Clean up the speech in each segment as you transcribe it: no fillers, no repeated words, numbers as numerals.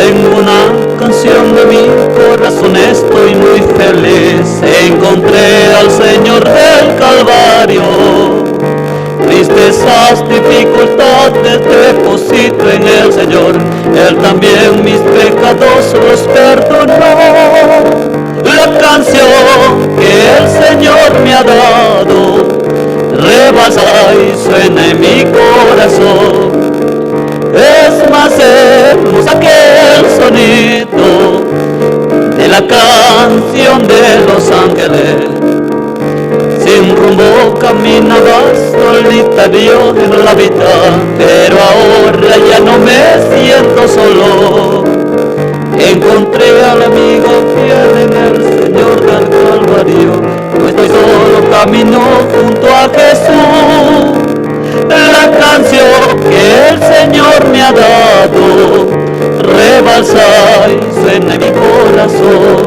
Tengo una canción de mi corazón, estoy muy feliz. Encontré al Señor del Calvario. Tristezas, dificultades deposito en el Señor. Él también mis pecados los perdonó. La canción que el Señor me ha dado rebasa y suena en mi corazón. Es más hermosa que el sonido de la canción de los ángeles. Sin rumbo caminaba solitario en la vida, pero ahora ya no me siento solo. Encontré al amigo fiel en el Señor del Calvario. No estoy solo, camino junto a Jesús. La canción que el Señor me ha dado rebalsa y suena en mi corazón.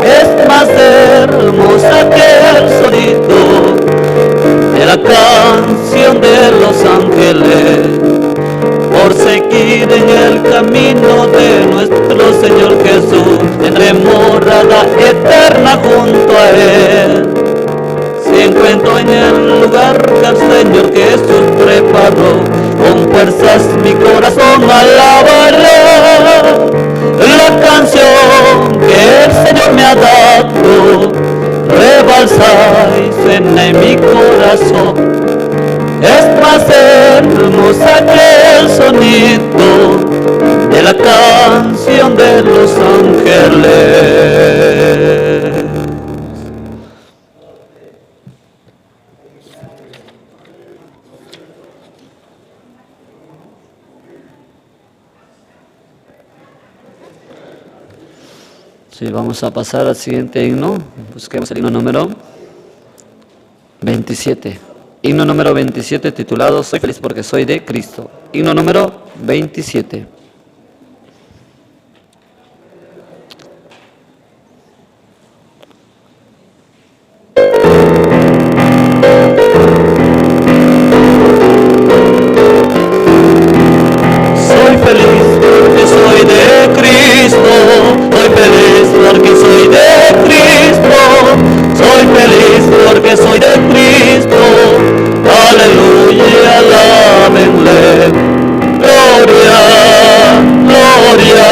Es más hermosa que el sonido de la canción de los ángeles. Por seguir en el camino de nuestro Señor Jesús, tendré morada eterna junto a Él. Si encuentro en el lugar que el Señor Jesús preparó, con fuerzas mi corazón alabará. La canción que el Señor me ha dado rebalsa y suena en mi corazón. Es más hermosa que el sonido de la canción de los ángeles. Sí, vamos a pasar al siguiente himno. Busquemos el himno número 27. Himno número 27 titulado Soy feliz porque soy de Cristo. Himno número 27. Soy feliz porque soy de Cristo. Soy feliz porque soy de Cristo. Soy feliz porque soy de Cristo. Aleluya, alábenle. Gloria, gloria,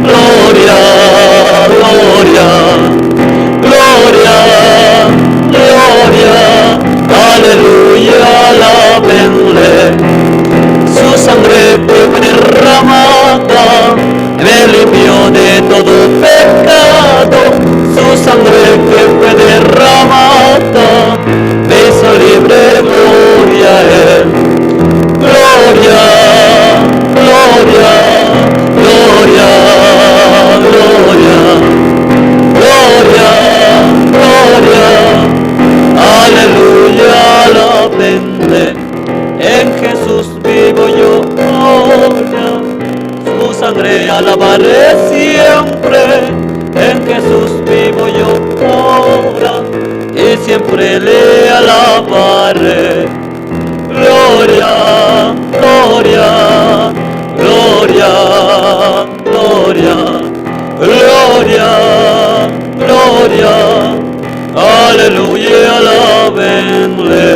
gloria, gloria, gloria, gloria. Aleluya, alábenle. Su sangre que fue derramada me limpió de todo pecado. Su sangre que fue derramada me hizo libre, gloria a Él. Gloria, gloria, gloria, gloria, gloria, gloria. Aleluya, alábenle. En Jesús vivo yo ahora, su sangre alabaré siempre. En Jesús vivo yo ahora, y siempre le alabaré. Gloria, gloria, gloria, gloria, gloria, gloria. Aleluya, alábenle.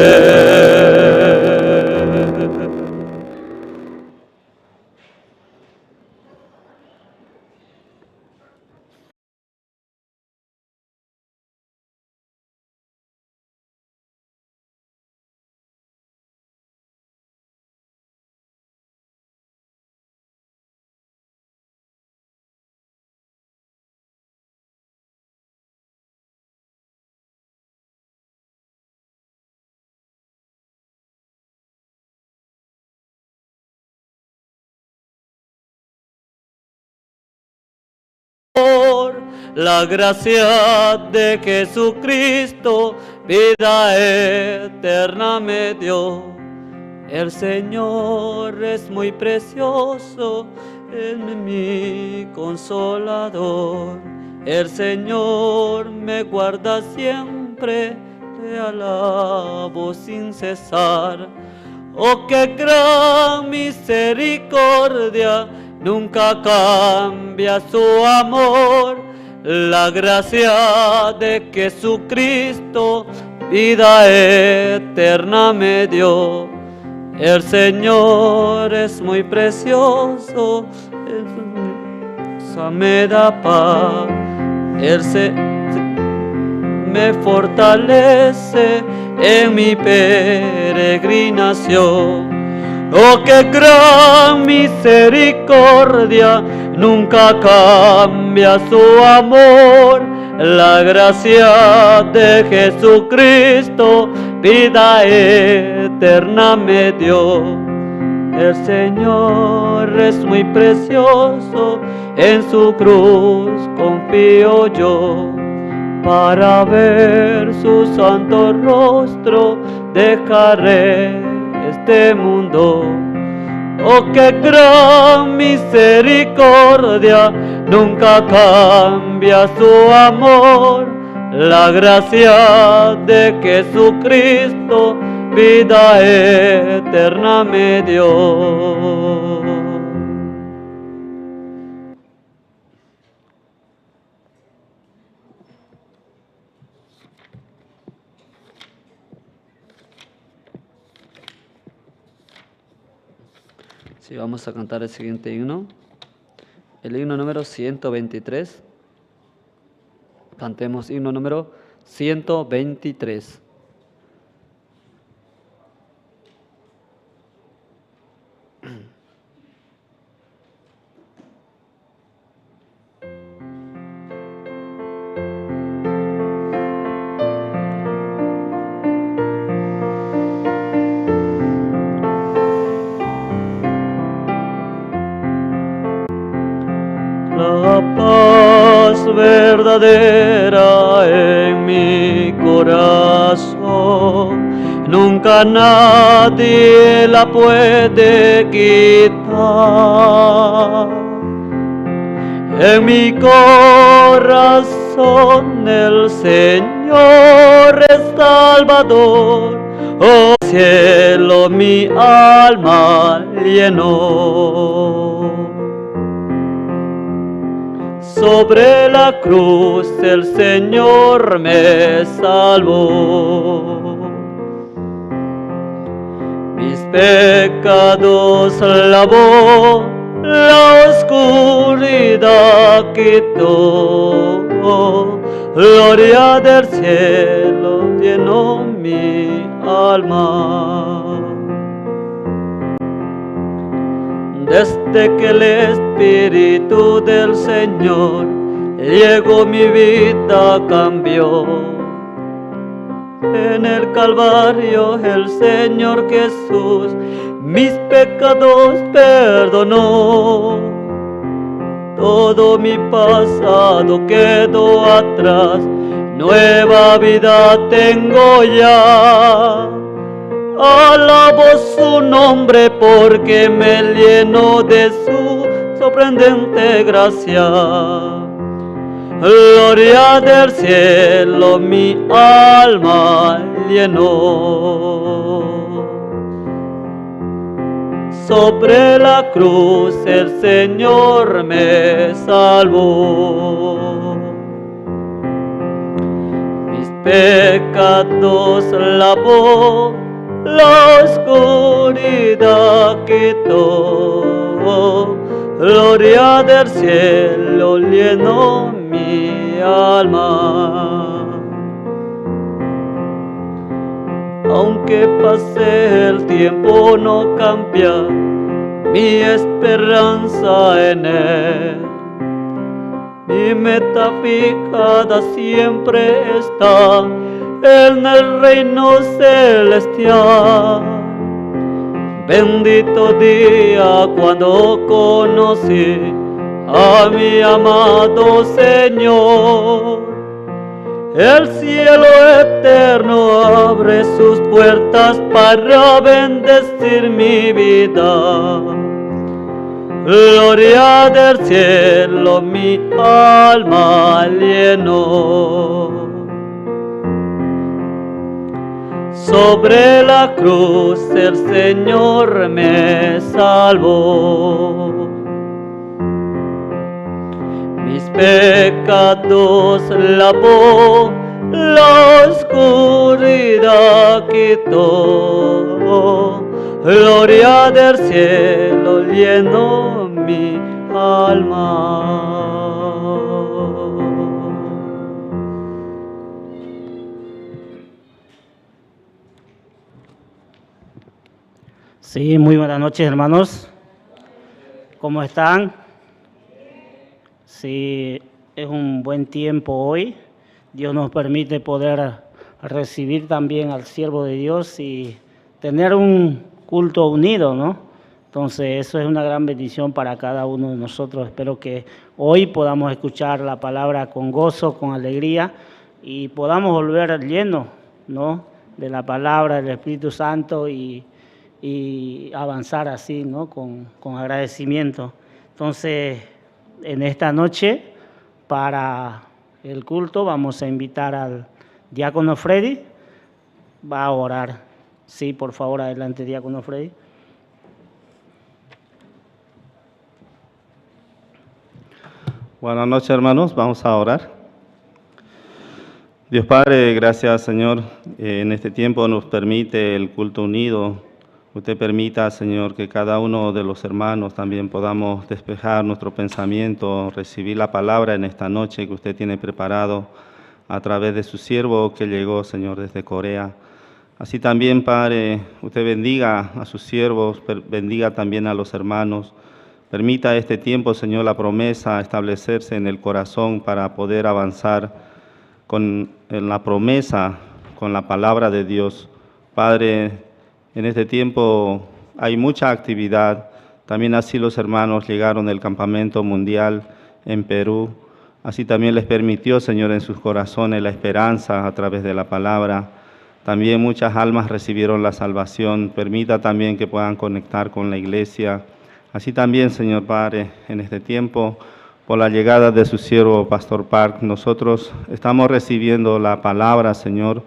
La gracia de Jesucristo, vida eterna me dio. El Señor es muy precioso, en mi consolador. El Señor me guarda siempre, te alabo sin cesar. Oh, qué gran misericordia nunca cambia su amor. La gracia de Jesucristo, vida eterna me dio. El Señor es muy precioso, me da paz. Él me fortalece en mi peregrinación. Oh, qué gran misericordia, nunca cambia su amor. La gracia de Jesucristo, vida eterna me dio. El Señor es muy precioso, en su cruz confío yo. Para ver su santo rostro dejaré este mundo. Oh, qué gran misericordia, nunca cambia su amor. La gracia de Jesucristo, vida eterna me dio. Sí, vamos a cantar el siguiente himno. El himno número 123. Cantemos himno número 123. La paz verdadera en mi corazón, nunca nadie la puede quitar. En mi corazón el Señor es Salvador, oh cielo mi alma llenó. Sobre la cruz el Señor me salvó. Mis pecados lavó, la oscuridad quitó. Gloria del cielo llenó mi alma. Desde que el Espíritu del Señor llegó, mi vida cambió. En el Calvario el Señor Jesús mis pecados perdonó. Todo mi pasado quedó atrás, nueva vida tengo ya. Alabo su nombre porque me llenó de su sorprendente gracia. Gloria del cielo mi alma llenó. Sobre la cruz el Señor me salvó. Mis pecados lavó, la oscuridad quitó. Gloria del cielo llenó mi alma. Aunque pase el tiempo no cambia mi esperanza en Él. Mi meta fijada siempre está en el reino celestial. Bendito día cuando conocí a mi amado Señor. El cielo eterno abre sus puertas para bendecir mi vida. Gloria del cielo mi alma llenó. Sobre la cruz el Señor me salvó. mis pecados lavó, la oscuridad quitó. Gloria del cielo llenó mi alma. Sí, muy buenas noches, hermanos. ¿Cómo están? Sí, es un buen tiempo hoy. Dios nos permite poder recibir también al siervo de Dios y tener un culto unido, ¿no? Entonces, eso es una gran bendición para cada uno de nosotros. Espero que hoy podamos escuchar la palabra con gozo, con alegría y podamos volver llenos, ¿no?, de la palabra del Espíritu Santo y avanzar así, ¿no?, con agradecimiento. Entonces, en esta noche, para el culto, vamos a invitar al diácono Freddy. Va a orar. Sí, por favor, adelante, diácono Freddy. Buenas noches, hermanos. Vamos a orar. Dios Padre, gracias, Señor. En este tiempo nos permite el culto unido. Usted permita, Señor, que cada uno de los hermanos también podamos despejar nuestro pensamiento, recibir la palabra en esta noche que usted tiene preparado a través de su siervo que llegó, Señor, desde Corea. Así también, Padre, usted bendiga a sus siervos, bendiga también a los hermanos. Permita este tiempo, Señor, la promesa establecerse en el corazón para poder avanzar con la promesa, con la palabra de Dios. Padre, en este tiempo hay mucha actividad. También así los hermanos llegaron del campamento mundial en Perú. Así también les permitió, Señor, en sus corazones la esperanza a través de la palabra. También muchas almas recibieron la salvación. Permita también que puedan conectar con la iglesia. Así también, Señor Padre, en este tiempo, por la llegada de su siervo, Pastor Park, nosotros estamos recibiendo la palabra, Señor,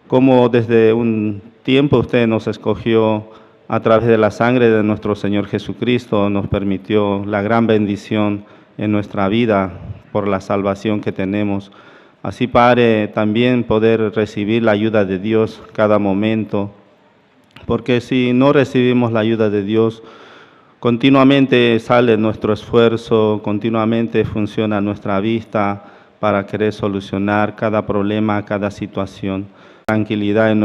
como desde un tiempo usted nos escogió a través de la sangre de nuestro Señor Jesucristo, nos permitió la gran bendición en nuestra vida por la salvación que tenemos. Así, Padre, también poder recibir la ayuda de Dios cada momento, porque si no recibimos la ayuda de Dios, continuamente sale nuestro esfuerzo, continuamente funciona nuestra vista para querer solucionar cada problema, cada situación. Tranquilidad en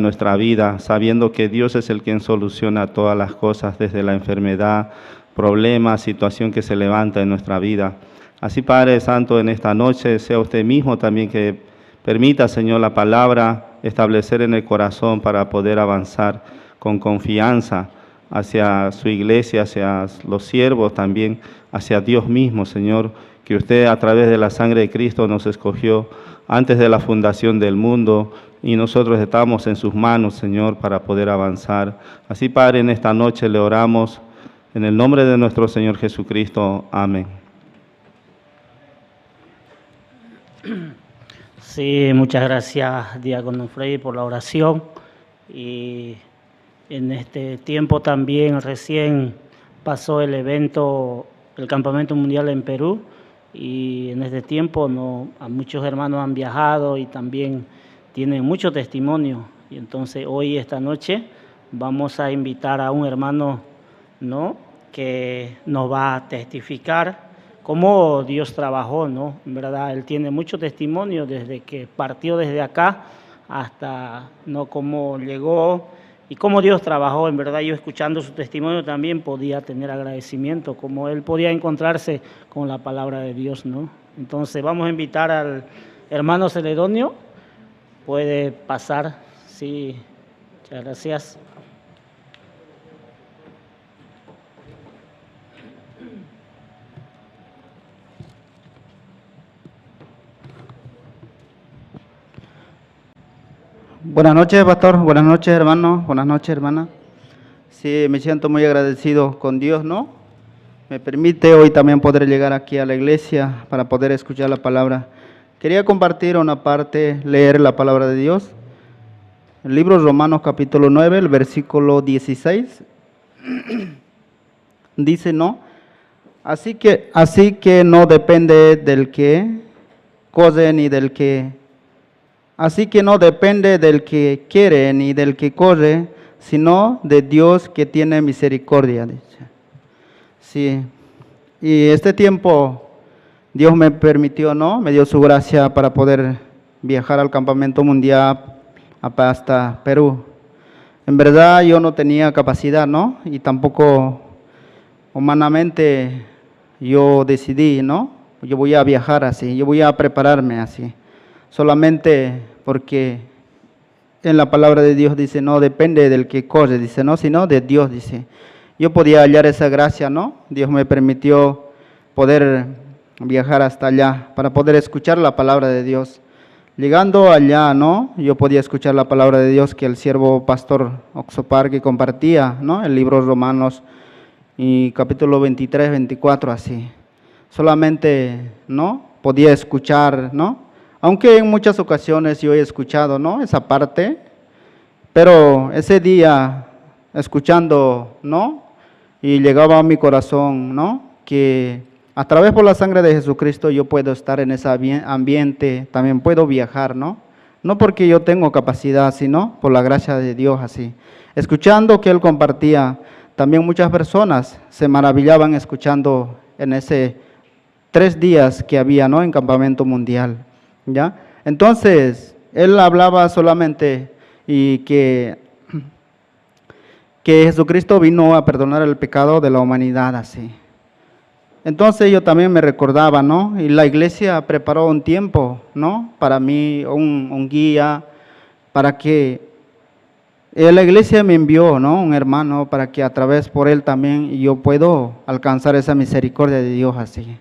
nuestra vida, sabiendo que Dios es el quien soluciona todas las cosas, desde la enfermedad, problema, situación que se levanta en nuestra vida. Así, Padre Santo, en esta noche sea usted mismo también que permita, Señor, la palabra establecer en el corazón para poder avanzar con confianza hacia su iglesia, hacia los siervos también, hacia Dios mismo, Señor, que usted a través de la sangre de Cristo nos escogió antes de la fundación del mundo y nosotros estamos en sus manos, Señor, para poder avanzar. Así, Padre, en esta noche le oramos en el nombre de nuestro Señor Jesucristo. Amén. Sí, muchas gracias, diácono Freddy, por la oración. Y en este tiempo también recién pasó el evento, el Campamento Mundial en Perú, y en este tiempo a muchos hermanos han viajado y también tienen mucho testimonio. Y entonces hoy, esta noche, vamos a invitar a un hermano, ¿no?, que nos va a testificar cómo Dios trabajó, ¿no? En verdad, él tiene mucho testimonio desde que partió desde acá hasta, ¿no?, cómo llegó y cómo Dios trabajó. En verdad, yo escuchando su testimonio también podía tener agradecimiento, como él podía encontrarse con la palabra de Dios, ¿no? Entonces vamos a invitar al hermano Celedonio. Puede pasar, sí, muchas gracias. Buenas noches, pastor. Buenas noches, hermano. Buenas noches, hermana. Sí, me siento muy agradecido con Dios, ¿no? Me permite hoy también poder llegar aquí a la iglesia para poder escuchar la palabra. Quería compartir una parte, leer la palabra de Dios. El libro de Romanos capítulo 9, el versículo 16. Dice, ¿no? Así que no depende del que corre ni del que, así que no depende del que quiere ni del que corre, sino de Dios que tiene misericordia, dice. Sí, y este tiempo Dios me permitió, ¿no? Me dio su gracia para poder viajar al campamento mundial hasta Perú. En verdad yo no tenía capacidad, ¿no? Y tampoco humanamente yo decidí, ¿no? Yo voy a viajar así, yo voy a prepararme así. Solamente porque en la palabra de Dios dice, no depende del que corre, dice, no, sino de Dios, dice. Yo podía hallar esa gracia, ¿no? Dios me permitió poder viajar hasta allá para poder escuchar la palabra de Dios. Llegando allá, ¿no? Yo podía escuchar la palabra de Dios que el siervo pastor Oxopar que compartía, ¿no? El libro Romanos y capítulo 23, 24, así. Solamente, ¿no? Podía escuchar, ¿no? Aunque en muchas ocasiones yo he escuchado, ¿no? Esa parte, pero ese día, escuchando, ¿no? Y llegaba a mi corazón, ¿no? Que a través por la sangre de Jesucristo yo puedo estar en ese ambiente, también puedo viajar, ¿no? No porque yo tengo capacidad, sino por la gracia de Dios así. Escuchando que Él compartía, también muchas personas se maravillaban escuchando en ese 3 días que había, ¿no? En campamento mundial, ¿ya? Entonces, Él hablaba solamente y que Jesucristo vino a perdonar el pecado de la humanidad así. Entonces yo también me recordaba, ¿no? Y la iglesia preparó un tiempo, ¿no? Para mí, un guía, para que la iglesia me envió, ¿no? Un hermano, para que a través por él también yo puedo alcanzar esa misericordia de Dios así.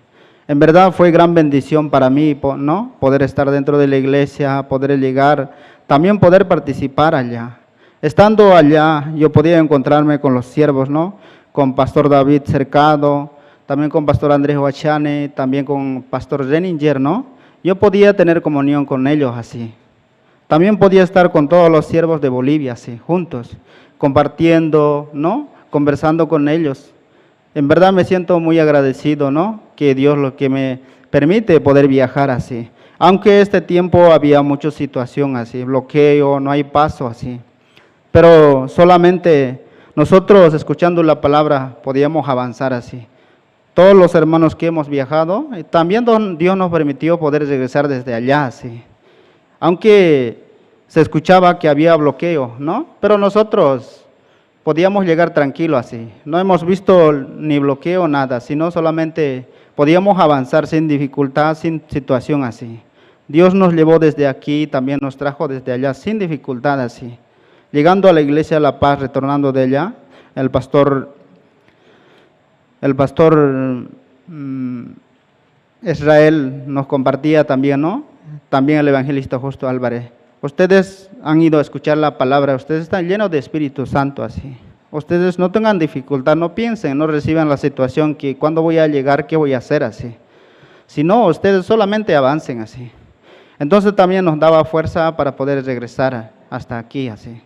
En verdad fue gran bendición para mí, ¿no? Poder estar dentro de la iglesia, poder llegar, también poder participar allá. Estando allá, yo podía encontrarme con los siervos, ¿no? Con Pastor David Cercado, también con Pastor Andrés Huachane, también con Pastor Renninger, ¿no? Yo podía tener comunión con ellos así. También podía estar con todos los siervos de Bolivia así, juntos, compartiendo, ¿no? Conversando con ellos. En verdad me siento muy agradecido, ¿no? Que Dios lo que me permite poder viajar así. Aunque este tiempo había mucha situación así, bloqueo, no hay paso así. Pero solamente nosotros escuchando la palabra podíamos avanzar así. Todos los hermanos que hemos viajado, también Dios nos permitió poder regresar desde allá, sí. Aunque se escuchaba que había bloqueo, ¿no? Pero nosotros podíamos llegar tranquilos así. No hemos visto ni bloqueo, nada, sino solamente podíamos avanzar sin dificultad, sin situación así. Dios nos llevó desde aquí, también nos trajo desde allá sin dificultad así. Llegando a la iglesia de La Paz, retornando de allá, el pastor Israel nos compartía también, ¿no? También el evangelista Justo Álvarez. Ustedes han ido a escuchar la palabra, ustedes están llenos de Espíritu Santo así. Ustedes no tengan dificultad, no piensen, no reciban la situación que cuándo voy a llegar, qué voy a hacer así. Sino ustedes solamente avancen así. Entonces también nos daba fuerza para poder regresar hasta aquí así.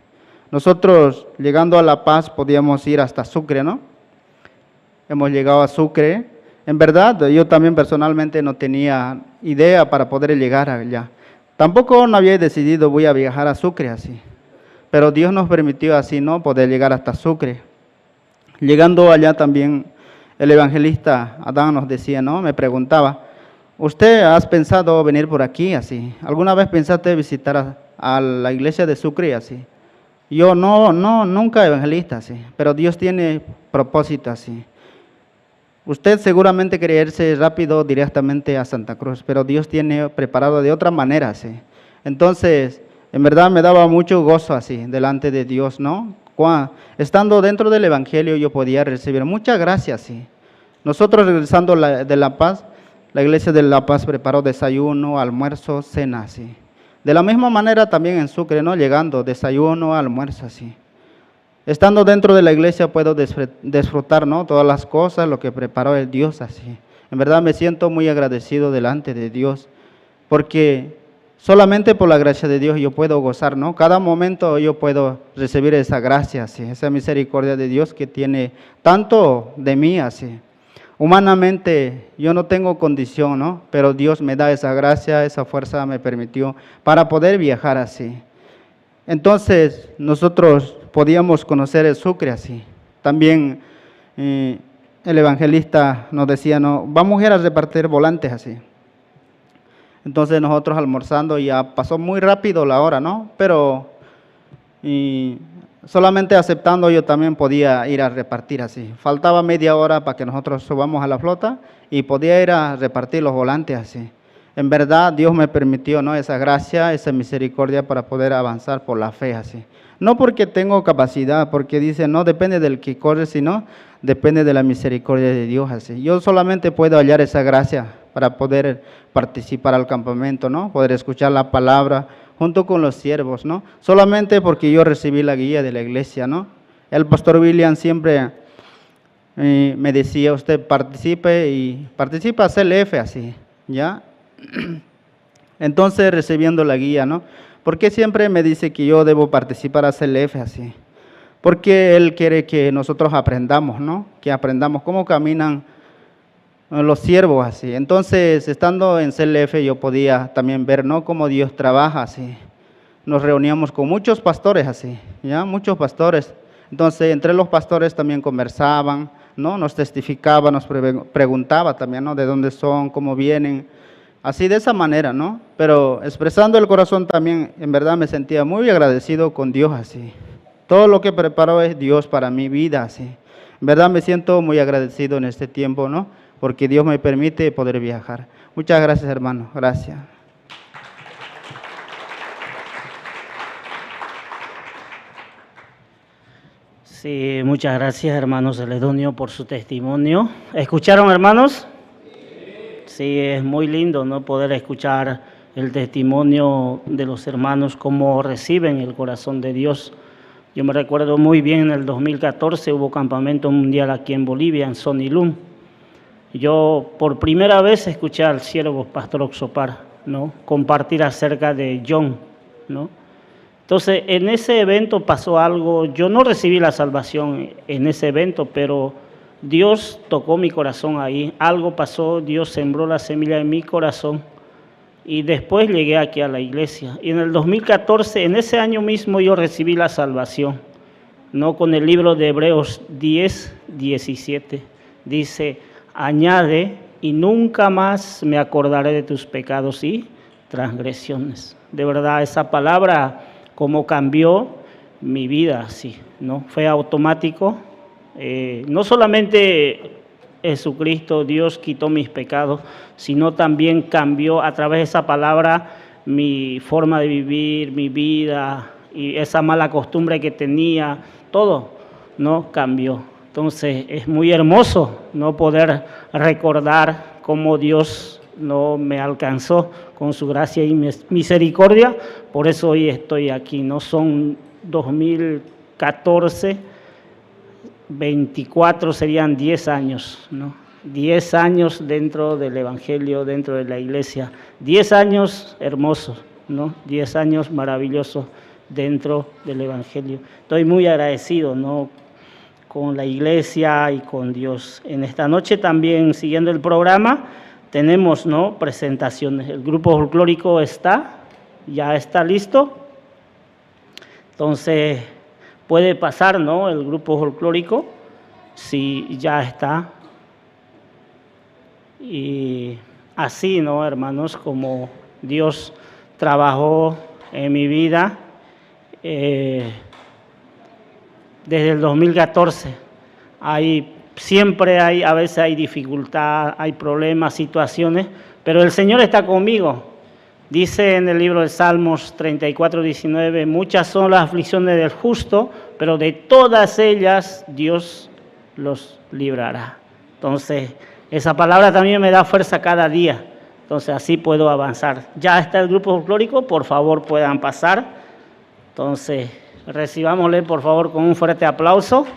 Nosotros llegando a La Paz podíamos ir hasta Sucre, ¿no? Hemos llegado a Sucre. En verdad, yo también personalmente no tenía idea para poder llegar allá. Tampoco no había decidido voy a viajar a Sucre así. Pero Dios nos permitió así, ¿no? Poder llegar hasta Sucre. Llegando allá también, el evangelista Adán nos decía, ¿no? Me preguntaba, ¿usted has pensado venir por aquí así? ¿Alguna vez pensaste visitar a la iglesia de Sucre así? Yo no, nunca evangelista así. Pero Dios tiene propósito así. Usted seguramente quería irse rápido directamente a Santa Cruz, pero Dios tiene preparado de otra manera, ¿sí? Entonces, en verdad me daba mucho gozo así, delante de Dios, ¿no? Estando dentro del Evangelio yo podía recibir muchas gracias, ¿sí? Nosotros regresando de La Paz, la iglesia de La Paz preparó desayuno, almuerzo, cena, ¿sí? De la misma manera también en Sucre, ¿no? Llegando, desayuno, almuerzo, ¿sí? Estando dentro de la iglesia puedo disfrutar, ¿no? Todas las cosas, lo que preparó el Dios así. En verdad me siento muy agradecido delante de Dios, porque solamente por la gracia de Dios yo puedo gozar, ¿no? Cada momento yo puedo recibir esa gracia, así, esa misericordia de Dios que tiene tanto de mí, así. Humanamente yo no tengo condición, ¿no? Pero Dios me da esa gracia, esa fuerza me permitió para poder viajar así. Entonces nosotros podíamos conocer el Sucre así. También el evangelista nos decía, no, vamos a ir a repartir volantes así. Entonces nosotros almorzando, ya pasó muy rápido la hora, ¿no? Pero solamente aceptando yo también podía ir a repartir así. Faltaba media hora para que nosotros subamos a la flota y podía ir a repartir los volantes así. En verdad Dios me permitió, ¿no? Esa gracia, esa misericordia para poder avanzar por la fe así. No porque tengo capacidad, porque dice, no depende del que corre, sino depende de la misericordia de Dios así. Yo solamente puedo hallar esa gracia para poder participar al campamento, ¿no? Poder escuchar la palabra junto con los siervos, ¿no? Solamente porque yo recibí la guía de la iglesia, ¿no? El pastor William siempre me decía, usted participa a CLF así, ¿ya? Entonces recibiendo la guía, ¿no? Porque siempre me dice que yo debo participar a CLF así, porque él quiere que nosotros aprendamos, ¿no? Que aprendamos cómo caminan los siervos así. Entonces, estando en CLF yo podía también ver, ¿no? Cómo Dios trabaja así. Nos reuníamos con muchos pastores así, ¿ya? Muchos pastores. Entonces, entre los pastores también conversaban, ¿no? Nos testificaban, nos preguntaba también, ¿no? De dónde son, cómo vienen. Así de esa manera, ¿no? Pero expresando el corazón también, en verdad me sentía muy agradecido con Dios así. Todo lo que preparó es Dios para mi vida así. En verdad me siento muy agradecido en este tiempo, ¿no? Porque Dios me permite poder viajar. Muchas gracias, hermano. Gracias. Sí, muchas gracias, hermano Celedonio, por su testimonio. ¿Escucharon, hermanos? Sí, es muy lindo, ¿no? Poder escuchar el testimonio de los hermanos, cómo reciben el corazón de Dios. Yo me recuerdo muy bien, en el 2014 hubo campamento mundial aquí en Bolivia, en Sonilum. Yo por primera vez escuché al siervo Pastor Oxopar, ¿no? Compartir acerca de John, ¿no? Entonces, en ese evento pasó algo. Yo no recibí la salvación en ese evento, pero Dios tocó mi corazón ahí. Algo pasó, Dios sembró la semilla en mi corazón y después llegué aquí a la iglesia. Y en el 2014, en ese año mismo, yo recibí la salvación, ¿no? Con el libro de Hebreos 10, 17. Dice, añade, y nunca más me acordaré de tus pecados y transgresiones. De verdad, esa palabra, como cambió mi vida, sí, ¿no? Fue automático. No solamente Jesucristo, Dios quitó mis pecados, sino también cambió a través de esa palabra mi forma de vivir, mi vida, y esa mala costumbre que tenía, todo, ¿no? Cambió. Entonces es muy hermoso no poder recordar cómo Dios no me alcanzó con su gracia y misericordia. Por eso hoy estoy aquí, ¿no? Son 2014, 24 serían 10 años, ¿no? 10 años dentro del Evangelio, dentro de la iglesia. 10 años hermosos, ¿no? 10 años maravillosos dentro del Evangelio. Estoy muy agradecido, ¿no? Con la iglesia y con Dios. En esta noche también, siguiendo el programa, tenemos, ¿no? Presentaciones. El grupo folclórico ya está listo. Entonces, puede pasar, ¿no? El grupo folclórico, si ya está. Y así, ¿no, hermanos? Como Dios trabajó en mi vida desde el 2014. Siempre a veces hay dificultad, hay problemas, situaciones, pero el Señor está conmigo. Dice en el libro de Salmos 34, 19, muchas son las aflicciones del justo, pero de todas ellas Dios los librará. Entonces, esa palabra también me da fuerza cada día. Entonces, así puedo avanzar. Ya está el grupo folclórico, por favor puedan pasar. Entonces, recibámosle por favor con un fuerte aplauso.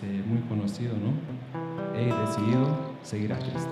muy conocido, ¿no? He decidido seguir a Cristo.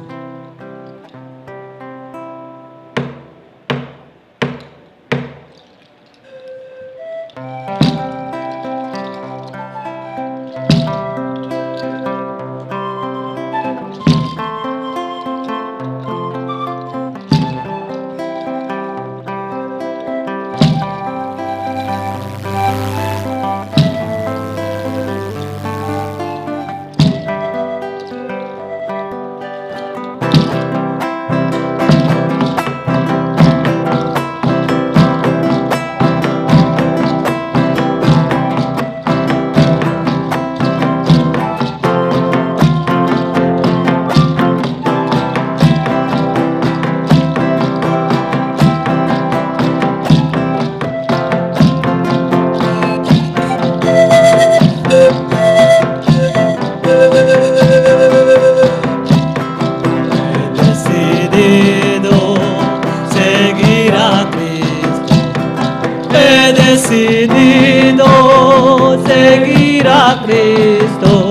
decidido seguir a Cristo.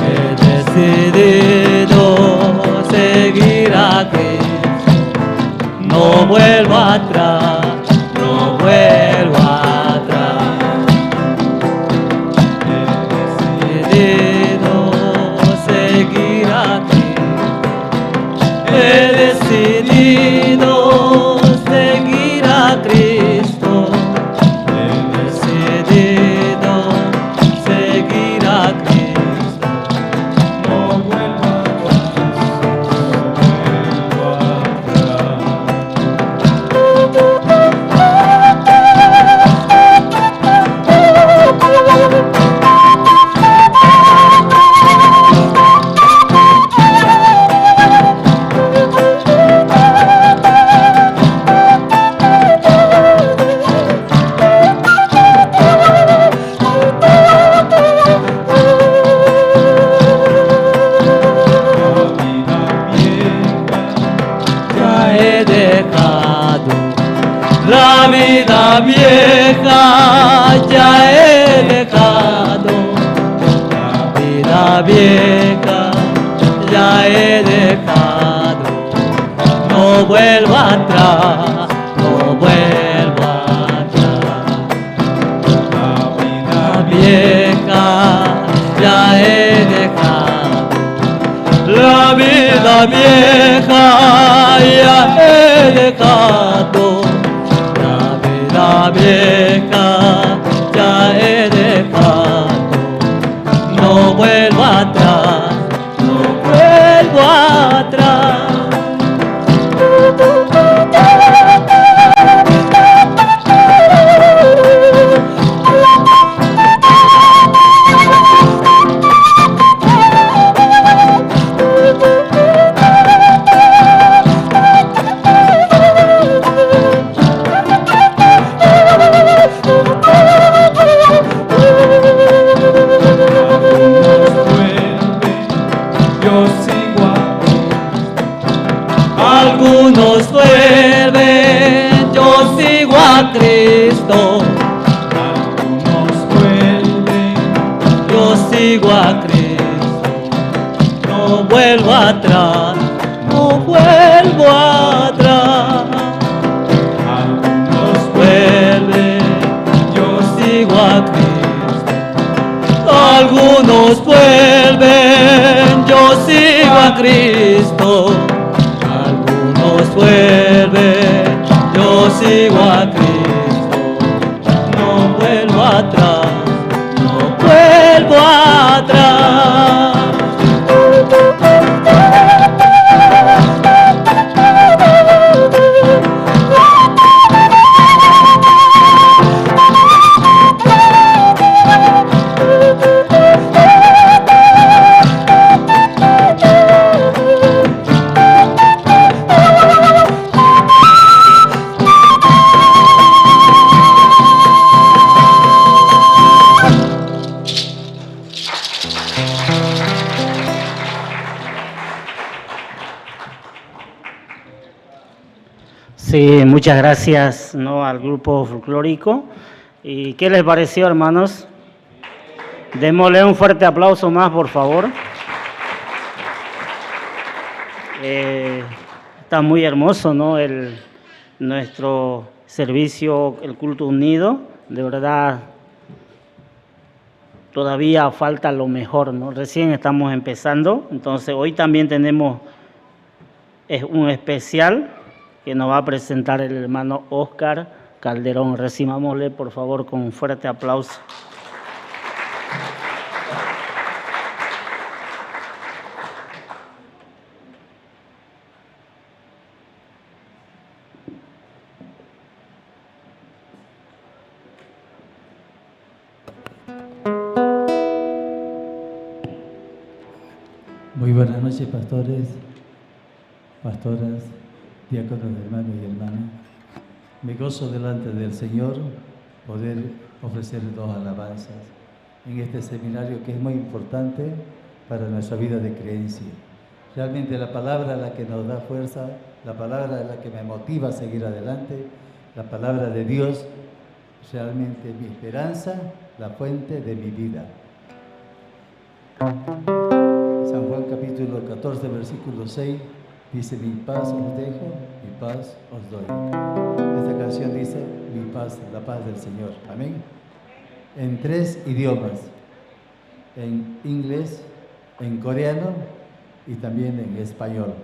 He decidido seguir a Cristo. No vuelvo atrás, no vuelvo atrás. He decidido seguir a Cristo. He decidido seguir a Cristo. He decidido seguir a Cristo. No vuelvo atrás, no vuelvo la vida vieha ya he dejado, la vida vieja ya he dejado, no vuelvo atrás, no vuelvo atrás, la vida vieja ya he dejado, la vida vieja ya he dejado. La vieja ya he dejado, no vuelvo atrás, no vuelvo atrás. Algunos vuelven, yo sigo a Cristo. Algunos vuelven, yo sigo a Cristo. No vuelvo atrás, no vuelvo atrás. Algunos vuelven, yo sigo a Cristo. Algunos vuelven, yo sigo a Cristo. Vuelve, yo sigo a Cristo, no vuelvo atrás, no vuelvo atrás. Sí, muchas gracias, ¿no?, al grupo folclórico. ¿Y qué les pareció, hermanos? Démosle un fuerte aplauso más, por favor. Está muy hermoso, ¿no? Nuestro servicio, el culto unido, de verdad, todavía falta lo mejor, ¿no? Recién estamos empezando, entonces hoy también tenemos un especial que nos va a presentar el hermano Oscar Calderón. Recibámosle, por favor, con un fuerte aplauso. Muy buenas noches, pastores, pastoras, diáconos, hermanos y hermanas. Me gozo delante del Señor poder ofrecer dos alabanzas en este seminario que es muy importante para nuestra vida de creencia. Realmente la palabra es la que nos da fuerza, la palabra es la que me motiva a seguir adelante, la palabra de Dios, realmente mi esperanza, la fuente de mi vida. San Juan capítulo 14, versículo 6, dice: mi paz os dejo, mi paz os doy. Esta canción dice: mi paz, la paz del Señor. Amén. En 3 idiomas, en inglés, en coreano y también en español.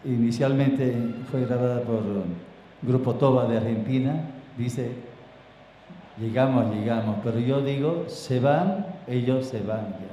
Inicialmente fue grabada por Grupo Toba de Argentina, dice: llegamos, pero yo digo, se van, ellos se van ya.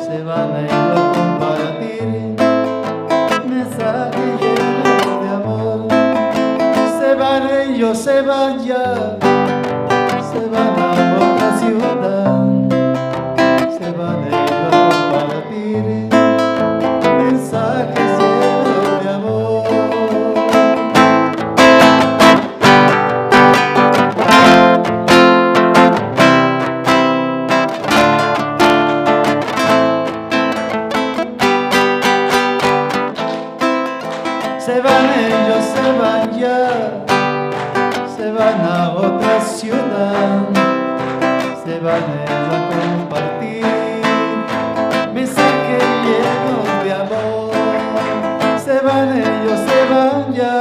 se van a ir a compartir mensajes llenos de amor. Se van ellos, se van ya, se van a otra ciudad, se van ellos a compartir mensajes llenos de amor. Se van ellos, se van ya, se van a otra ciudad, se van ellos a compartir mensajes llenos de amor. Se van ellos, se van ya,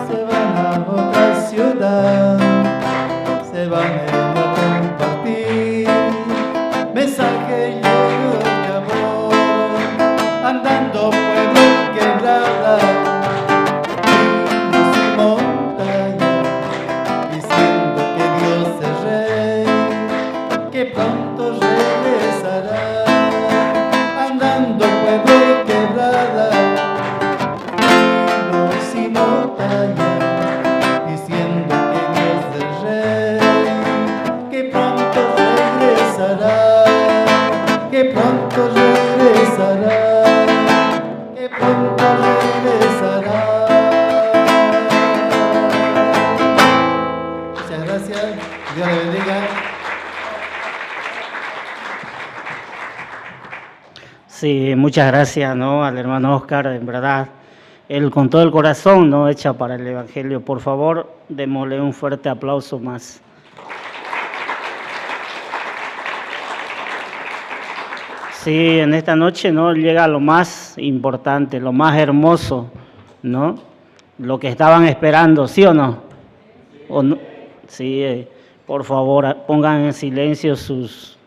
se van a otra ciudad, se van ellos a compartir mensajes llenos de amor. Andando pueblo quebrada, ríos y montañas, diciendo que Dios es rey, que pronto regresará. Andando pueblo y quebrada, ríos y montañas, diciendo que Dios es rey, que pronto regresará, que pronto regresará. Que pronto regresará. Muchas gracias. Dios le bendiga. Sí, muchas gracias, ¿no?, al hermano Oscar, en verdad, él con todo el corazón, ¿no?, echa para el Evangelio. Por favor, démosle un fuerte aplauso más. Sí, en esta noche, ¿no?, llega lo más importante, lo más hermoso, ¿no?, lo que estaban esperando, ¿sí o no? ¿O no? Sí, por favor, pongan en silencio sus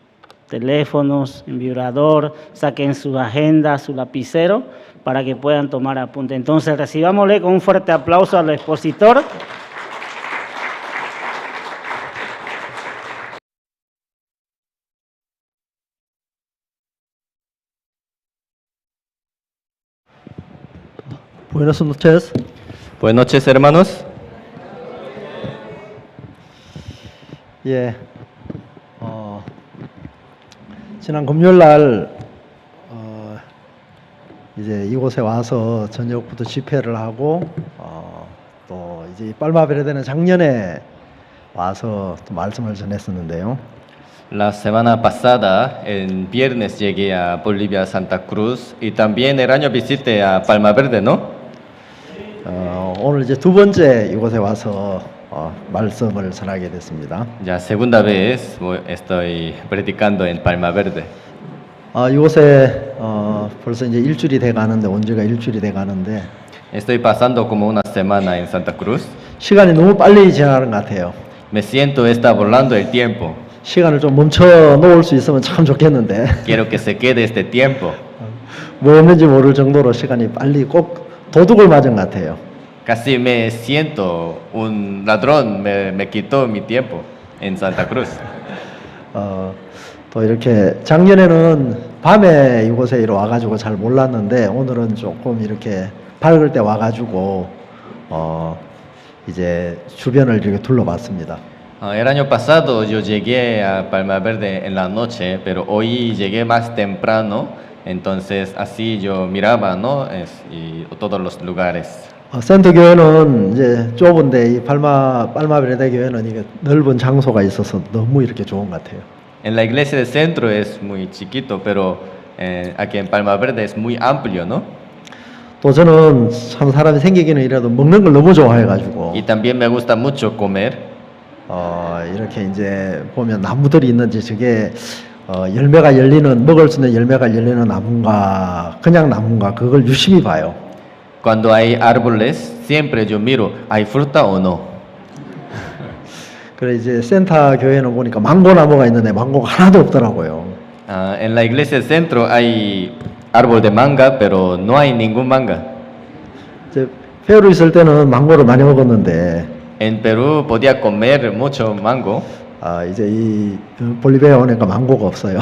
teléfonos, en vibrador, saquen su agenda, su lapicero, para que puedan tomar apunte. Entonces, recibámosle con un fuerte aplauso al expositor. Buenas noches. Buenas noches, hermanos. 예, 지난 금요일 날 이제 이곳에 와서 저녁부터 집회를 하고 또 이제 빨마베레데는 작년에 와서 또 말씀을 전했었는데요. La semana pasada, el viernes, llegué a Bolivia, Santa Cruz, y también el año visité a Palma Verde, ¿no? 오늘 이제 두 번째 이곳에 와서 말씀을 전하게 됐습니다. Ya segunda vez estoy predicando en Palma Verde. 이곳에 벌써 이제 일주일이 돼 가는데 온 지가 일주일이 돼 가는데 Estoy pasando como una semana en Santa Cruz. 시간이 너무 빨리 지나가는 것 같아요. Me siento está volando el tiempo. 시간을 좀 멈춰 놓을 수 있으면 참 좋겠는데 Quiero que se quede este tiempo. 뭐 했는지 모를 정도로 시간이 빨리 꼭 도둑을 맞은 것 같아요. Casi me siento un ladrón, me quitó mi tiempo en Santa Cruz. 또 이렇게 작년에는 밤에 이곳에 이리 와가지고 잘 몰랐는데 오늘은 조금 이렇게 밝을 때 와가지고 이제 주변을 이렇게 둘러봤습니다. El año pasado yo llegué a Palma Verde en la noche, pero hoy llegué más temprano, entonces así yo miraba, ¿no? Y todos los lugares. 센터 교회는 이제 좁은데 이 팔마베레데 교회는 이게 넓은 장소가 있어서 너무 이렇게 좋은 것 같아요. En la iglesia del centro es muy chiquito, pero aquí en Palma Verde es muy amplio, ¿no? 또 저는 참 사람이 생기기는 이래도 먹는 걸 너무 좋아해가지고 Y también me gusta mucho comer. 이렇게 이제 보면 나무들이 있는지 저게 열매가 열리는 먹을 수 있는 열매가 열리는 나무인가 그냥 나무인가 그걸 유심히 봐요. Cuando hay árboles, siempre yo miro, ¿hay fruta o no? 그래 이제 센터 교회는 보니까 망고 나무가 있는데 망고가 하나도 없더라고요. En la iglesia del centro hay árbol de manga, pero no hay ningún manga. 이제 페루 있을 때는 망고를 많이 먹었는데 En Perú podía comer mucho mango. 이제 이 볼리비아에 오니까 망고가 없어요.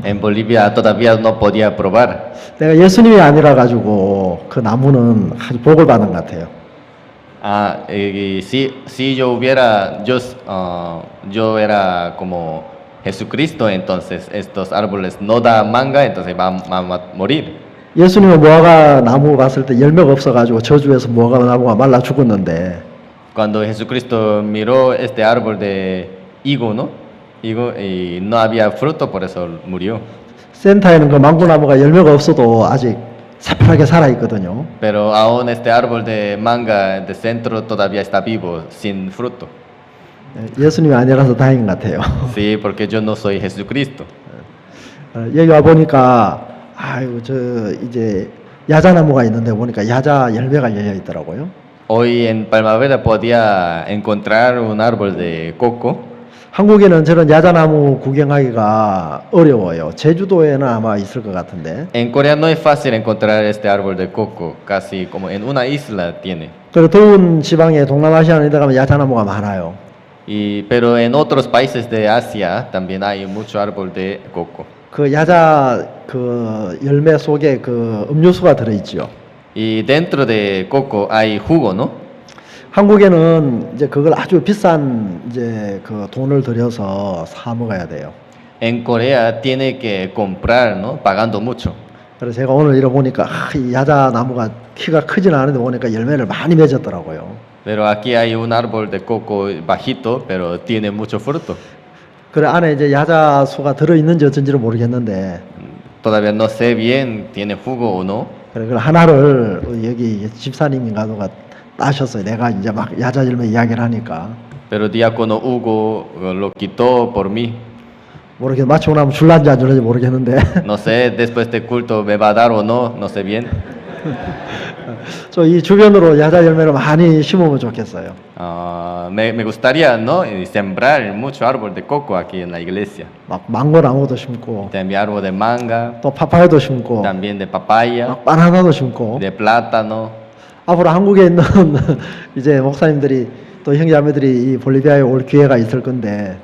En Bolivia todavía no podía probar. 내가 예수님이 아니라 가지고 그 나무는 아주 복을 받은 것 같아요. Y si yo hubiera, yo era como Jesucristo, entonces estos árboles no dan manga, entonces van a morir. 예수님은 무화과 나무 봤을 때 열매가 없어가지고 저주에서 무화과 나무가 말라 죽었는데 Cuando Jesucristo miró este árbol de higo, ¿no? Higo, y no había fruto, por eso murió. 센터에는 그 망고 나무가 열매가 없어도 아직 새파랗게 살아 있거든요. Pero aún este árbol de manga de centro todavía está vivo, sin fruto. 예수님이 아니라서 다행인 것 같아요. Sí, porque yo no soy Jesucristo. 여기 와 보니까 아이고 저 이제 야자나무가 있는데 보니까 야자 열매가 열려 있더라고요. Hoy en Palmavera podía encontrar un árbol de coco. 한국에는 저런 야자나무 구경하기가 어려워요. 제주도에는 아마 있을 것 같은데. En Corea no es fácil encontrar este árbol de coco, casi como en una isla tiene. 그리고 더운 지방에 동남아시아는 이데 가면 야자나무가 많아요. Pero en otros países de Asia también hay mucho árbol de coco. 그 야자 그 열매 속에 그 음료수가 들어 있지요. Y dentro de coco hay jugo, ¿no? 한국에는 이제 그걸 아주 비싼 이제 그 돈을 들여서 사 먹어야 돼요. En Corea tiene que comprar, ¿no? Pagando mucho. 그래서 제가 오늘 이러 보니까 이 야자 나무가 키가 크지는 않은데 보니까 열매를 많이 맺었더라고요. Pero aquí hay un árbol de coco bajito, pero tiene mucho fruto. 그 안에 이제 야자 수가 들어 있는지 어쩐지는 모르겠는데. Todavía no sé bien tiene jugo o no. 그래 그 하나를 여기 집사님인가 누가 따셨어요. 내가 이제 막 야자 열매 이야기를 하니까. Pero diácono Hugo lo quitó por mí. 모르겠 마치고 나면 줄란지 안 줄란지 모르겠는데. No sé, después de culto me va a dar o no, no sé bien. 저 이 주변으로 야자 열매를 많이 심으면 좋겠어요. Me gustaría, ¿no? Sembrar mucho árbol de coco aquí en la iglesia. 막 망고 나무도 심고, También árbol de manga, 또 파파야도 심고, también de papaya, 막 바나나도 심고. de plátano. 앞으로 한국에 있는 이제 목사님들이 또 형제자매들이 이 볼리비아에 올 기회가 있을 건데.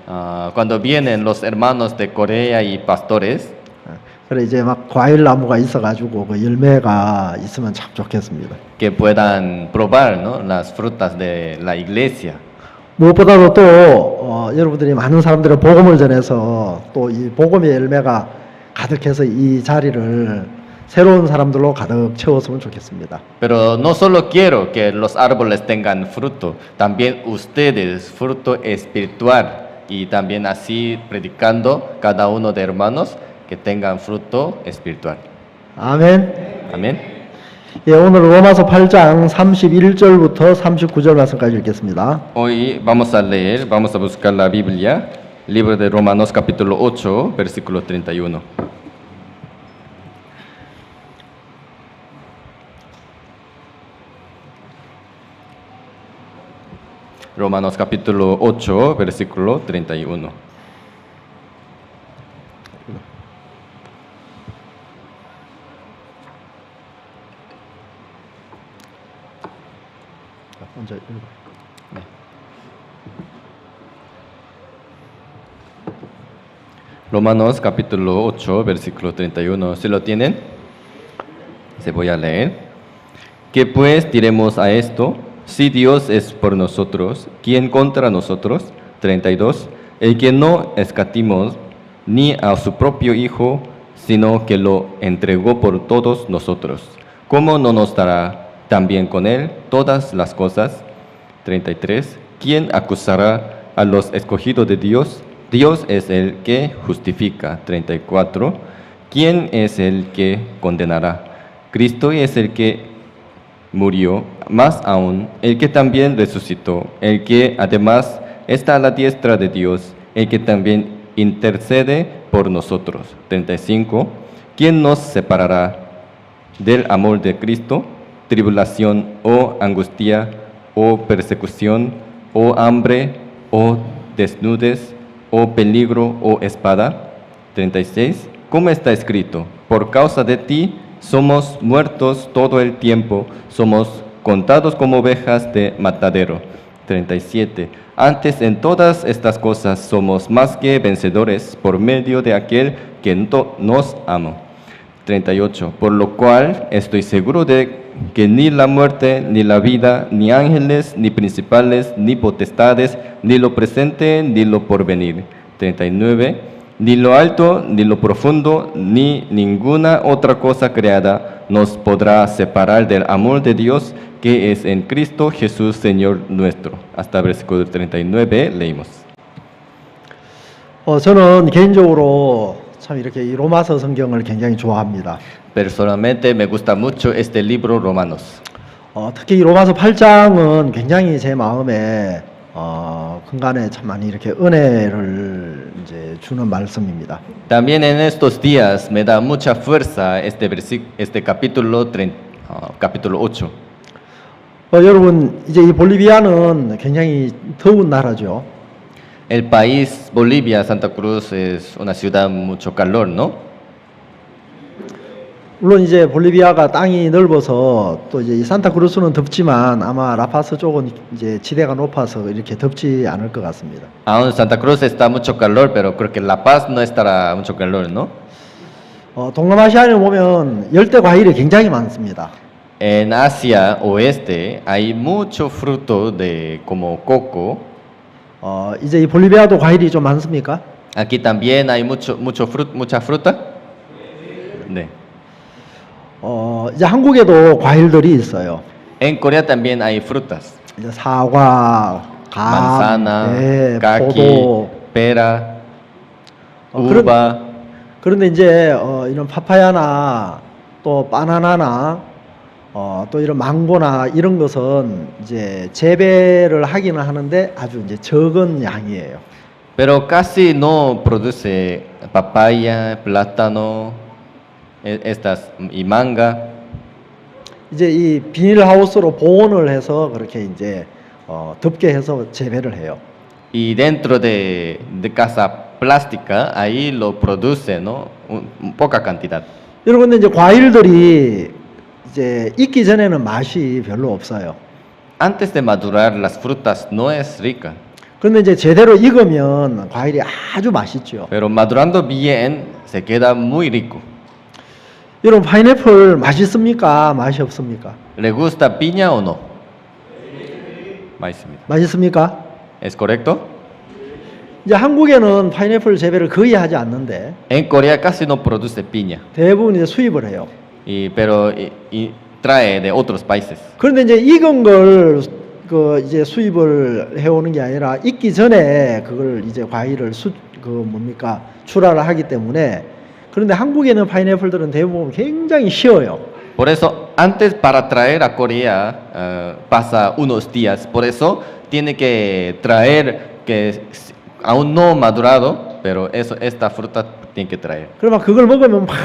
Cuando vienen los hermanos de Corea y pastores. 그래 이제 막 과일 나무가 있어가지고 그 열매가 있으면 참 좋겠습니다. Que puedan probar, ¿no? Las frutas de la iglesia. 무엇보다도 또 여러분들이 많은 사람들의 복음을 전해서 또 이 복음의 열매가 가득해서 이 자리를 새로운 사람들로 가득 채웠으면 좋겠습니다. Pero no solo quiero que los árboles tengan fruto, también ustedes fruto espiritual y también así predicando cada uno de hermanos que tengan fruto espiritual. 아멘. Amén. 예, 오늘 로마서 8장 31절부터 39절 말씀까지 읽겠습니다. Hoy vamos a leer, vamos a buscar la Biblia, libro de Romanos capítulo 8, versículo 31. Romanos capítulo 8, versículo 31. 먼저 읽어. Romanos capítulo 8, versículo 31. ¿Se lo tienen? Se voy a leer. ¿Qué pues diremos a esto? Si Dios es por nosotros, ¿quién contra nosotros? 32. El que no escatimó ni a su propio Hijo, sino que lo entregó por todos nosotros, ¿cómo no nos dará también con él todas las cosas? 33. ¿Quién acusará a los escogidos de Dios? Dios es el que justifica. 34. ¿Quién es el que condenará? Cristo es el que murió, más aún, el que también resucitó, el que además está a la diestra de Dios, el que también intercede por nosotros. 35. ¿Quién nos separará del amor de Cristo? Tribulación o angustia o persecución o hambre o desnudez o peligro o espada. 36. ¿Cómo está escrito? Por causa de ti somos muertos todo el tiempo, somos contados como ovejas de matadero. 37. Antes en todas estas cosas somos más que vencedores por medio de aquel que nos ama. 38. Por lo cual estoy seguro de que ni la muerte, ni la vida, ni ángeles, ni principales, ni potestades, ni lo presente, ni lo porvenir. 39. Ni lo alto, ni lo profundo, ni ninguna otra cosa creada nos podrá separar del amor de Dios que es en Cristo Jesús, Señor nuestro. Hasta versículo 39 leímos. 저는 개인적으로 참 이렇게 이 로마서 성경을 굉장히 좋아합니다. Personalmente me gusta mucho este libro Romanos. 특히 이 로마서 8장은 굉장히 제 마음에 근간에 참 많이 이렇게 은혜를 이제 주는 말씀입니다. También en estos días me da mucha fuerza este capítulo 8. 여러분 이제 이 볼리비아는 굉장히 더운 나라죠. El país Bolivia, Santa Cruz, es una ciudad mucho calor, ¿no? 물론 이제 볼리비아가 땅이 넓어서 또 이제 이 산타크루스는 덥지만 아마 라파스 쪽은 이제 지대가 높아서 이렇게 덥지 않을 것 같습니다. Aún Santa Cruz está mucho calor, pero creo que La Paz no estará mucho calor, ¿no? 동남아시아에 보면 열대 과일이 굉장히 많습니다. En Asia Oeste hay mucho fruto de como coco. 이제 이 볼리비아도 과일이 좀 많습니까? Aquí también hay mucha fruta. 네. 이제 한국에도 과일들이 있어요. En Corea también hay frutas. 이제 사과, 감, Manzana, kaki, 포도. pera, uva. 그런데 이제 이런 파파야나 또 바나나나 또 이런 망고나 이런 것은 이제 재배를 하기는 하는데 아주 이제 적은 양이에요. Pero casi no produce papaya, plátano, estas y manga. 이제 이 비닐하우스로 보온을 해서 그렇게 이제 덮게 해서 재배를 해요. Y dentro de casa plástica ahí lo produce, ¿no? Poca cantidad. 여러분 근데 이제 과일들이 이제 익기 전에는 맛이 별로 없어요. Antes de madurar las frutas no es rica. 그런데 이제 제대로 익으면 과일이 아주 맛있죠. Pero madurando bien se queda muy rico. 여러분 파인애플 맛있습니까? 맛이 없습니까? ¿Le gusta piña o no? 맛있습니다. 맛있습니까? ¿Es correcto? 이제 한국에는 파인애플 재배를 거의 하지 않는데 En Corea casi no produce piña, 대부분 이제 수입을 해요. pero trae de otros países. 그런데 이제 익은 걸 그 이제 수입을 해오는 게 아니라 익기 전에 그걸 이제 과일을 출하를 하기 때문에 그런데 한국에는 파인애플들은 대부분 굉장히 쉬워요. Por eso, antes para traer a Corea pasa unos días. Por eso tiene que traer que aún no madurado, pero esta fruta tiene que traer. 그러면 그걸 먹으면 막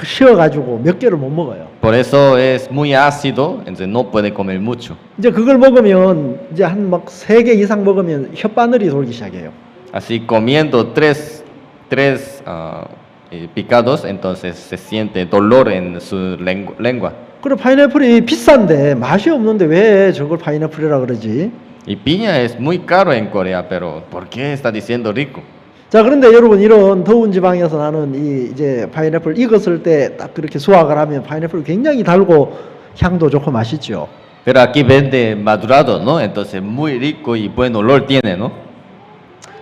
쉬어가지고 몇 개를 못 먹어요. Por eso es muy ácido, entonces no puede comer mucho. 이제 그걸 먹으면 이제 한 막 3개 이상 먹으면 혓바늘이 돌기 시작해요. Así comiendo tres picados, entonces se siente dolor en su lengua. 그리고 파인애플이 비싼데 맛이 없는데 왜 저걸 파인애플이라 그러지? Y piña es muy caro en Corea, pero ¿por qué está diciendo rico? 자, 그런데 여러분 이런 더운 지방에서 나는 이제 파인애플 익었을 때 딱 그렇게 수확을 하면 파인애플 굉장히 달고 향도 좋고 맛있죠. Pero aquí vende madurado, ¿no? Entonces muy rico y buen olor tiene, ¿no?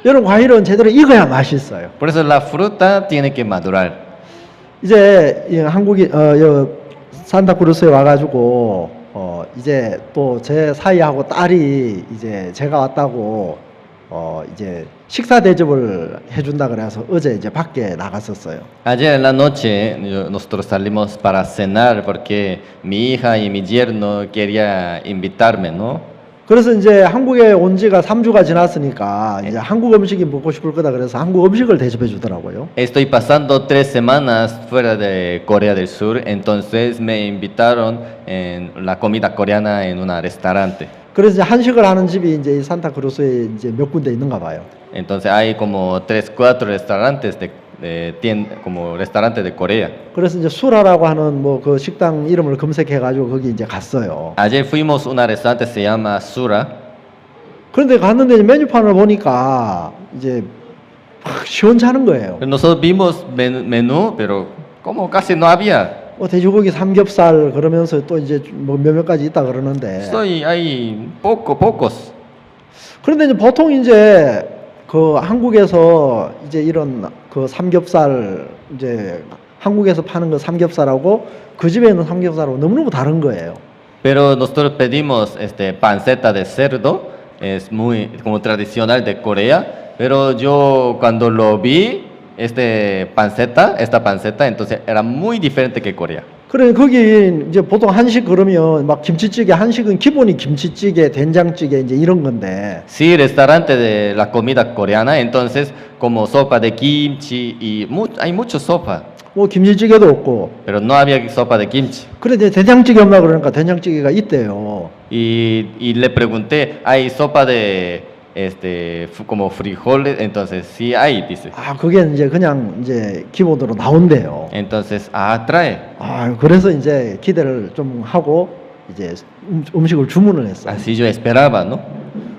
여러분 과일은 제대로 익어야 맛있어요. Por eso la fruta tiene que madurar. 이제 한국이 산타크루스에 와가지고 이제 또 제 사이하고 딸이 이제 제가 왔다고 이제 식사 대접을 해준다 그래서 어제 이제 밖에 나갔었어요. Ayer en la noche nosotros salimos para cenar porque mi hija y mi yerno quería invitarme, ¿no? 그래서 이제 한국에 온 지가 3주가 지났으니까 이제 한국 음식이 먹고 싶을 거다 그래서 한국 음식을 대접해 주더라고요. Estoy pasando 3 semanas fuera de Corea del Sur, entonces me invitaron en la comida coreana en un restaurante. 그래서 이제 한식을 하는 집이 이제 산타크루스에 이제 몇 군데 있는가 봐요. Entonces hay como 3-4 restaurantes como restaurantes de Corea. 그래서 이제 수라라고 하는 뭐 그 식당 이름을 검색해 가지고 거기 이제 갔어요. Ayer fuimos a un restaurante se llama Sura. 그런데 갔는데 이제 메뉴판을 보니까 이제 막 시원찮은 거예요. Nosotros vimos menú, pero como casi no había. 돼지고기 삼겹살 그러면서 또 이제 뭐 몇몇 가지 있다 그러는데. Hay pocos. 그런데 이제 보통 이제 그 한국에서 이제 이런 그 삼겹살 이제 한국에서 파는 거 삼겹살하고 그 집에 있는 삼겹살하고 너무너무 다른 거예요. Pero nosotros pedimos panceta de cerdo, es muy como tradicional de Corea, pero yo cuando lo vi, esta panceta, entonces era muy diferente que Corea. 그래 거기 이제 보통 한식 그러면 막 김치찌개 한식은 기본이 김치찌개, 된장찌개 이제 이런 건데. Sí, restaurante de la comida coreana, entonces como sopa de kimchi y hay mucha sopa, 뭐 김치찌개도 없고. pero no había sopa de kimchi. 그래 이제 된장찌개 없나 그러니까 된장찌개가 있대요. Y le pregunté, ¿hay sopa de como frijoles? Entonces sí hay, dice. 아 그게 이제 그냥 이제 기본으로 나온대요. Entonces, trae. 아 그래서 이제 기대를 좀 하고 이제 음식을 주문을 했어요. Así yo esperaba, ¿no?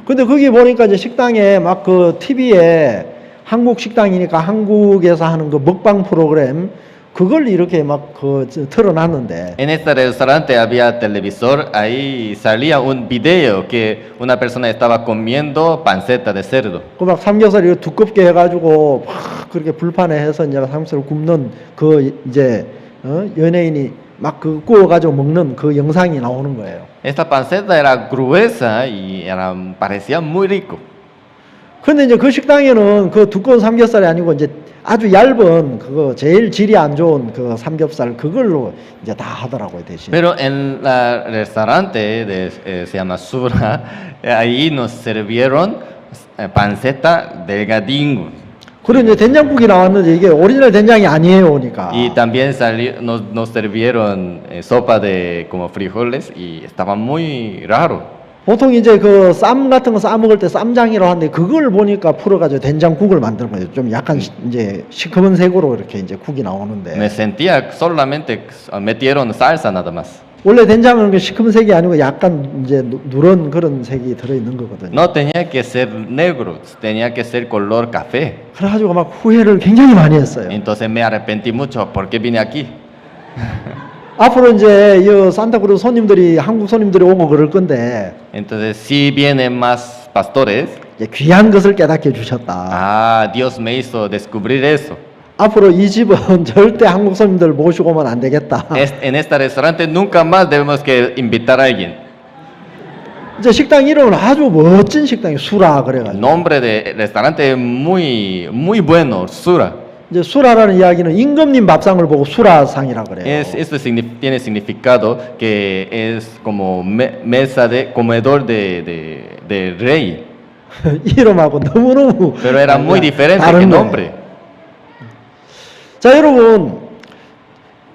근데 거기 보니까 이제 식당에 막 그 TV에 한국 식당이니까 한국에서 하는 그 먹방 프로그램 그걸 이렇게 막 그 틀어놨는데. En este restaurante había televisor, ahí salía un video que una persona estaba comiendo panceta de cerdo. 그 막 삼겹살 이거 두껍게 해가지고 막 그렇게 불판에 해서 이제 삼겹살 굽는 그 이제 연예인이 막 그 구워가지고 먹는 그 영상이 나오는 거예요. Esta panceta era gruesa y parecía muy rico. 근데 이제 그 식당에는 그 두꺼운 삼겹살이 아니고 이제 아주 얇은 그거 제일 질이 안 좋은 그 삼겹살 그걸로 이제 다 하더라고요 대신. Pero en el restaurante se llama Sura, ahí nos sirvieron panceta delgadingo. 그리고 이제 된장국이 나왔는데 이게 오리지널 된장이 아니에요, 오니까. Y también nos sirvieron sopa de como frijoles y estaba muy raro. 보통 이제 그 쌈 같은 거 싸 먹을 때 쌈장이라고 하는데 그걸 보니까 풀어가지고 된장국을 만드는 거예요. 좀 약간 이제 시커먼 색으로 이렇게 이제 국이 나오는데. Me sentía solamente metieron salsa nada más. 원래 된장은 그 시커먼 색이 아니고 약간 이제 누런 그런 색이 들어있는 거거든요. No tenía que ser negro, tenía que ser color café. 그래가지고 막 후회를 굉장히 많이 했어요. Entonces me arrepentí mucho porque vine aquí. 앞으로 이제 이 산타크루즈 손님들이 한국 손님들이 오고 그럴 건데. Entonces si vienen más pastores. 이제 귀한 것을 깨닫게 주셨다. Dios me hizo descubrir eso. 앞으로 이 집은 절대 한국 손님들 모시고 오면 안 되겠다. En este restaurante nunca más debemos que invitar a alguien. 이제 식당 이름은 아주 멋진 식당이 수라 그래가지고. Nombre de restaurante muy bueno, Sura. 이제 수라라는 이야기는 임금님 밥상을 보고 수라상이라 그래요. Esto tiene significado que es como mesa de comedor de rey. 이름하고 너무너무. Pero era muy diferente que nombre. 자 여러분,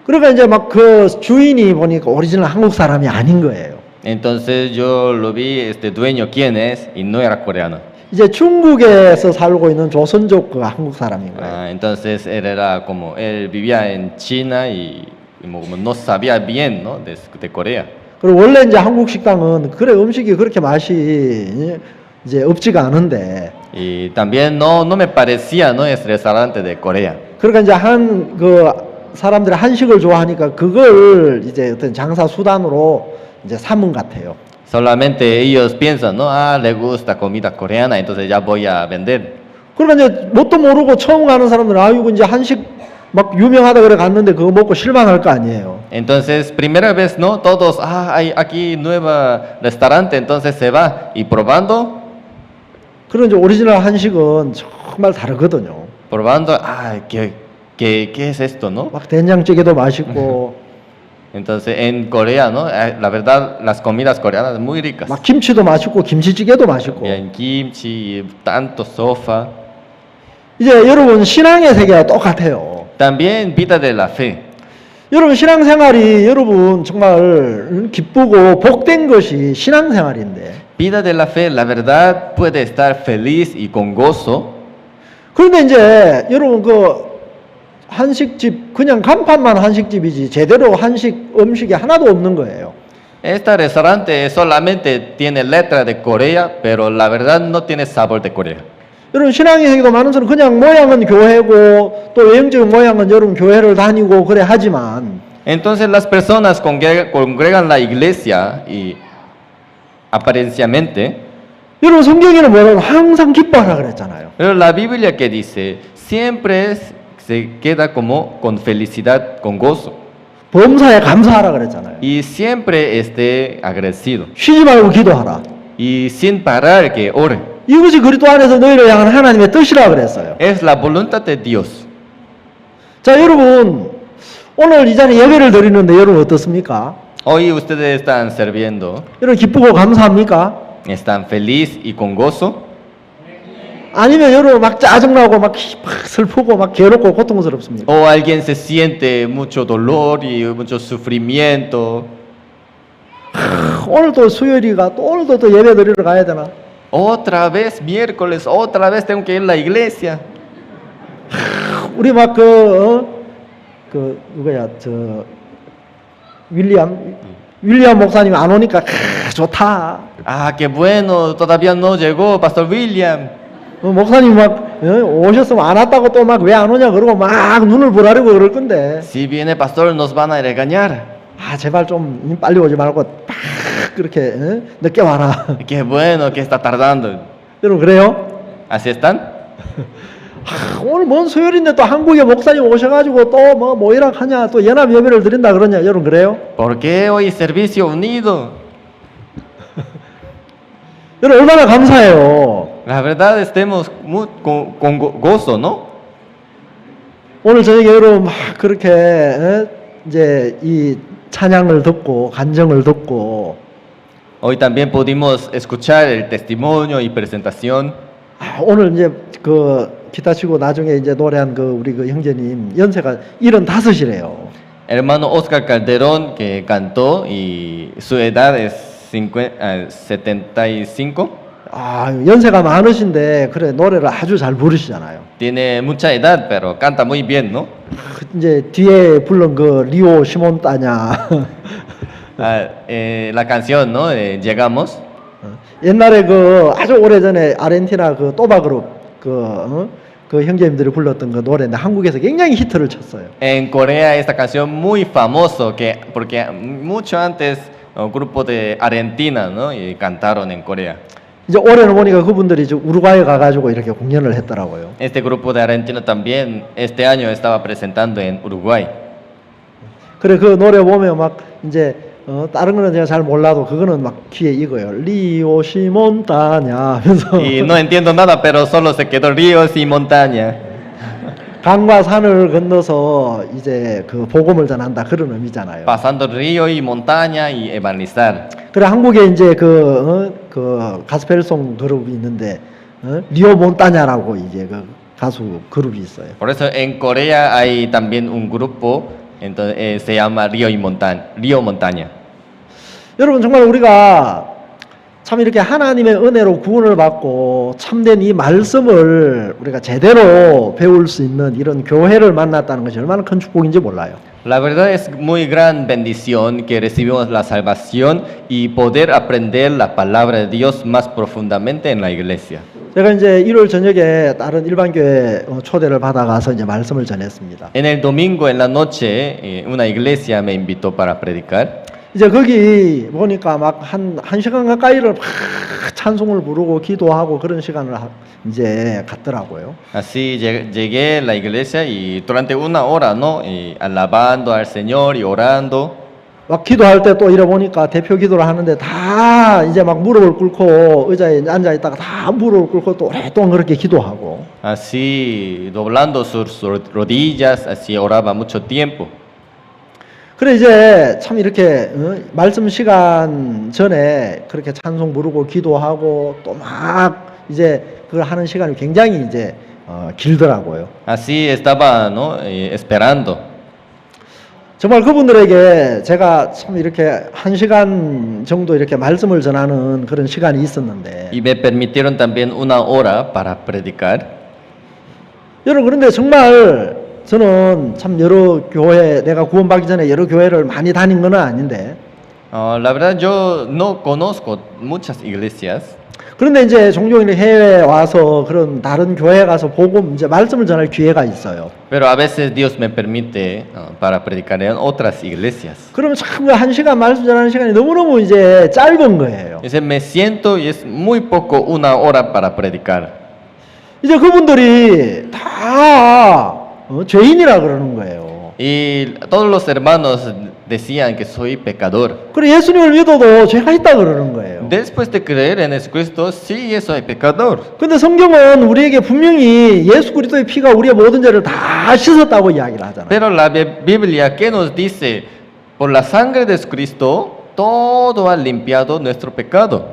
그러니까 이제 막 그 주인이 보니까 오리지널 한국 사람이 아닌 거예요. Entonces yo lo vi, este dueño quién es y no era coreano. 이제 중국에서 살고 있는 조선족 그 한국 사람인 거예요. Entonces él era como él vivía en China y como no sabía bien, ¿no? de Corea. 그리고 원래 이제 한국 식당은 그래 음식이 그렇게 맛이 이제 없지가 않은데. Y también no me parecía, no es restaurante de Corea. 그러니까 이제 그 사람들이 한식을 좋아하니까 그걸 이제 어떤 장사 수단으로 이제 삼은 것 같아요. Solamente ellos piensan, ¿no? Le gusta comida coreana, entonces ya voy a vender. 그러니까 이제 뭣도 모르고 처음 가는 사람들은 이거 이제 한식 막 유명하다 그래 갔는데 그거 먹고 실망할 거 아니에요. Entonces, primera vez, ¿no? Todos, hay aquí nueva restaurante, entonces se va y probando. 그런 이제 오리지널 한식은 정말 다르거든요. Probando, ¿qué es esto, no? 막 된장찌개도 맛있고. Entonces, en Corea, ¿no? La verdad, las comidas coreanas muy ricas. 막 김치도 맛있고 김치찌개도 맛있고. Bien, kimchi, tanto sofa. 이제 여러분 신앙의 세계가 똑같아요. También vida de la fe. 여러분 신앙생활이 여러분 정말 기쁘고 복된 것이 신앙생활인데. Vida de la fe, la verdad, puede estar feliz y con gozo. 그런데 이제 여러분 그 한식집 그냥 간판만 한식집이지 제대로 한식 음식이 하나도 없는 거예요. Este restaurante solamente tiene letra de Corea, pero la verdad no tiene sabor de Corea. 여러분 신앙의 세계도 많은 사람 그냥 모양은 교회고 또 외형적인 모양은 여러분 교회를 다니고 그래 하지만 Entonces las personas congregan la iglesia y aparienciamente, 여러분 성경에는 뭐라고 항상 기뻐하라 그랬잖아요. pero la Biblia que dice siempre se queda como con felicidad, con gozo 범사에 감사하라 그랬잖아요. y siempre esté agradecido 쉬지 말고 기도하라. y sin parar que ore. 이것이 그리스도 안에서 너희를 향한 하나님의 뜻이라 그랬어요. Es la voluntad de Dios. 자 여러분 오늘 이 자리에 예배를 드리는데 여러분 어떻습니까? Hoy ustedes están sirviendo, 여러분 기쁘고 감사합니까? están feliz y con gozo, 아니면 여러분 막 짜증나고 막 슬프고 막 괴롭고 고통스럽습니까? o alguien se siente mucho dolor y mucho sufrimiento. 오늘 또 수요일이가 또 오늘도 또 예배 드리러 가야 되나? Otra vez miércoles, otra vez tengo que ir a la iglesia. 우리 막 누구야 저 윌리엄 목사님 안 오니까 좋다. Ah, qué bueno, todavía no llegó Pastor William. 목사님 막 오셨으면 안 왔다고 또 막 왜 안 오냐 그러고 막 눈을 부라리고 그럴 건데. Si viene Pastor nos van a regañar. 아 제발 좀 빨리 오지 말고 막 그렇게 늦게 와라. Qué bueno que está tardando. 여러분 그래요? ¿Así están? 오늘 뭔 수요일인데 또 한국에 목사님 오셔가지고 또 뭐 모이라 하냐 또 연합 예배를 드린다 그러냐 여러분 그래요? ¿Por qué hoy servicio unido? 여러분 얼마나 감사해요. La verdad estemos con gozo, ¿no? 오늘 저녁에 여러분 막 그렇게 이제 이 찬양을 듣고 간정을 듣고 Hoy también pudimos escuchar el testimonio y presentación. 오늘 이제 그 기타 치고 나중에 이제 노래한 그 우리 그 형제님 연세가 75이래요. Hermano Oscar Calderón que cantó y su edad es 75. 아 연세가 많으신데 그래 노래를 아주 잘 부르시잖아요. Tiene mucha edad, pero canta muy bien, ¿no? 이제 뒤에 불른 그 리오 시몬 따냐. La canción, ¿no? Llegamos. 옛날에 그 아주 오래전에 아르헨티나 그 또바 그룹 그 형제님들이 불렀던 그 노래인데 한국에서 굉장히 히트를 쳤어요. En Corea esta canción muy famoso que porque mucho antes un grupo de Argentina, ¿no? Y cantaron en Corea. 이제 올해는 보니까 그분들이 이제 우루과이에 가가지고 이렇게 공연을 했더라고요. Este grupo de Argentina también este año estaba presentando en Uruguay. 그래 그 노래 보면 막 이제 다른 거는 제가 잘 몰라도 그거는 막 귀에 익어요. 리오 시몬 따냐 하면서 Y no entiendo nada, pero solo se quedó ríos y montaña. 강과 산을 건너서 이제 그 복음을 전한다 그런 의미잖아요. Pasando río y montaña y evangelizar. 그래 한국에 이제 그 가스펠송 그룹이 있는데 리오 몬타냐라고 이제 그 가수 그룹이 있어요. Por eso en Corea hay también un grupo, entonces se llama Río Montaña. 여러분 정말 우리가 참 이렇게 하나님의 은혜로 구원을 받고 참된 이 말씀을 우리가 제대로 배울 수 있는 이런 교회를 만났다는 것이 얼마나 큰 축복인지 몰라요. La verdad es muy gran bendición que recibimos la salvación y poder aprender la palabra de Dios más profundamente en la iglesia. 제가 이제 일요일 저녁에 다른 일반 교회 초대를 받아가서 이제 말씀을 전했습니다. En el domingo en la noche una iglesia me invitó para predicar. 이제 거기 보니까 막 한 시간 가까이를 막 찬송을 부르고 기도하고 그런 시간을 이제 갔더라고요. Así llegué a la iglesia y durante una hora, ¿no? Y alabando al Señor y orando. 막 기도할 때 또 이래 보니까 대표 기도를 하는데 다 이제 막 무릎을 꿇고 의자에 앉아 있다가 다 무릎을 꿇고 또 오랫동안 그렇게 기도하고. Así doblando sus rodillas, así oraba mucho tiempo. 그래 이제 참 이렇게 말씀 시간 전에 그렇게 찬송 부르고 기도하고 또 막 이제 그걸 하는 시간이 굉장히 이제 길더라고요. Así estaba, ¿no? Esperando. 정말 그분들에게 제가 참 이렇게 한 시간 정도 이렇게 말씀을 전하는 그런 시간이 있었는데. Y me permitieron también una hora para predicar. 여러분 그런데 정말 저는 참 여러 교회 내가 구원받기 전에 여러 교회를 많이 다닌 건 아닌데 La verdad yo no conozco muchas iglesias, 그런데 이제 종종 이렇게 해외에 와서 그런 다른 교회 가서 복음 이제 말씀을 전할 기회가 있어요. pero a veces Dios me permite para predicar en otras iglesias. 그러면 참 한 시간 말씀 전하는 시간이 너무너무 이제 짧은 거예요. Dice, me siento y es muy poco una hora para predicar. 이제 그분들이 다 죄인이라 그러는 거예요. Y todos los hermanos decían que soy pecador. 그래 예수님을 믿어도 죄가 있다 그러는 거예요. Después de creer en Jesucristo, sí, soy pecador. 근데 성경은 우리에게 분명히 예수 그리스도의 피가 우리의 모든 죄를 다 씻었다고 이야기를 하잖아요. Pero la Biblia, ¿qué nos dice? Por la sangre de Jesucristo, todo ha limpiado nuestro pecado.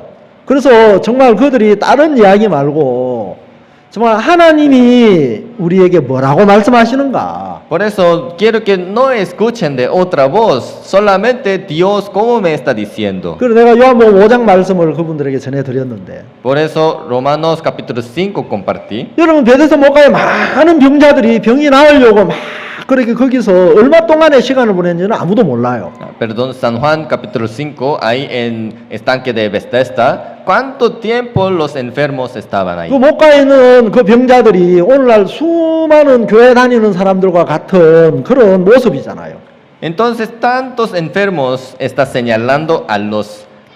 그래서 정말 그들이 다른 이야기 말고 정말 하나님이 우리에게 뭐라고 말씀하시는가? Por eso quiero que no escuchen de otra voz, solamente Dios cómo me está diciendo. 그래서 내가 요한복음 5장 말씀을 그분들에게 전해드렸는데 Por eso Romanos capítulo 5 compartí. 여러분 베데스다 목가에 많은 병자들이 병이 나으려고 막 그렇게 거기서 얼마 동안의 시간을 보냈는지는 아무도 몰라요. Perdón, San Juan capítulo 5, ahí en estanque de Bethesda, ¿cuánto tiempo los enfermos estaban ahí? 그 목가에 있는 그 병자들이 오늘날 수많은 교회 다니는 사람들과 같은 그런 모습이잖아요. Entonces tantos enfermos está señalando a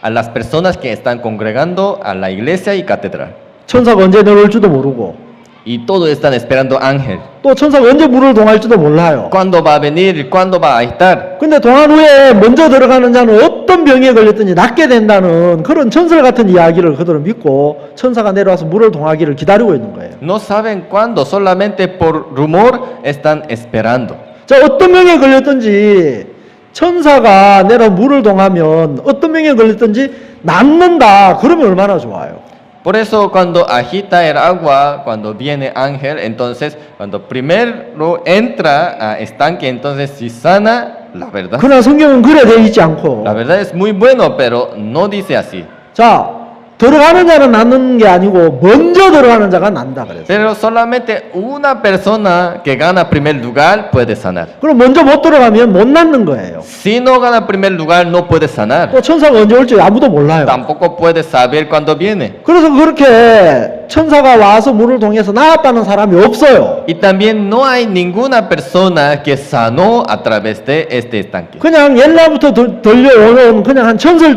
las personas que están congregando a la iglesia y catedral. 천사가 언제 내려올지도 모르고 Y todos están esperando ángel. 또 천사가 언제 물을 동할지도 몰라요. ¿Cuándo va a venir? ¿Cuándo va a estar? 근데 동안 후에 먼저 들어가는 자는 어떤 병에 걸렸든지 낫게 된다는 그런 전설 같은 이야기를 그들은 믿고 천사가 내려와서 물을 동하기를 기다리고 있는 거예요. No saben cuándo, solamente por rumor están esperando. 자, 어떤 병에 걸렸든지 천사가 내려 물을 동하면 어떤 병에 걸렸든지 낫는다. 그러면 얼마나 좋아요. Por eso cuando agita el agua, cuando viene ángel, entonces cuando primero entra a estanque, entonces si sana, la verdad. 그러나 성경은 그래 돼 있지 않고 La verdad es muy bueno, pero no dice así. 자, 들어가는 자는 낫는 게 아니고 먼저 들어가는 자가 난다 그랬어요. Pero solamente una persona que gana primer lugar puede sanar. 그럼 먼저 못 들어가면 못 낫는 거예요. Si no gana primer lugar, no puede sanar. 또 천사가 언제 올지 아무도 몰라요. Tampoco puede saber cuándo viene. 그래서 그렇게 천사가 와서 물을 동해서 나았다는 사람이 없어요. Y también no hay ninguna persona que sanó a través de este estanque. 그냥 옛날부터 들려오는 그냥 한 전설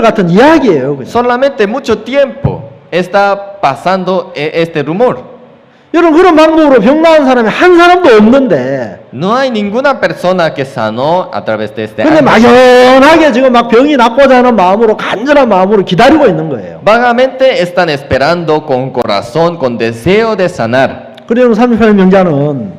같은 이야기예요. 그냥. Solamente mucho tiempo está pasando este rumor. 여러분 그런 방법으로 병 나은 사람이 한 사람도 없는데 No hay ninguna persona que sanó a través de este 근데 ángel. 막연하게 지금 막 병이 낫고자 하는 마음으로 간절한 마음으로 기다리고 있는 거예요. Vagamente están esperando con corazón, con deseo de sanar. 그래서 38 병자는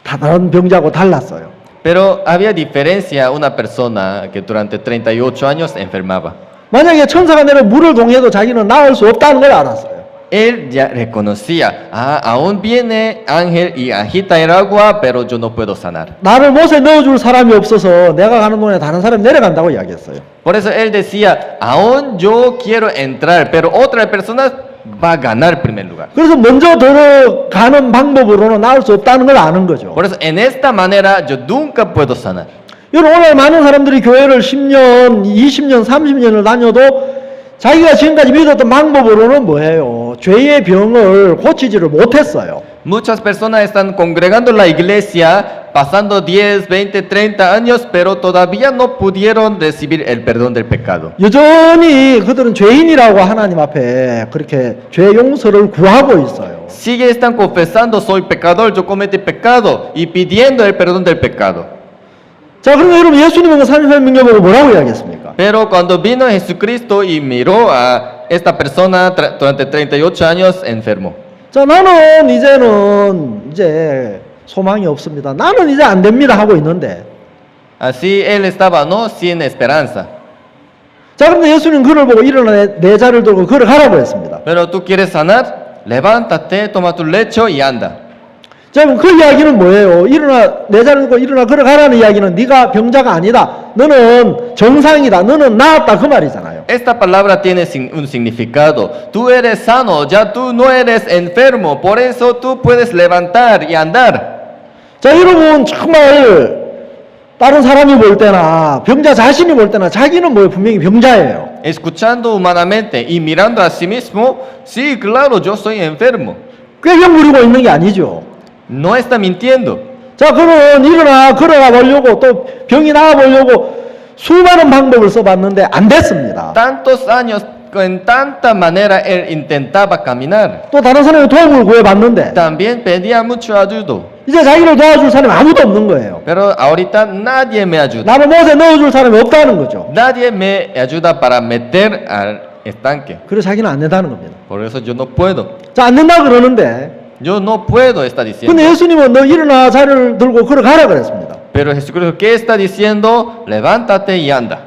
다른 병자하고 달랐어요. Pero había diferencia una persona que durante 38 años enfermaba. 만약에 천사가 내려 물을 동해도 자기는 나을 수 없다는 걸 알았어요. Él ya reconocía, aún viene ángel y agita el agua, pero yo no puedo sanar. 나를 못에 넣어줄 사람이 없어서 내가 가는 동안에 다른 사람이 내려간다고 이야기했어요. Por eso él decía, aún yo quiero entrar, pero otra persona va a ganar primer lugar. 그래서 먼저 들어가는 방법으로는 나을 수 없다는 걸 아는 거죠. Por eso en esta manera yo nunca puedo sanar. 여러분 오늘 많은 사람들이 교회를 10년, 20년, 30년을 다녀도 자기가 지금까지 믿었던 방법으로는 뭐예요? 죄의 병을 고치지를 못했어요. Muchas personas están congregando la iglesia, pasando 10, 20, 30 años, pero todavía no pudieron recibir el perdón del pecado. 여전히 그들은 죄인이라고 하나님 앞에 그렇게 죄 용서를 구하고 있어요. Sigue están confesando, soy pecador, yo cometí pecado, y pidiendo el perdón del pecado. 자, 그런데 여러분 예수님은 그 38명령 보고 뭐라고 이야기했습니까? Pero cuando vino Jesucristo y miró a esta persona durante 38 años enfermo. 자, 나는 이제 소망이 없습니다. 나는 이제 안 됩니다 하고 있는데. Así él estaba, no sin esperanza. 자, 그런데 예수님 그를 보고 일어나 내 자를 들고 걸어가라고 했습니다. Pero tú quieres sanar, levántate, toma tu lecho y anda. 자, 그럼 그 이야기는 뭐예요? 일어나 내 자를 들고 일어나 걸어가라는 이야기는 네가 병자가 아니다. 너는 정상이다. 너는 나았다 그 말이잖아요. Esta palabra tiene un significado. Tú eres sano, ya tú no eres enfermo, por eso tú puedes levantar y andar. 자, 여러분 정말 다른 사람이 볼 때나 병자 자신이 볼 때나 자기는 뭐 분명히 병자예요. Escuchando humanamente y mirando a sí mismo, sí, claro, yo soy enfermo. 꾀병 부리고 있는 게 아니죠. No está mintiendo. 자, 그는 일어나 걸어가 보려고 또 병이 나아 보려고 수많은 방법을 써봤는데 안 됐습니다. Tantos años, en tanta manera él intentaba caminar. 또 다른 사람의 도움을 구해봤는데 También pedía mucho ayuda. 이제 자기를 도와줄 사람이 아무도 없는 거예요. Pero ahorita nadie me ayuda. 나무 못에 넣어줄 사람이 없다는 거죠. Nadie me ayuda para meter al estanque. 그래서 자기는 안 된다는 겁니다. Por eso yo no puedo. 자, 안 된다 그러는데 Yo no puedo, está diciendo. 근데 예수님은 너 일어나 자리를 들고 걸어가라 그랬습니다. Pero Jesucristo, ¿qué está diciendo? Levántate y anda.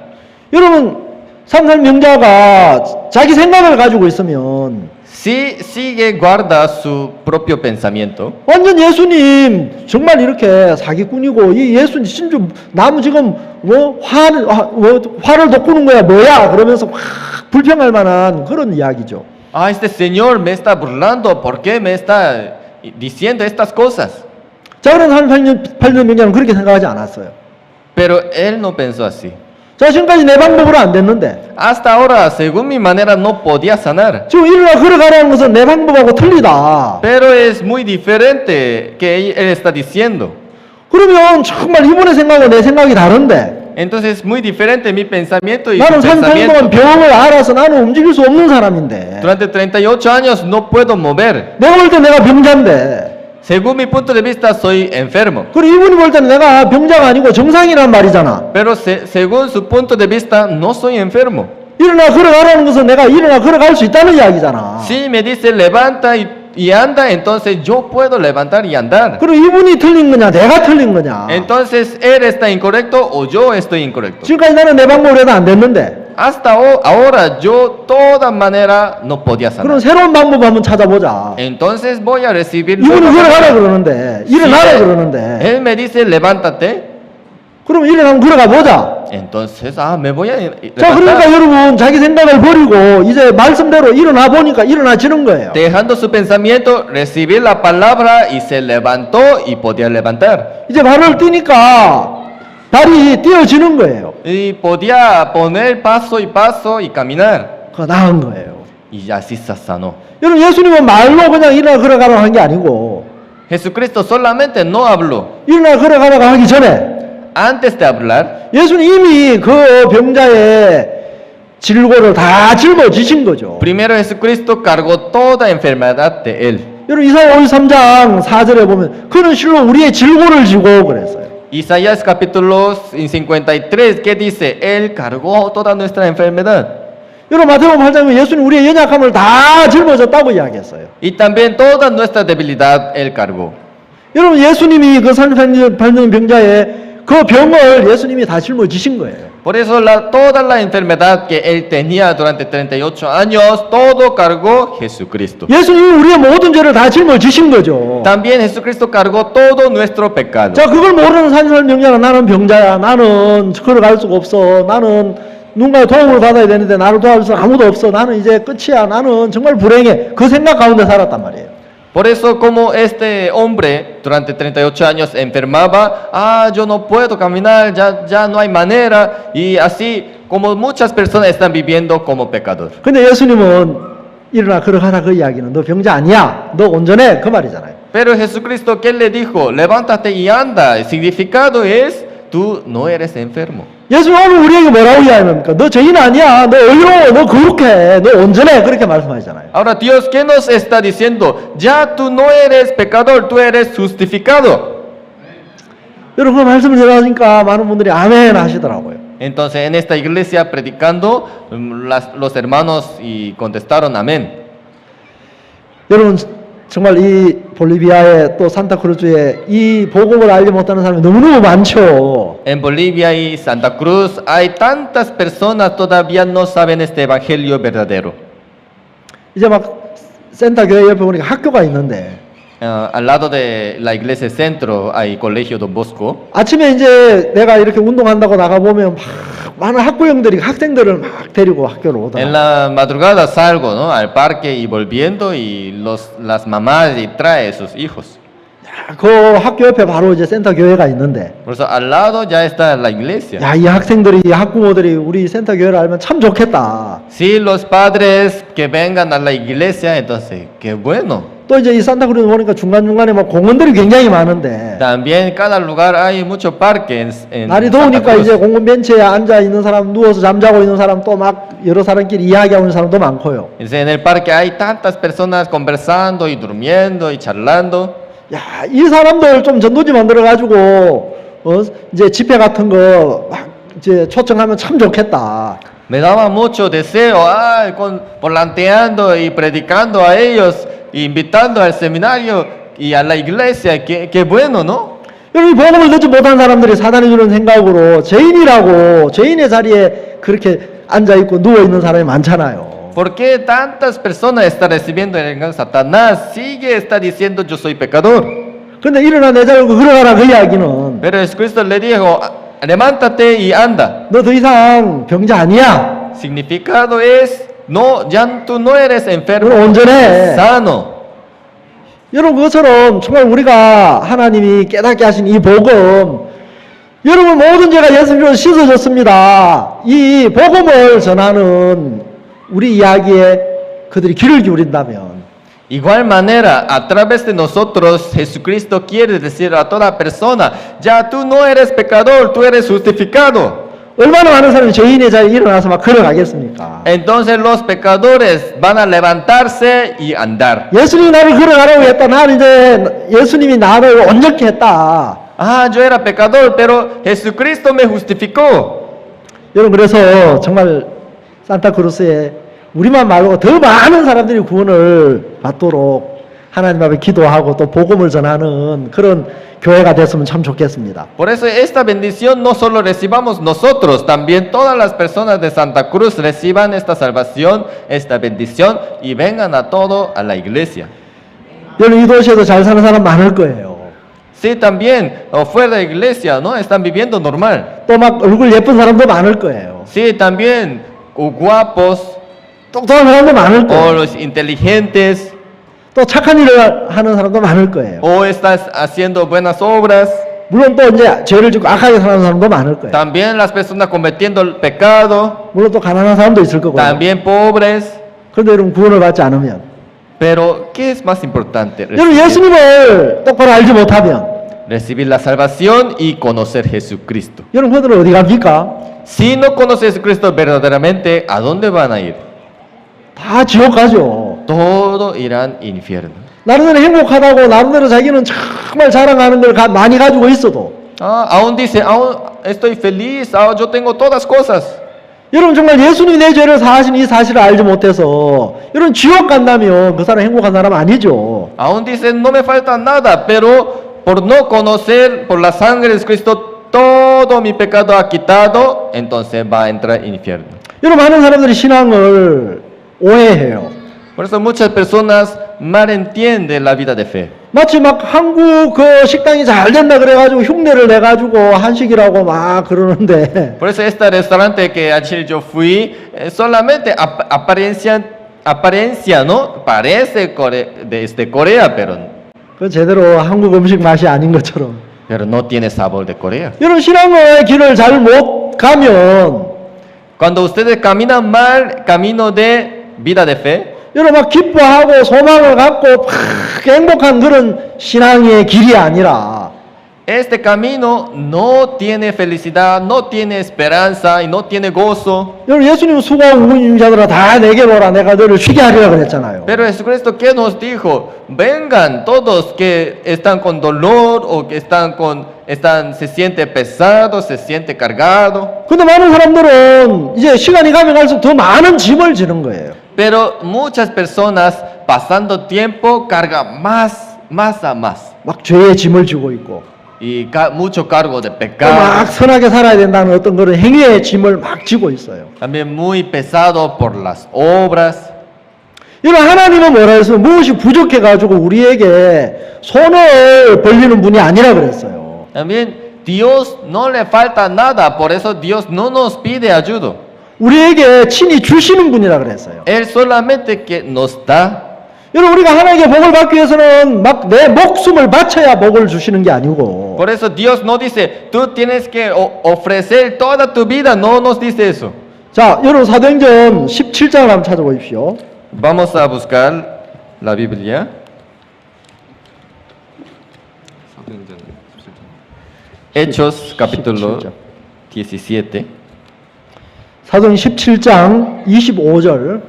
여러분, 삼살 명자가 자기 생각을 가지고 있으면 Si sigue, guarda su propio pensamiento. 완전 예수님 정말 이렇게 사기꾼이고 이 예수님 심지어 나무 지금 뭐 화를 돋구는 거야 뭐야 그러면서 확 불평할 만한 그런 이야기죠. Ah, este señor me está burlando. ¿Por qué me está diciendo estas cosas? 자, 그런 38년 명자는 그렇게 생각하지 않았어요. Pero él no pensó así. 자, 지금까지 내 방법으로 안 됐는데 Hasta ahora, según mi manera, no podía sanar. 지금 일어나 걸어가라는 것은 내 방법하고 틀리다. Pero es muy diferente que él está diciendo. 그러면 정말 이분의 생각과 내 생각이 다른데 Entonces es muy diferente mi pensamiento y su 나는 3년 pensamiento. 동안 병을 알아서 나는 움직일 수 없는 사람인데 Durante 38 años no puedo mover. 내가 볼 때 내가 병자인데 Según mi punto de vista, soy enfermo. 그리고 이분이 볼 때는 내가 병자가 아니고 정상이란 말이잖아. Pero según su punto de vista, no soy enfermo. 일어나 걸어가라는 것은 내가 일어나 걸어갈 수 있다는 이야기잖아. Si me dice levanta y anda, entonces yo puedo levantar y andar. 그리고 이분이 틀린 거냐 내가 틀린 거냐. Entonces él está incorrecto o yo estoy incorrecto. 지금까지 나는 내 방법으로 해도 안 됐는데 Hasta ahora yo toda manera no podía 그럼 sanar. 새로운 방법 한번 찾아보자. Entonces voy a recibir 이분이 nueva 걸어가라 manera. 그러는데 Si 일어나라 그러는데 él me dice levántate, 그럼 일어나면 걸어가 보자. entonces me voy a 자, 그러니까 levantar. 여러분 자기 생각을 버리고 이제 말씀대로 일어나 보니까 일어나지는 거예요. Dejando su pensamiento, recibir la palabra y se levantó y podía levantar. 이제 발을 뛰니까 발이 뛰어지는 거예요. Y podía poner paso y caminar. 그거 나은 거예요. Y así se sanó. 여러분 예수님은 말로 그냥 일어나 걸어가라고 한 게 아니고 Jesucristo solamente no habló. 일어나 걸어가라고 하기 전에 Antes de hablar, 예수님 이미 그 병자의 질고를 다 짊어지신 거죠. primero Jesucristo cargó toda enfermedad de él. 여러분 이사야 53장 4절에 보면 그는 실로 우리의 질고를 지고 그랬어요. Isaías capítulo 53, ¿qué dice? Él cargó toda nuestra enfermedad. 여러분 마태복음 8장에 예수님 우리의 연약함을 다 짊어졌다고 이야기했어요. Y también toda nuestra debilidad él cargó. 여러분 예수님이 그 38년 병자의 그 병을 예수님이 다 짊어지신 거예요. Por eso toda la enfermedad que él tenía durante 38 años, todo cargó Jesucristo. 예수님이 우리의 모든 죄를 다 짊어지신 거죠. También Jesucristo cargó todo nuestro pecado. 자, 그걸 모르는 38년 병자가 나는 병자야. 나는 걸어갈 수가 없어. 나는 누군가의 도움을 받아야 되는데 나를 도와줄 사람 아무도 없어. 나는 이제 끝이야. 나는 정말 불행해. 그 생각 가운데 살았단 말이에요. Por eso como este hombre durante 38 años enfermaba, yo no puedo caminar, ya no hay manera, y así como muchas personas están viviendo como pecador. 근데 예수님은 일어나 걸어가라 그 이야기는 너 병자 아니야. 너 온전해. 그 말이잖아요. Pero Jesucristo, ¿qué le dijo? Levántate y anda. El significado es, tú no eres enfermo. 예수님 오늘 우리에게 뭐라고 이야기합니까? 너 죄인 아니야. 너 의로워. 너 거룩해. 너 온전해. 그렇게 말씀하시잖아요. Ahora Dios, ¿qué nos está diciendo? Ya tú no eres pecador, tú eres justificado. 여러분 그 말씀을 들으니까 많은 분들이 아멘 하시더라고요. Entonces en esta iglesia predicando, los hermanos y contestaron amén. 여러분 정말 이 볼리비아의 또 산타크루즈에 이 복음을 알지 못하는 사람이 너무너무 많죠. En Bolivia y Santa Cruz hay tantas personas todavía no saben este evangelio verdadero. 이제 막 센터 교회 옆에 보니까 학교가 있는데 Al lado de la iglesia centro hay colegio Don Bosco. 아침에 이제 내가 이렇게 운동한다고 나가 보면 막 많은 학부형들이 학생들을 막 데리고 학교로 En 오더라고요. la madrugada salgo, ¿no? Al parque y volviendo y las mamás y trae sus hijos. 그 학교 옆에 바로 이제 센터 교회가 있는데, Por eso al lado ya está la iglesia. 야, 이 학생들이, 이 학부모들이 우리 센터 교회를 알면 참 좋겠다. Si los padres que vengan a la iglesia, entonces, qué bueno. 또 이제 이 산타크루즈 보니까 중간중간에 뭐 공원들이 굉장히 많은데, También en cada lugar hay mucho parque en 날이 Santa 더우니까 Cruz. 이제 공원 벤치에 앉아 있는 사람, 누워서 잠자고 있는 사람, 또 막 여러 사람끼리 이야기하고 있는 사람도 많고요. Entonces, en el parque hay tantas personas conversando y durmiendo y charlando. 야, 이 사람들 좀 전도지 만들어가지고, 이제 집회 같은 거 막 이제 초청하면 참 좋겠다. Me daba mucho deseo, volanteando y predicando a ellos, invitando al seminario y a la iglesia. Qué bueno, ¿no? 여러분, 복음을 듣지 못한 사람들이 사단이 주는 생각으로 죄인의 자리에 그렇게 앉아있고 누워있는 사람이 많잖아요. ¿Por qué tantas personas están recibiendo el engaño? Satanás está diciendo yo soy pecador. 근데 일어나 내 자리로 걸어가라 그 이야기는, Pero Jesucristo le dijo, levántate y anda. 너 더 이상 병자 아니야. Significado es, no, ya tú no eres enfermo, 너 온전해. sano. 여러분, 그것처럼 정말 우리가 하나님이 깨닫게 하신 이 복음, 여러분 모든 죄가 예수님으로 씻어졌습니다. 이 복음을 전하는 우리 이야기에 그들이 귀를 기울인다면, Igual manera, a través de nosotros, Jesucristo quiere decir a toda persona, ya tú no eres pecador, tú eres justificado. 얼마나 많은 사람이 죄인의 자리에 일어나서 막 걸어가겠습니까? Entonces los pecadores van a levantarse y andar. 예수님이 나를 걸어가라고 했다. 나는 이제 예수님이 나를 온전케 했다. Ah, yo era pecador, pero Jesucristo me justificó. 여러분, 그래서 정말 산타크루스에 우리만 말고 더 많은 사람들이 구원을 받도록 하나님 앞에 기도하고 또 복음을 전하는 그런 교회가 됐으면 참 좋겠습니다. Por eso esta bendición no solo recibamos nosotros, también todas las personas de Santa Cruz reciban esta salvación, esta bendición y vengan a todo a la iglesia. 여러분, 이 도시에도 잘 사는 사람 많을 거예요. Sí, también, fuera de iglesia, ¿no? Están viviendo normal. 또 막 얼굴 예쁜 사람도 많을 거예요. Sí, también, guapos, 똑똑한 사람도 많을 o 거예요. los inteligentes, 또 착한 일을 하는 사람도 많을 거예요. o estás haciendo buenas obras. 물론 또 이제 죄를 짓고 악하게 사는 사람도 많을 거예요. También las personas cometiendo el pecado, 물론 또 가난한 사람도 있을 거고요. también pobres. 그런데 여러분, 구원을 받지 않으면, Pero, ¿qué es más importante? 여러분 예수님을 똑바로 알지 못하면, Recibir la salvación y conocer Jesucristo. 여러분 그들은 어디 갑니까? Si no conoce a Jesucristo verdaderamente, ¿a dónde van a ir? 다 지옥 가죠. Todo irán infierno. 나름대로 행복하다고 나름대로 자기는 정말 자랑하는 걸 많이 가지고 있어도, Aún dice, aún estoy feliz, yo tengo todas cosas. 여러분 정말 예수님이 내 죄를 사하신 이 사실을 알지 못해서 여러분 지옥 간다면 그 사람 행복한 사람 아니죠. Aún dice, no me falta nada, pero por no conocer, por la sangre de Cristo, todo mi pecado ha quitado, entonces va a entrar al infierno. 여러분 많은 사람들이 신앙을 오해해요. Por eso muchas personas malentienden la vida de fe. 마치 막 한국 그 식당이 잘 된다 그래가지고 흉내를 내가지고 한식이라고 막 그러는데, Por eso este restaurante que ayer yo fui, solamente apariencia, ¿no? Parece de Corea, 그 제대로 한국 음식 맛이 아닌 것처럼. pero no tiene sabor de Corea. 여러분 신앙의 길을 잘 못 가면, Cuando ustedes caminan mal, camino de vida de fe, 여러분 막 기뻐하고 소망을 갖고 막 행복한 그런 신앙의 길이 아니라, este camino no tiene felicidad, no tiene esperanza y no tiene gozo. 여러분 예수님은 수고하고 무거운 자들아 다 내게로 오라, 내가 너를 쉬게 하리라 그랬잖아요. Pero Jesucristo, ¿qué nos dijo? Vengan todos que están con dolor o que se siente pesado, se siente cargado. 근데 많은 사람들은 이제 시간이 가면 갈수록 더 많은 짐을 지는 거예요. Pero muchas personas pasando tiempo cargan más a más. 막 죄의 짐을 지고 있고, Y mucho cargo de 또 pecado. 막 선하게 살아야 된다는 어떤 그런 행위의 짐을 막 지고 있어요. También muy pesado por las obras. 여러분 하나님은 뭐라 했어요? 무엇이 부족해가지고 우리에게 손을 벌리는 분이 아니라 그랬어요. También Dios no le falta nada, por eso Dios no nos pide ayuda. 우리에게 친히 주시는 분이라 그랬어요. Él solamente que nos da. 여러분 우리가 하나님께 복을 받기 위해서는 막 내 목숨을 바쳐야 복을 주시는 게 아니고 Por eso Dios no dice, tú tienes que ofrecer toda tu vida, no nos dice eso. 자, 여러분 사도행전 17장을 한번 찾아보십시오. Vamos a buscar la Biblia. Hechos capítulo 17. 사도행 17장 25절.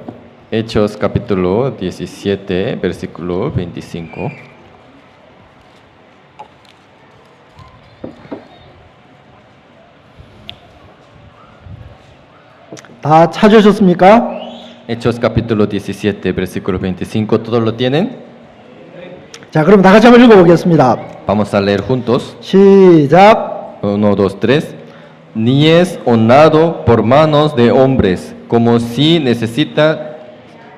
Hechos capítulo 17, versículo 25. 다 찾으셨습니까? Hechos capítulo 17, versículo 25. ¿Todos lo tienen? 자, 그럼 다 같이 한번 읽어보겠습니다. Vamos a leer juntos. 시작. 1, 2, 3. Ni es honrado por manos de hombres, como si necesita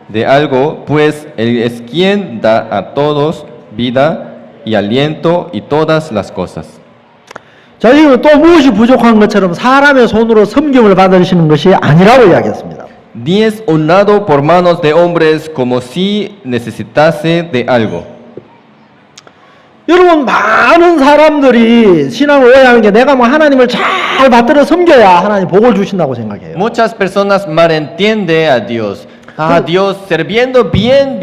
de algo, pues Él es quien da a todos vida y aliento y todas las cosas. 자, 이거 또 무엇이 부족한 것처럼 사람의 손으로 섬김을 받으시는 것이 아니라고 이야기했습니다. Ni es honrado por manos de hombres, como si necesitase de algo. 여러분 많은 사람들이 신앙을 오해하는 게 내가 뭐 하나님을 잘 받들어 섬겨야 하나님 복을 주신다고 생각해요. Muchas personas malentienden a Dios. Ah, Dios sirviendo bien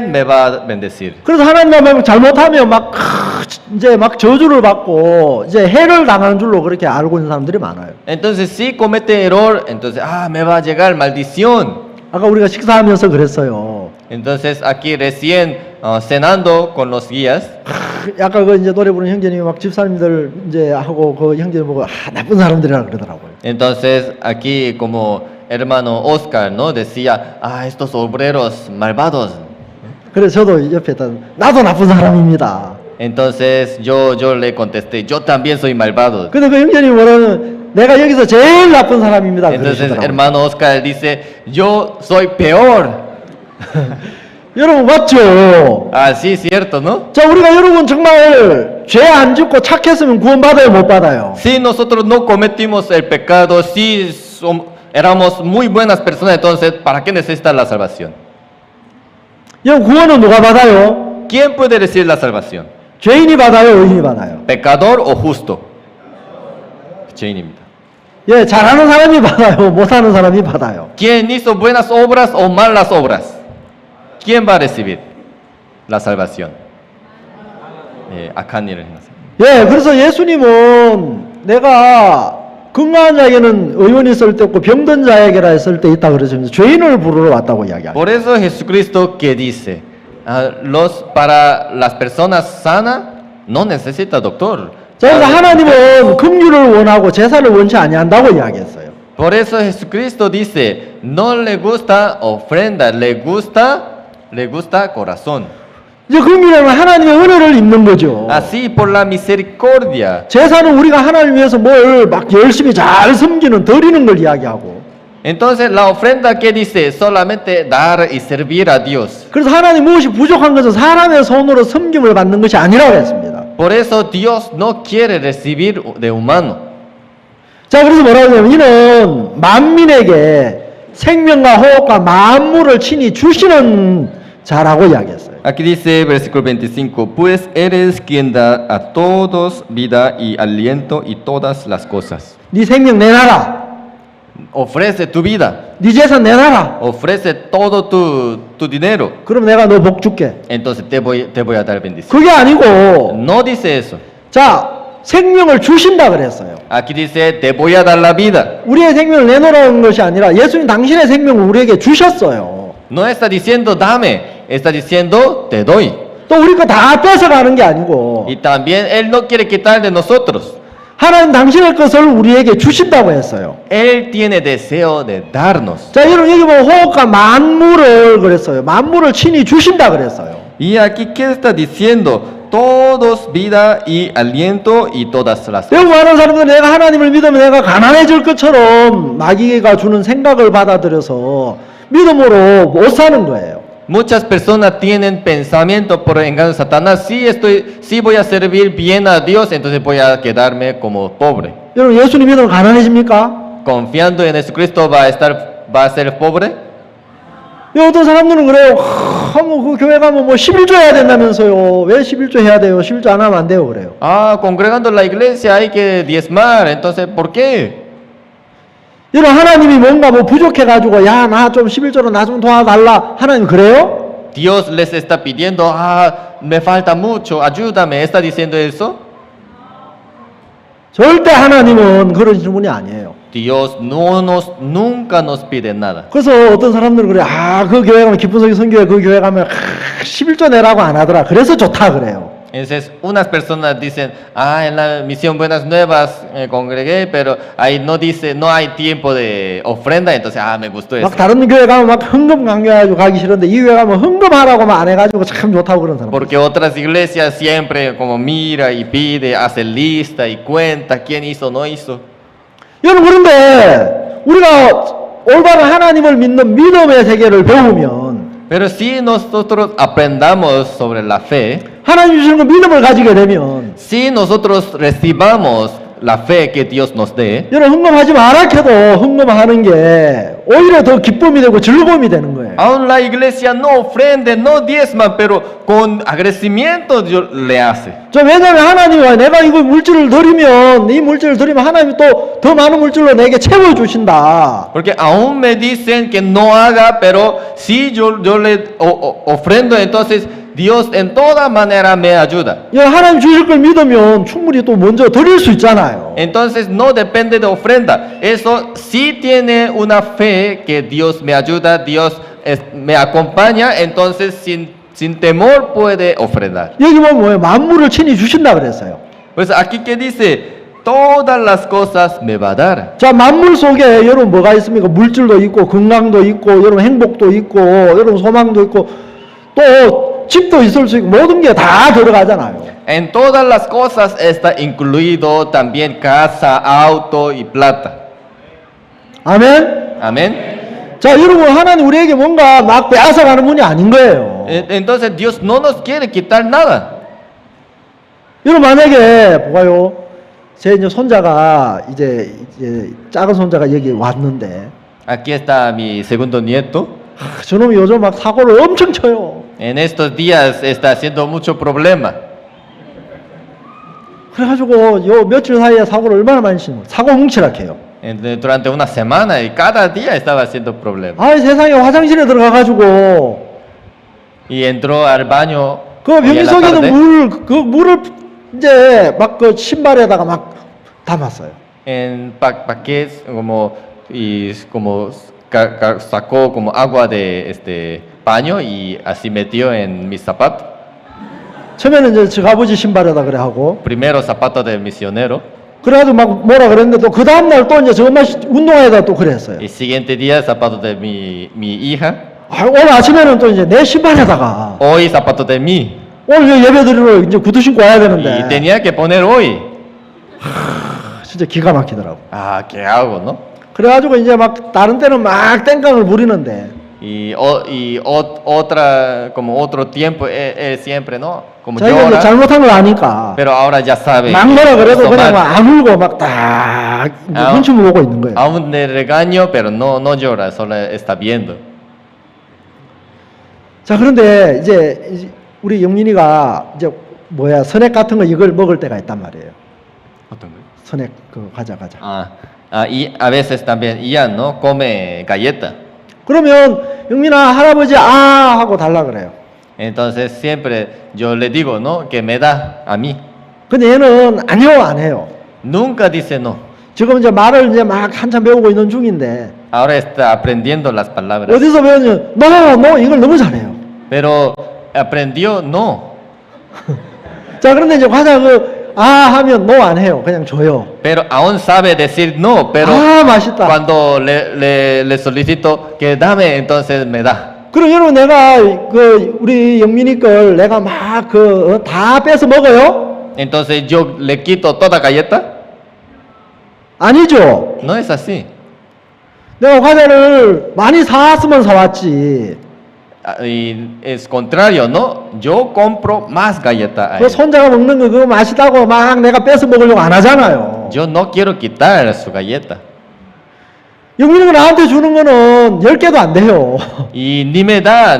me va a bendecir. 그래서 하나님만 잘못하면 막 이제 막 저주를 받고 이제 해를 당하는 줄로 그렇게 알고 있는 사람들이 많아요. Entonces si comete error, entonces me va a llegar maldición. 아까 우리가 식사하면서 그랬어요. Entonces aquí recién cenando con los guías, 아까 그 이제 노래 부르는 형제님이 막 집사님들 이제 하고 그 형제님 보고 나쁜 사람들이라 그러더라고요. entonces aquí como hermano Oscar, ¿no? Decía, estos obreros malvados. 그래서 저도 옆에 나도 나쁜 사람입니다. Entonces yo le contesté, yo también soy malvado. 근데 그 형제님이 뭐라면 내가 여기서 제일 나쁜 사람입니다. Entonces 그러시더라고요. hermano Oscar dice, yo soy peor. 여러분 맞죠? Sí, cierto, ¿no? 자, 우리가 여러분 정말 죄 안 짓고 착했으면 구원받아요, 못 받아요? Si nosotros no cometimos el pecado, si éramos muy buenas personas, entonces ¿para qué necesita la salvación? 여러분 구원은 누가 받아요? ¿Quién puede recibir la salvación? 죄인이 받아요, 의인이 받아요? ¿Pecador o justo? 죄인입니다. 예, 잘하는 사람이 받아요, 못하는 사람이 받아요. ¿Quién hizo buenas obras o malas obras? ¿Quién va a recibir la salvación? 악한 일을 해서. 예, 그래서 예수님은 내가 건강한 자에게는 의원이 있을 때 없고 병든 자에게라 했을 때 있다 그러시면서 죄인을 부르러 왔다고 이야기합니다. Por eso Jesucristo que dice, para las personas sanas no necesita doctor. 자, 그래서 하나님은 긍휼을 원하고 제사를 원치 아니한다고 이야기했어요. Por eso Jesucristo dice, no le gusta ofrenda, le gusta corazón. 이제 긍휼은 하나님의 은혜를 입는 거죠. Así por la misericordia. 제사는 우리가 하나님 위해서 뭘 막 열심히 잘 섬기는 드리는 걸 이야기하고. Entonces la ofrenda que dice solamente dar y servir a Dios. 그래서 하나님 무엇이 부족한 것은 사람의 손으로 섬김을 받는 것이 아니라고 했습니다. Por eso Dios no quiere recibir de humano. 자, 그래서 뭐라고 하냐면 이는 만민에게 생명과 호흡과 만물을 친히 주시는 자라고 이야기했어요. Aquí dice versículo 25, pues eres quien da a todos vida y aliento y todas las cosas. 네 생명 내놔라. Ofrece tu vida, 네 재산 내놔라. ofrece todo tu dinero, 그럼 내가 너 복 줄게. entonces te voy a dar bendición. 그게 아니고 No dice eso. 자, 생명을 주신다 그랬어요. Aquí dice, te voy a dar la vida. 우리의 생명을 내놓으라는 것이 아니라 예수님 당신의 생명을 우리에게 주셨어요. No está diciendo dame, está diciendo te doy. 또 우리 거 다 뺏어가는 게 아니고 Y también Él no quiere quitar de nosotros. 하나님 당신의 것을 우리에게 주신다고 했어요. Él tiene deseo de darnos. 자, 여러분 여기 보면 호흡과 만물을 그랬어요. 만물을 친히 주신다 그랬어요. Y aquí, ¿qué está diciendo? Todos vida y aliento y todas las 여기 cosas. 많은 사람들은 내가 하나님을 믿으면 내가 가난해질 것처럼 마귀가 주는 생각을 받아들여서 믿음으로 못 사는 거예요. Muchas personas tienen pensamiento por engaño de Satanás. Sí voy a servir bien a Dios, entonces voy a quedarme como pobre. 여러분 예수님 믿으면 가난해집니까? Confiando en Jesucristo va a ser pobre. 어떤 사람들은 그래요. 하면 그 교회 가면 뭐 11조 해야 된다면서요. 왜 11조 해야 돼요? 11조 안 하면 안 돼요. 그래요. Ah, congregando en la iglesia hay que diezmar, entonces, ¿por qué? 이런 하나님이 뭔가 뭐 부족해가지고 야 나 좀 11조로 나 좀 도와달라. 하나님 그래요? Dios les está pidiendo, me falta mucho, ayúdame, ¿está diciendo eso? 절대 하나님은 그런 질문이 아니에요. Dios nunca nos pide nada. 그래서 어떤 사람들은 그래. 그 교회 가면 기쁨성이 선교회 그 교회 가면 11조 내라고 안 하더라. 그래서 좋다 그래요. Entonces, unas personas dicen, en la misión Buenas Nuevas congregué, pero ahí no dice, no hay tiempo de ofrenda, entonces, me gustó eso. 막 다른 교회 가면 막 헌금 강요해가지고 가기 싫은데 이 교회 가면 헌금하라고만 안 해가지고 참 좋다고 그런 사람. Porque otras iglesias siempre como mira y pide, hace lista y cuenta quién hizo, no hizo. 여러분 그런데 우리가 올바른 하나님을 믿는 믿음의 세계를 배우면 Pero si nosotros aprendamos sobre la fe, 하나님 주시는 그 믿음을 가지게 되면 si nosotros recibamos la fe que Dios nos dé, 여러분 헌금하지 마라 해도 헌금하는 게 오히려 더 기쁨이 되고 즐거움이 되는 거예요. aún la iglesia no ofrende, no diezma, pero con agradecimiento Dios le hace. 왜냐하면 하나님이 내가 이거 물질을 드리면 이 물질을 드리면 하나님이 또 더 많은 물질로 내게 채워주신다. Porque aún me dicen que no haga, pero si yo le ofrendo, entonces Dios en toda manera me ayuda. 하나님 주실 걸 믿으면 충분히 또 먼저 드릴 수 있잖아요. Entonces no depende de ofrenda. Eso sí tiene una fe que Dios me ayuda, Dios me acompaña, entonces sin temor puede ofrendar. 여기 보면 뭐예요? 만물을 친히 주신다 그랬어요. Pues aquí que dice, todas las cosas me va a dar. 자, 만물 속에 여러분 뭐가 있습니까? 물질도 있고 건강도 있고 여러분 행복도 있고 여러분 소망도 있고 또 집도 있을 수 있고 모든 게 다 들어가잖아요. En todas las cosas está incluido también casa, auto y plata. 아멘. Amén. 자, 여러분 하나님 우리에게 뭔가 막 빼앗아가는 분이 아닌 거예요. Entonces Dios no nos quiere quitar nada. 여러분 만약에 뭐가요? 제 이제 손자가 이제 작은 손자가 여기 왔는데 Aquí está mi segundo nieto. 저놈이 요즘 막 사고를 엄청 쳐요. En estos días está haciendo mucho problema. 그래가지고 요 며칠 사이에 사고를 얼마나 많이 치는 거예요. 사고 뭉치락해요. Durante una semana y cada día estaba haciendo problemas. 세상에 화장실에 들어가가지고 Y entró al baño. 그 hoy 변기 en la 속에는 tarde. 그 물을 이제 막 그 신발에다가 막 담았어요. En paquetes como sacó como agua de paño y así metió en mis zapatos. 처음에는 이제 저 아버지 신발에다 그래 하고 Primero zapatos de misionero 그래가지고 막 뭐라 그랬는데 또 그 다음날 또 이제 저 엄마 운동화에다 또 그랬어요. y siguiente día zapatos de mi hija. 오늘 아침에는 또 이제 내 신발에다가 Hoy zapatos de mí 오늘 예배드리러 이제 구두 신고 와야 y 되는데 tenía que poner hoy. 진짜 기가 막히더라고. ¿Qué hago, no? 그래가지고 이제 막 다른 때는 막 땡깡을 부리는데 Y otra como otro tiempo él siempre no como 자기가 이제 llora, 잘못한 걸 아니까 pero ahora ya sabe 막 뭐라 그래도 hizo 그냥 mal. 막 안 울고 막딱 눈치만 보고 있는 거예요. Aún le regaño pero no llora, solo está viendo. 자, 그런데 이제 우리 영민이가 이제 뭐야 선액 같은 거 이걸 먹을 때가 있단 말이에요. 어떤 거요? 선액 그 과자. Y a veces también Ian no come galleta. 그러면 영민아 할아버지 하고 달라 그래요. Entonces siempre yo le digo, ¿no? Que me da a mí. 근데 얘는 아니요 안 해요. Nunca dice no. 지금 이제 말을 이제 막 한참 배우고 있는 중인데 Ahora está aprendiendo las palabras. 어디서 배우냐면 no 이걸 너무 잘해요. Pero aprendió no. 자, 그런데 이제 과자 하면 no 안 해요. 그냥 줘요. Pero aún sabe decir no, pero 맛있다. cuando le solicito que dame, entonces me da. 그럼 여러분 내가 우리 영민이 걸 내가 막 다 뺏어 먹어요? Entonces yo le quito toda galleta. 아니죠. No es así. 내가 과자를 많이 사왔으면 사왔지. Y es contrario, ¿no? Yo compro más galleta a 그 él. 손자가 먹는 거 그거 맛있다고 막 내가 뺏어 먹으려고 안 하잖아요. Yo no quiero quitar su galleta. 영민이가 나한테 주는 거는 10개도 안 돼요. Y ni me da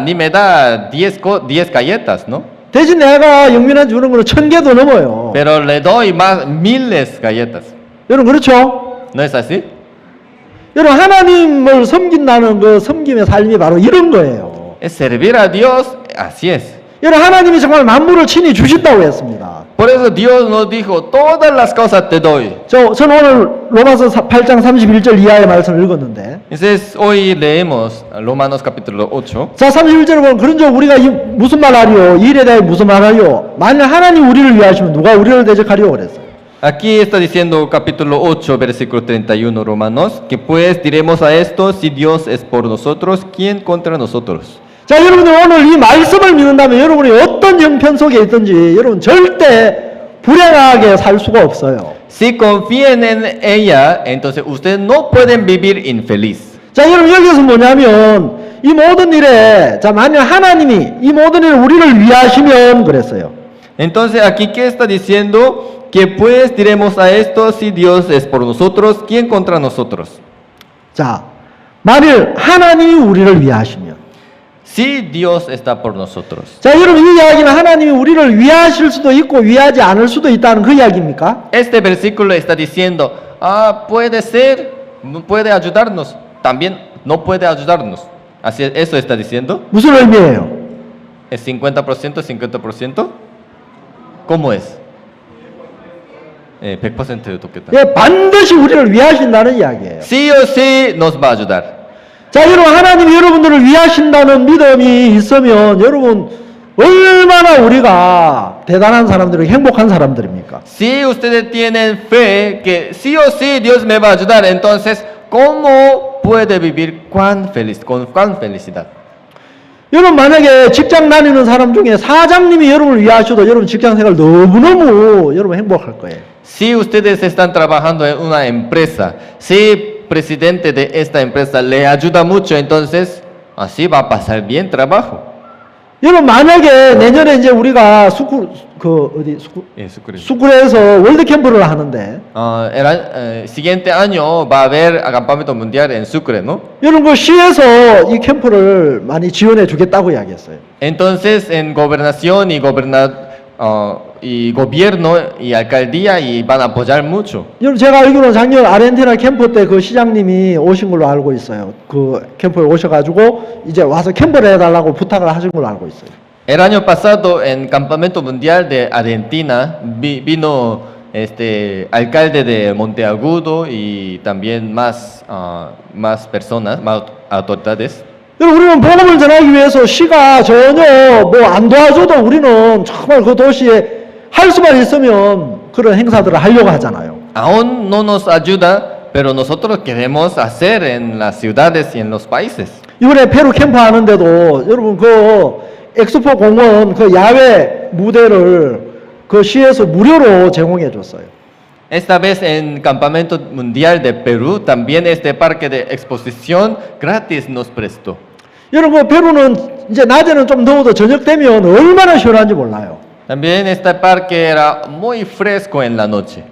10 galletas, ¿no? 대신 내가 영민한테 주는 거는 1000개도 넘어요. Pero le doy más miles galletas. 여러분 그렇죠? ¿No es así? 여러분 하나님을 섬긴다는 그 섬김의 삶이 바로 이런 거예요. Es servir a Dios, así es. 여러분 하나님이 정말 만물을 친히 주신다고 했습니다. Por eso Dios nos dijo, todas las cosas te doy. 저는 오늘 로마서 8장 31절 이하의 말씀을 읽었는데 Entonces hoy leemos Romanos capítulo 8. 자 31절을 보면 그런즉 우리가 무슨 말 하리요? 이 일에 대해 무슨 말 하리요? 만일 하나님 우리를 위하시면 누가 우리를 대적하리요? 그랬어요. Aquí está diciendo capítulo 8, versículo 31 Romanos, que pues diremos a esto, si Dios es por nosotros, ¿quién contra nosotros? 자 여러분들 오늘 이 말씀을 믿는다면 여러분이 어떤 형편 속에 있든지 여러분 절대 불행하게 살 수가 없어요. Si confían en ella, entonces ustedes no pueden vivir infeliz. 자 여러분 여기서 뭐냐면 이 모든 일에 자 만약 하나님이 이 모든 일을 우리를 위하시면 그랬어요. Entonces aquí qué está diciendo, que pues diremos a esto, si Dios es por nosotros, ¿quién contra nosotros? 자 만일 하나님이 우리를 위하시면 Si Dios está por nosotros. 자 여러분 이 이야기는 하나님이 우리를 위하실 수도 있고 위하지 않을 수도 있다는 그 이야기입니까? Este versículo está diciendo, puede ser, puede ayudarnos, también no puede ayudarnos. Así, ¿eso está diciendo? 무슨 의미예요? ¿Es 50%, 50%? ¿Cómo es? 100% 좋겠다. 예, 반드시 우리를 위하신다는 이야기예요. Sí o sí nos va a ayudar. 자 여러분 하나님이 여러분들을 위하신다는 믿음이 있으면 여러분 얼마나 우리가 대단한 사람들이고 행복한 사람들입니까? Si ustedes tienen fe que sí o sí Dios me va a ayudar, entonces ¿cómo puede vivir con cuán felicidad? 여러분 만약에 직장 다니는 사람 중에 사장님이 여러분을 위하셔도 여러분 직장 생활 너무너무 여러분 행복할 거예요. Si ustedes están trabajando en una empresa, si presidente de esta empresa le ayuda mucho, entonces así va a pasar bien trabajo. 여러분 만약에 내년에 이제 우리가 수쿨에서 월드 캠프를 하는데 siguiente año va a haber acampamento mundial en Sucre, ¿no? 여러분 그 시에서 이 캠프를 많이 지원해 주겠다고 이야기했어요. Entonces en gobernación y gobierno y alcaldía y van a apoyar mucho. 여러분 제가 알기로는 작년 아르헨티나 캠프 때 그 시장님이 오신 걸로 알고 있어요. 그 캠프에 오셔가지고 이제 와서 캠프를 해달라고 부탁을 하신 걸로 알고 있어요. El año pasado en campamento mundial de Argentina vino alcalde de Monteagudo y también más personas, más autoridades. 여러분 우리는 복음을 전하기 위해서 시가 전혀 뭐 안 도와줘도 우리는 정말 그 도시에 할 수만 있으면 그런 행사들을 하려고 하잖아요. Aún no nos ayuda, pero nosotros queremos hacer en las ciudades y en los países. 이번에 페루 캠프 하는데도 여러분 그 엑스포 공원 그 야외 무대를 그 시에서 무료로 제공해 줬어요. Esta vez en Campamento Mundial de Perú, también este parque de exposición gratis nos prestó. 여러분 그 페루는 이제 낮에는 좀 더워도 저녁 되면 얼마나 시원한지 몰라요. También este parque era muy fresco en la noche.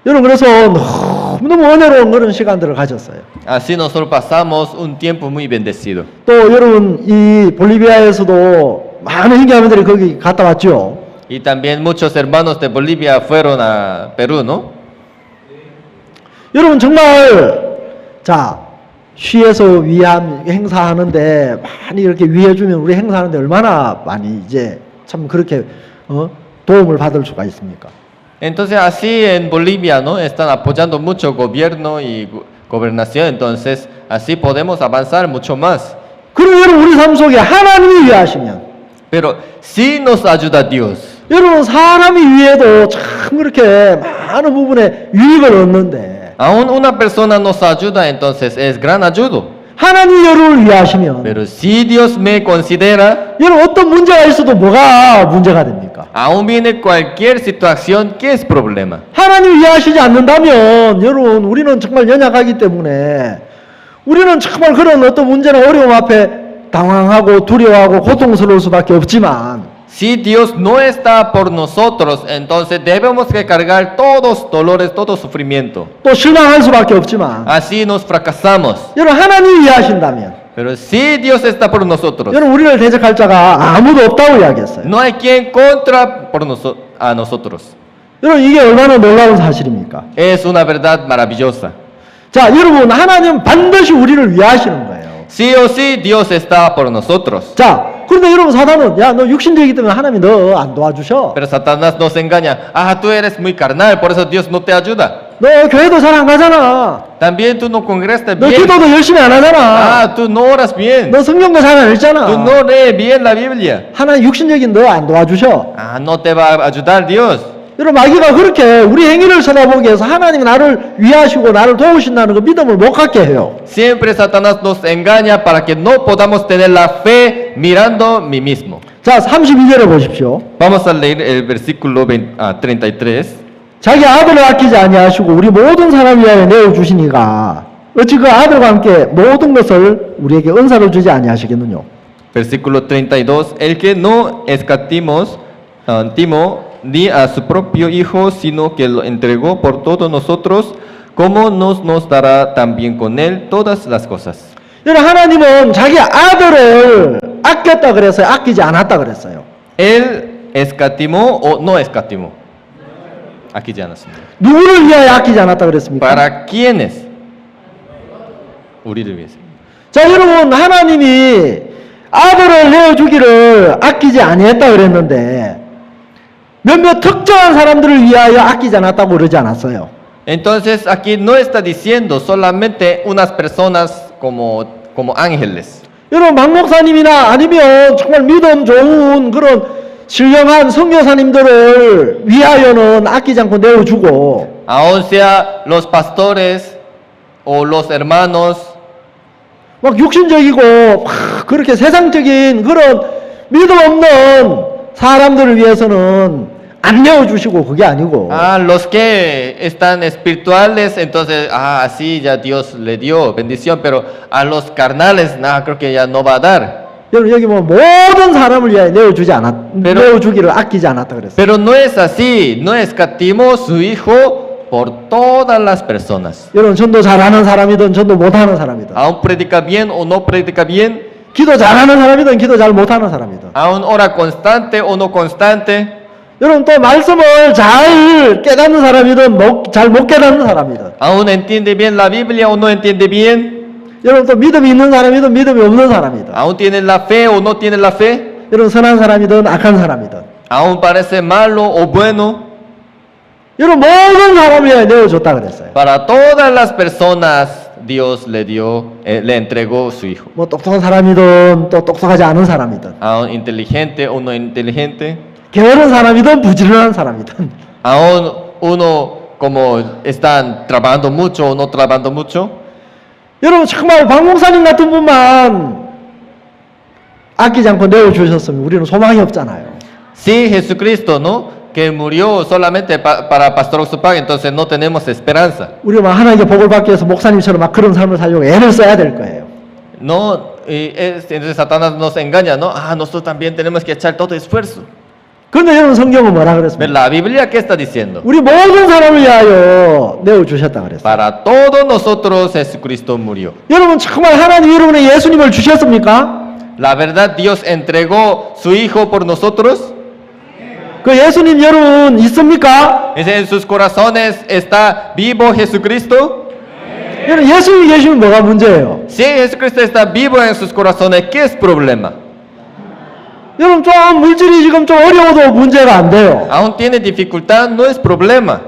여러분 그래서 너무 은혜로운 그런 시간들을 가졌어요. Así nosotros pasamos un tiempo muy bendecido. 또 여러분 이 볼리비아에서도 많은 형제자매들이 거기 갔다 왔죠. Y también muchos hermanos de Bolivia fueron a Perú, ¿no? 여러분 정말 자 시에서 위함 행사하는데 많이 이렇게 위해주면 우리 행사하는데 얼마나 많이 이제 참 그렇게 도움을 받을 수가 있습니까? Entonces así en Bolivia, ¿no? Están apoyando mucho gobierno y gobernación, entonces así podemos avanzar mucho más. 그리고 여러분 우리 삶 속에 하나님이 위하시면 Pero si nos ayuda Dios. 여러분 사람이 위해도 참 그렇게 많은 부분에 유익을 얻는데 Aún una persona nos ayuda, entonces es gran ayuda. 하나님이 여러분을 위하시면 Pero si Dios me considera, 여러분 어떤 문제가 있어도 뭐가 문제가 됩니까? aún viene cualquier situación, ¿qué es problema? 하나님이 위하시지 않는다면 여러분 우리는 정말 연약하기 때문에 우리는 정말 그런 어떤 문제나 어려움 앞에 당황하고 두려워하고 고통스러울 수밖에 없지만 Si Dios no está por nosotros, entonces debemos que cargar todos dolores, todo sufrimiento. 또 실망할 수밖에 없지만 Así nos fracasamos. 여러분 하나님이 위하신다면 Pero si Dios está por nosotros, 여러분 우리를 대적할 자가 아무도 없다고 이야기했어요. no hay quien contra por a nosotros. 여러분 이게 얼마나 놀라운 사실입니까? Es una verdad maravillosa. 자, 여러분 하나님 반드시 우리를 위하시는 거예요. Sí o sí, Dios está por nosotros. 자, 그런데 여러분 사단은 야, 너 육신적이기 때문에 하나님이 너 안 도와주셔. Pero Satanás nos engaña. Ah, tú eres muy carnal, por eso Dios no te ayuda. 너 교회도 잘 안 가잖아. También tú no congresas 너 bien. 기도도 열심히 안 하잖아. Ah, tú no oras bien. 너 성경도 잘 안 Tú 읽잖아. no lees bien la Biblia. 하나님 육신적인 너 안 도와주셔. Ah, no te va a ayudar Dios. 여러분 마귀가 그렇게 우리 행위를 쳐다보기 위해서 하나님이 나를 위하시고 나를 도우신다는 그 믿음을 못 갖게 해요. Siempre Satanás nos engaña para que no podamos tener la fe mirando mí mismo. 자, 32절에 보십시오. Vamos a leer el versículo 33. 자기 아들을 아끼지 아니하시고 우리 모든 사람을 위하여 내어 주시니가 어찌 그 아들과 함께 모든 것을 우리에게 은사를 주지 아니하시겠느냐. Versículo 32. El que no escatimos ni a su propio Hijo, sino que lo entregó por todos nosotros, ¿cómo nos dará también con él todas las cosas? 여러분 하나님은 자기 아들을 아꼈다 그랬어요? 아끼지 않았다 그랬어요? ¿Él escatimó o no escatimó? Aquí ya no se. 누구를 위하여 아끼지 않았다 그랬습니까? ¿Para quiénes? 우리를 위해서. 자, 여러분 하나님이 아들을 내어주기를 아끼지 아니했다 그랬는데 몇몇 특정한 사람들을 위하여 아끼지 않았다고 그러지 않았어요. Entonces aquí no está diciendo solamente unas personas como ángeles. 여러분 박 목사님이나 아니면 정말 믿음 좋은 그런 신령한 선교사님들을 위하여는 아끼지 않고 내어주고 Aun sea los pastores o los hermanos 막 육신적이고 막 그렇게 세상적인 그런 믿음 없는 사람들을 위해서는 안 내어주시고 그게 아니고 los que están espirituales, entonces, así ya Dios le dio bendición, pero a los carnales, creo que ya no va a dar. 여러분 여기 뭐 모든 사람을 위하여 내어주기를 아끼지 않았다 그랬어요. Pero no es así, no escatimó su Hijo por todas las personas. 여러분 전도 잘하는 사람이든 전도 못하는 사람이든 Aún predica bien o no predica bien, 기도 잘하는 사람이든 기도 잘 못하는 사람이든 aún ora constante o no constante, 여러분 또 말씀을 잘 깨닫는 사람이든 잘 못 깨닫는 사람이든 aún entiende bien la Biblia o no entiende bien, 여러분 또 믿음이 있는 사람이든 믿음이 없는 사람이든 aún tiene la fe o no tiene la fe, 여러분 선한 사람이든 악한 사람이든 aún parece malo o bueno, 여러분 모든 사람을 위하여 내어줬다 그랬어요. para todas las personas Dios le entregó su Hijo. 뭐 똑똑한 사람이든 또 똑똑하지 않은 사람이든 Aún inteligente o no inteligente, 게으른 사람이든 부지런한 사람이든 aún uno como están trabajando mucho o no trabajando mucho. 여러분 정말 박 목사님 같은 분만 아끼지 않고 내어주셨으면 우리는 소망이 없잖아요. Sí, Jesucristo, ¿no? Que murió solamente para Pastor Oxupag, entonces no tenemos esperanza. 우리가 막 하나님께 복을 받기 위해서 목사님처럼 막 그런 삶을 살려고 애를 써야 될 거예요. No, entonces Satanás nos engaña, ¿no? Nosotros también tenemos que echar todo esfuerzo. 그런데 여러분 성경은 뭐라 Pero 그랬습니까? la Biblia, ¿qué está diciendo? 우리 모든 사람을 위하여 내어주셨다 그랬어요. Para todos nosotros Jesucristo murió. 여러분 정말 하나님 여러분의 예수님을 주셨습니까? La verdad, Dios entregó su Hijo por nosotros. 그 예수님 여러분 있습니까? En sus corazones está vivo Jesucristo. 여러분 예수님이 계시면 뭐가 문제예요? Si Jesucristo está vivo en sus corazones, ¿qué es problema? 여러분 좀 물질이 지금 좀 어려워도 문제가 안 돼요. Aún tiene dificultad, no es problema.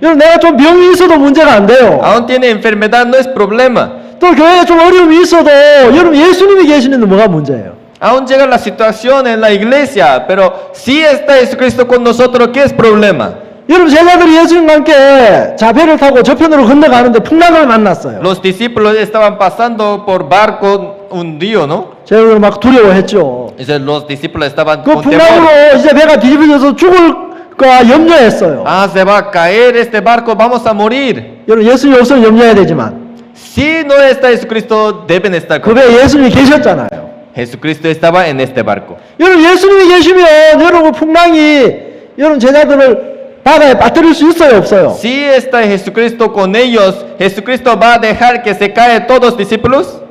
여러분 내가 좀 병이 있어도 문제가 안 돼요. Aún tiene enfermedad, no es problema. 또 교회에 좀 어려움이 있어도 여러분 예수님이 계시는데 뭐가 문제예요? Aún llega la situación en la iglesia, pero si está Jesucristo con nosotros, ¿qué es problema? 여러분 제자들이 예수님과 함께 자배를 타고 저편으로 건너가는데 풍랑을 만났어요. Los discípulos estaban pasando por barco hundido, ¿no? 제자들 막 두려워했죠. Entonces, los discípulos estaban 그 con temor. 풍랑으로 이제 배가 뒤집어져서 죽을까 염려했어요. Se va a caer este barco, vamos a morir. 여러분 예수님이 없으면 염려해야 되지만 Si no está Jesucristo, deben estar 그 con 배에 예수님이 계셨잖아요. Jesucristo estaba en este barco. 여러분 예수님이 계시면 여러분 풍랑이 여러분 제자들을 바다에 빠뜨릴 수 있어요, 없어요? Si está Jesucristo con ellos, ¿Jesucristo va a dejar que se caen todos los discípulos?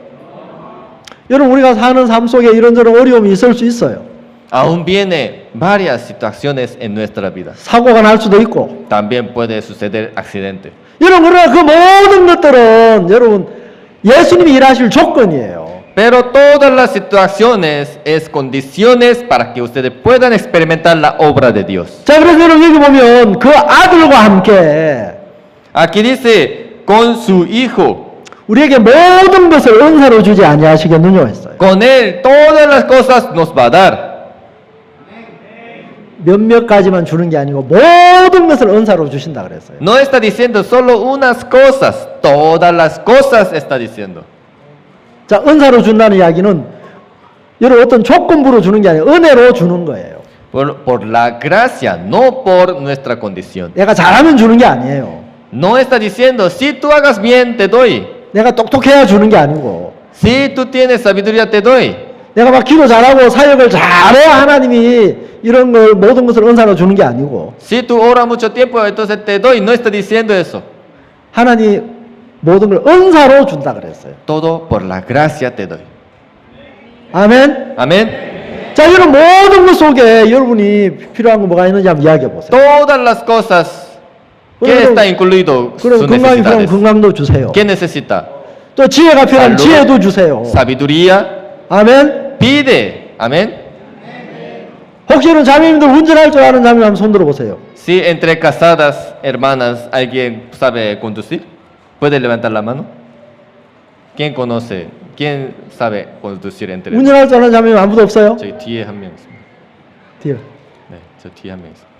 여러분 우리가 사는 삶 속에 이런저런 어려움이 있을 수 있어요. Aún viene varias situaciones en nuestra vida. 사고가 날 수도 있고. También puede suceder accidente. 여러분 그러나 그 모든 것들은 여러분 예수님이 일하실 조건이에요. Pero todas las situaciones es condiciones para que ustedes puedan experimentar la obra de Dios. 자, 그래서 여러분 여기 보면 그 아들과 함께 Aquí dice con su hijo. 우리에게 모든 것을 은사로 주지 아니하시겠느냐 했어요. Con él todas las cosas nos va a dar. 몇몇 가지만 주는 게 아니고 모든 것을 은사로 주신다 그랬어요. No está diciendo solo unas cosas, todas las cosas está diciendo. 자, 은사로 준다는 이야기는 여러분 어떤 조건부로 주는 게 아니라 은혜로 주는 거예요. Por la gracia, no por nuestra condición. 내가 잘하면 주는 게 아니에요. No está diciendo, si tú hagas bien, te doy. 내가 똑똑해야 주는 게 아니고 Si tú tienes sabiduría, te doy. 내가 막 기도 잘하고 사역을 잘해야 하나님이 이런 걸 모든 것을 은사로 주는 게 아니고 Si tú oras mucho tiempo, entonces te doy. No está diciendo eso. 하나님 모든 걸 은사로 준다 그랬어요. Todo por la gracia te doy. 아멘. Amén. 자, 이런 모든 것 속에 여러분이 필요한 거 뭐가 있는지 한번 이야기해 보세요. Todas las cosas que 그럼- está incluido 그럼 sus 건강이 필요하면 necesidades. 건강도 주세요. ¿Qué necesita? 또 지혜가 필요하면 Salud, 지혜도 주세요. sabiduría. 아멘. Pide. Amén. 혹시 이런 자매님들 운전할 줄 아는 자매 한번 손 들어 보세요. Si entre casadas hermanas alguien sabe conducir, ¿puede levantar la mano? ¿Quién conoce? ¿Quién sabe conducir entre? 운전할 줄 아는 자매 아무도 없어요? 저희 뒤에 한 명 있습니다. 뒤에. 네, 저 뒤에 한 명 있습니다.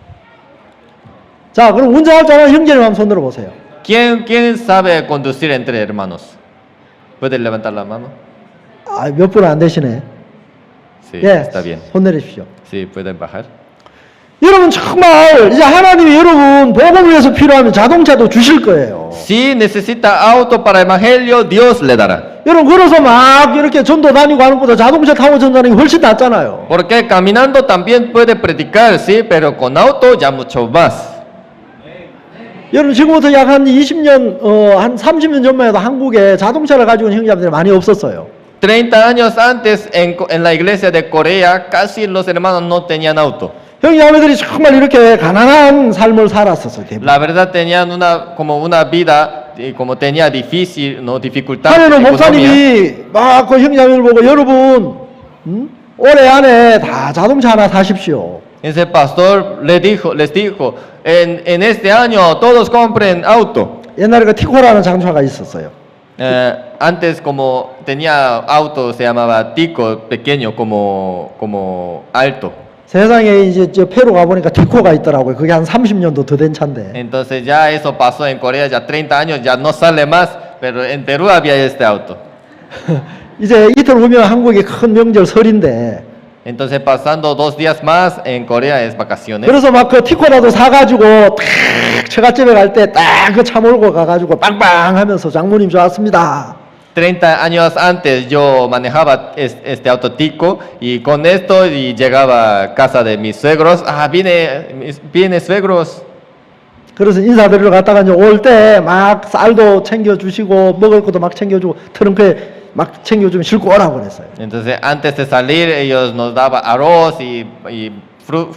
자, 그럼 운전할 줄 아는 형제님 한번 손 들어 보세요. ¿Quién sabe conducir entre hermanos? ¿Puede levantar la mano? 아, 몇 분 안 되시네. Sí, 예, está bien. 손 내리십시오. Sí, pueden bajar. 여러분 정말 이제 하나님이 여러분 복음을 위해서 필요하면 자동차도 주실 거예요. Si necesita auto para evangelio, Dios le dará. 여러분 걸어서 막 이렇게 전도 다니고 하는 것보다 자동차 타고 전도하는 게 훨씬 낫잖아요. Porque caminando también puede predicar, sí, pero con auto ya mucho más. 여러분 지금부터 약 한 20년, 한 30년 전만 해도 한국에 자동차를 가지고 있는 형제들이 많이 없었어요. 30 años antes en la iglesia de Corea, casi los hermanos no tenían auto. 형제자매들이 정말 이렇게 가난한 삶을 살았었어요. 대부분. La verdad tenían como una vida, como tenía difícil, no dificultad 하나님 económica. 목사님이 막 그 형제자매들 보고 여러분 올해 안에 다 자동차 하나 사십시오. Ese pastor les dijo, en este año todos compren auto. 옛날에 그 티코라는 자동차가 있었어요. Antes como tenía auto se llamaba Tico, pequeño como alto. 세상에 이제 저 페루 가보니까 티코가 있더라고요. 그게 한 30년도 더 된 차인데. Entonces ya eso pasó en Corea, ya 30 años, ya no sale más, pero en Perú había este auto. 이제 이틀 후면 한국이 큰 명절 설인데. Entonces pasando 2 días más, en Corea es vacaciones. 그래서 막 그 티코라도 사가지고 탁 처갓집에 갈 때 딱 그 차 몰고 가가지고 빵빵 하면서 장모님 좋았습니다. 30 años antes yo manejaba este auto Tico y con esto y llegaba a casa de mis suegros. Ah, viene suegros. 그래서 인사드리러 갔다가 이제 올 때 막 쌀도 챙겨주시고 먹을 것도 막 챙겨주고 트렁크에 막 챙겨주면 싣고 오라고 그랬어요. Entonces antes de salir ellos nos daban arroz y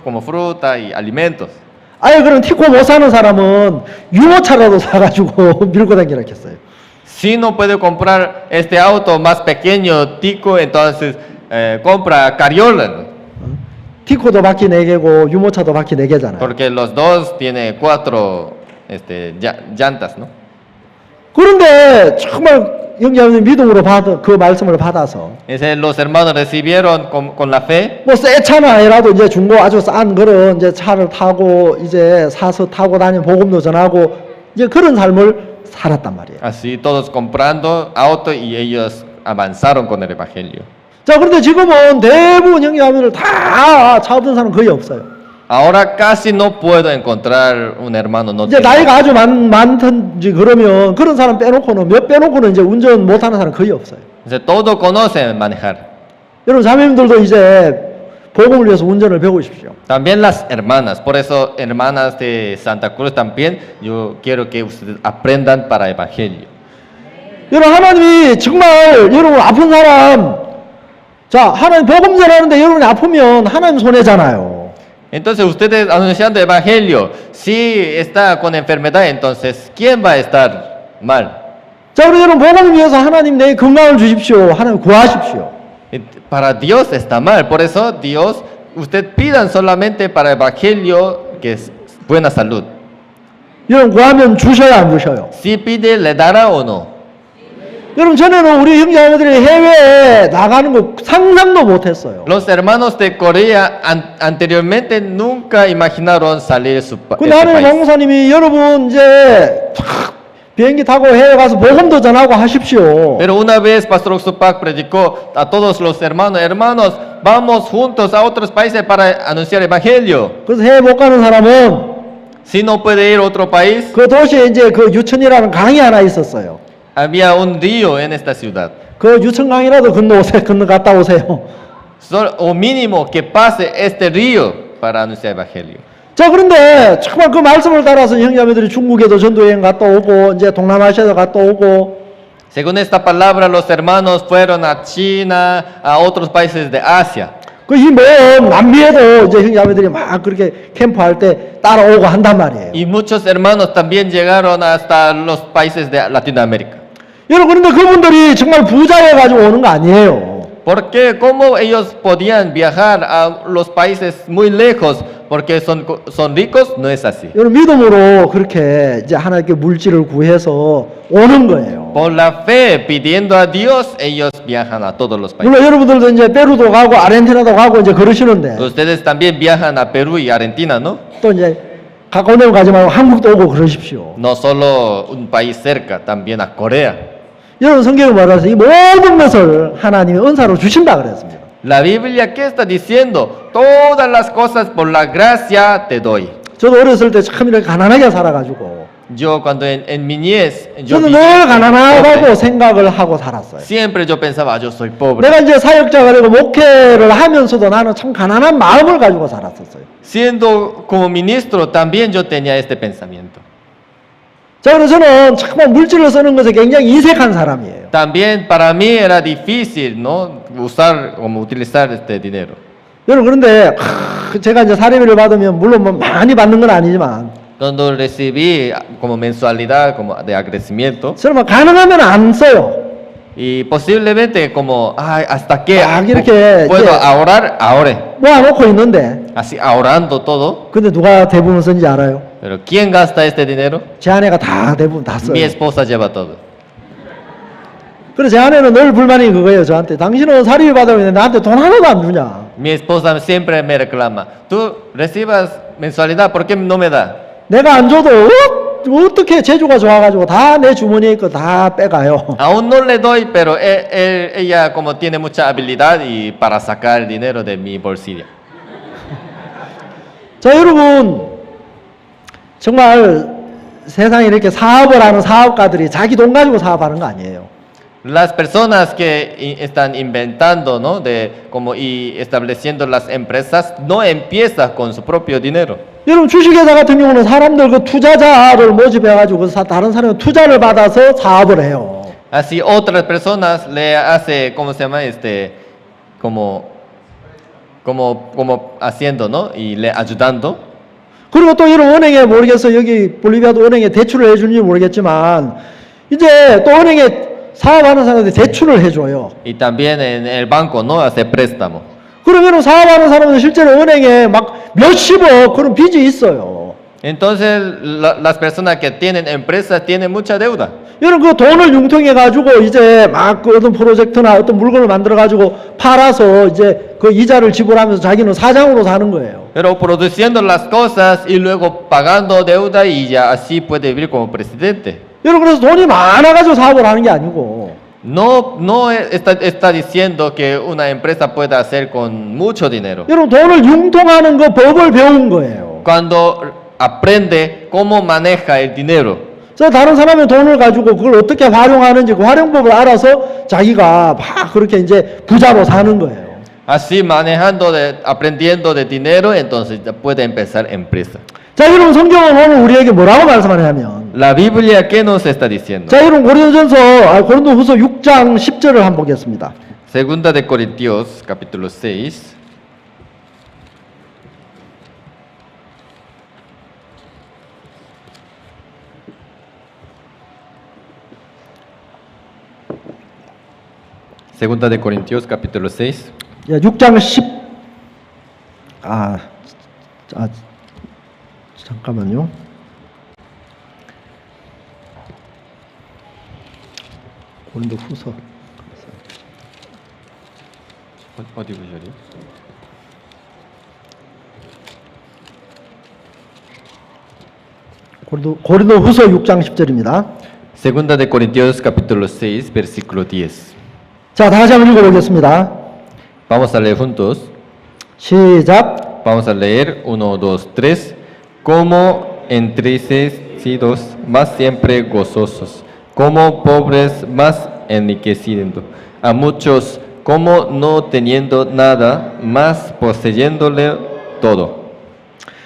como fruta y alimentos. 아예 그럼 티코 못 사는 사람은 유모차라도 사가지고 밀고 다니라 했어요. Si no puede comprar este auto más pequeño, Tico, entonces compra carriola, ¿no? 티코도 바퀴 4개고 유모차도 바퀴 4개잖아요. Porque los dos tiene 4 llantas, ¿no? 그런데 정말 영자님 믿음으로 그 말씀을 받아서 Ese, los hermanos recibieron con la fe. 뭐 새 차는 아니라도 이제 중고 아주 싼 그런 이제 차를 타고 이제 사서 타고 다니는 복음도 전하고 이제 그런 삶을 살았단 말이에요. Así todos comprando auto y ellos avanzaron con el evangelio. 자, 그런데 지금은 대부분 형제자매들 다 차 없는 사람 거의 없어요. Ahora casi no puedo encontrar un hermano no 이제 tiene. 나이가 아주 많든지 그러면 그런 사람 빼놓고는 이제 운전 못하는 사람 거의 없어요. Entonces, todos conocen manejar. 여러분 자매님들도 이제 복음을 위해서 운전을 배우십시오. También las hermanas, por eso hermanas de Santa Cruz también, yo quiero que ustedes aprendan para evangelio. 여러분 하나님이 정말 여러분 아픈 사람, 자 하나님 복음 전하는데 여러분이 아프면 하나님 손해잖아요. Entonces ustedes anunciando evangelio, si está con enfermedad, entonces ¿quién va a estar mal? 자 우리 여러분 복음을 위해서 하나님 내 건강을 주십시오. 하나님 구하십시오. Para Dios está mal, por eso Dios, usted pidan solamente para evangelio que es buena salud. 여러분 구하면 주셔야 안 주셔요? Si pide, le dará o no. 여러분 전에는 우리 형제자매들이 해외에 나가는 거 상상도 못했어요. Los hermanos de Corea anteriormente nunca imaginaron salir de su 근데 하나님 país. 목사님이 여러분 이제 탁 비행기 타고 해외 가서 복음도 전하고 하십시오. Pero una vez Pastor Oxupac predicó a todos los hermanos, vamos juntos a otros países para anunciar evangelio. 그래서 해외 못 가는 사람은 Si no puede ir a otro país, 그 도시에 이제 그 유천이라는 강이 하나 있었어요. había un río en esta ciudad. 그 유천 강이라도 건너갔다 오세요. O mínimo que pase este río para anunciar evangelio. 자 그런데 정말 그 말씀을 따라서 형제자매들이 중국에도 전도여행 갔다 오고 이제 동남아시아도 갔다 오고 Según esta palabra, los hermanos fueron a China, a otros países de Asia. 그 이 먼 남미에도 이제 형제자매들이 막 그렇게 캠프할 때 따라오고 한단 말이에요. Y muchos hermanos también llegaron hasta los países de Latinoamérica. 여러분 그런데 그분들이 정말 부자여 가지고 오는 거 아니에요. ¿Por qué? ¿Cómo ellos podían viajar a los países muy lejos? ¿Porque son ricos? No es así. 여러분 믿음으로 그렇게 이제 하나님께 물질을 구해서 오는 거예요. Por la fe, pidiendo a Dios, ellos viajan a todos los países. 물론 여러분들도 이제 페루도 가고 아르헨티나도 가고 이제 그러시는데 Ustedes también viajan a Perú y Argentina, ¿no? 또 이제 가까운 데 가지 말고 한국도 오고 그러십시오. No solo un país cerca, también a Corea. 여러분 성경에 말해서 이 모든 것을 하나님이 은사로 주신다 그랬습니다. La Biblia, ¿qué está diciendo? Todas las cosas por la gracia te doy. 저도 어렸을 때 참 이렇게 가난하게 살아가지고 Yo cuando en mi niñez, yo 저는 viví 늘 가난하다고 pobre. 생각을 하고 살았어요. Siempre yo pensaba, yo soy pobre. 내가 이제 사역자가 되고 목회를 하면서도 나는 참 가난한 마음을 가지고 살았었어요. Siendo como ministro, también yo tenía este pensamiento. 자, 그래서 저는 정말 물질을 쓰는 것에 굉장히 인색한 사람이에요. También para mí era difícil, ¿no? utilizar este dinero. 여러분 그런데 제가 이제 사례비를 받으면 물론 뭐 많이 받는 건 아니지만 Cuando recibí como mensualidad, como de agradecimiento, 설마 가능하면 안 써요. y posiblemente como, ay, hasta que 아, 이렇게 puedo 이제 ahorrar, ahorre. 모아놓고 있는데 Así ahorrando todo. 근데 누가 대부분 쓴지 알아요? Pero ¿quién gasta este dinero? 제 아내가 다 대부분 다 써요. Mi esposa lleva todo. 그래서 제 아내는 늘 불만이 그거예요. 저한테 당신은 사례비 받으면 나한테 돈 하나도 안 주냐. Mi esposa siempre me reclama, tú recibas mensualidad, ¿por qué no me da? 내가 안 줘도 어떻게 재주가 좋아가지고 다 내 주머니에 거 다 빼가요. Aún no le doy, pero ella como tiene mucha habilidad y para sacar el dinero de mi bolsillo. 자 여러분 정말 세상에 이렇게 사업을 하는 사업가들이 자기 돈 가지고 사업하는 거 아니에요. Las personas que están inventando, ¿no? Y estableciendo las empresas, no empiezan con su propio dinero. 여러분 주식회사 같은 경우는 사람들 그 투자자를 모집해가지고 다른 사람이 투자를 받아서 사업을 해요. Así otras personas le hace, ¿cómo se llama? Como haciendo, ¿no? Y le ayudando. 그리고 또 이런 은행에 모르겠어요. 여기 볼리비아도 은행에 대출을 해주는지 모르겠지만 이제 또 은행에 사업하는 사람한테 대출을 해줘요. Y también en el banco, ¿no? Hace préstamo. 그러면 사업하는 사람은 실제로 은행에 막 몇십억 그런 빚이 있어요. Entonces, las personas que tienen empresas tienen mucha deuda. 여러분 그 돈을 융통해 가지고 이제 막 그 어떤 프로젝트나 어떤 물건을 만들어 가지고 팔아서 이제 그 이자를 지불하면서 자기는 사장으로 사는 거예요. Pero produciendo las cosas y luego pagando deuda y ya así puede vivir como presidente. 여러분 그래서 돈이 많아 가지고 사업을 하는 게 아니고 No está diciendo que una empresa pueda hacer con mucho dinero. 여러분 돈을 융통하는 그 법을 배운 거예요. Cuando aprende cómo maneja el dinero. 그래서 다른 사람의 돈을 가지고 그걸 어떻게 활용하는지 그 활용법을 알아서 자기가 막 그렇게 이제 부자로 사는 거예요. Así manejando, aprendiendo de dinero, entonces ya puede empezar empresa. 자, 여러분 성경은 오늘 우리에게 뭐라고 말씀하냐면 La Biblia, ¿qué nos está diciendo? 자, 여러분 고린도후서 6장 10절을 한번 보겠습니다. Segunda de Corintios, capítulo 6. Segunda de Corintios, capítulo 6. 야, 6장 10 잠깐만요. 고린도후서 어디 구절이요? 고린도후서 6장 10절입니다. Segunda de Corintios, capítulo 6, versículo 10. 자, 다시 한번 읽어보겠습니다. Vamos a leer juntos. 시작. Vamos a leer 1, 2, 3. Como entristecidos, más siempre gozosos. Como pobres, más enriqueciendo. A muchos, como no teniendo nada, más poseyéndole todo.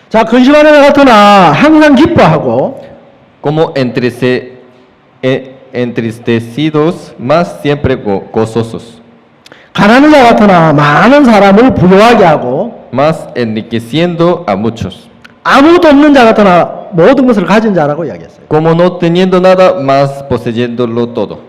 자, 근심하는 자 같으나 항상 기뻐하고 Como entristecidos, más siempre gozosos. 가난한 자 같으나 많은 사람을 부유하게 하고 Más enriqueciendo a muchos. 아무것도 없는 자 같으나 모든 것을 가진 자라고 이야기했어요. Como no teniendo nada, más poseyéndolo todo.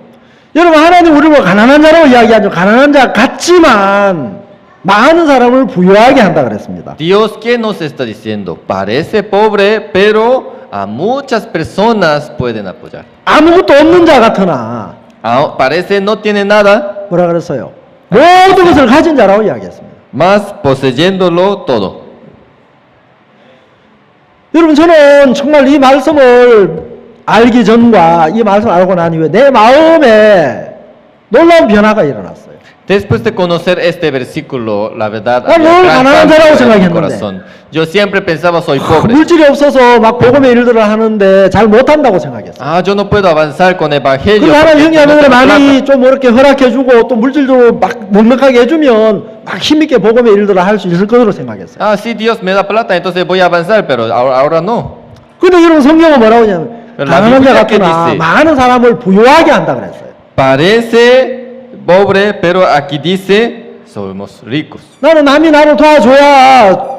여러분, 하나님 우리를 가난한 자라고 이야기하죠. 가난한 자 같지만 많은 사람을 부유하게 한다 그랬습니다. Dios, ¿qué nos está diciendo? Parece pobre, pero a muchas personas pueden apoyar. 아무것도 없는 자 같으나 Parece no tiene nada, 뭐라 그랬어요? 모든 것을 가진 자라고 이야기했습니다. más poseyéndolo todo. 여러분, 저는 정말 이 말씀을 알기 전과 이 말씀을 알고 난 이후에 내 마음에 놀라운 변화가 일어났어요. Después de conocer este versículo, la verdad, 늘 había gran 가난한 cambio 자라고 en mi 생각했는데. corazón. Yo siempre pensaba soy pobre. 물질이 없어서 막 복음의 일들을 하는데 잘 못한다고 생각했어요. Yo no puedo avanzar con evangelio. 그리고 하나님 porque 형이 no 하는 걸 tengo 많이 plata. 좀 이렇게 허락해주고 또 물질도 막 넉넉하게 해주면 막 힘있게 복음의 일들을 할 수 있을 것으로 생각했어요. Sí, Dios me da plata, entonces voy a avanzar, pero ahora no. 근데 여러분 성경은 뭐라고 하냐면 가난한 자 같으나 많은 사람을 부유하게 한다 그랬어요. Parece pobre, pero aquí dice somos ricos. 나는 남이 나를 도와줘야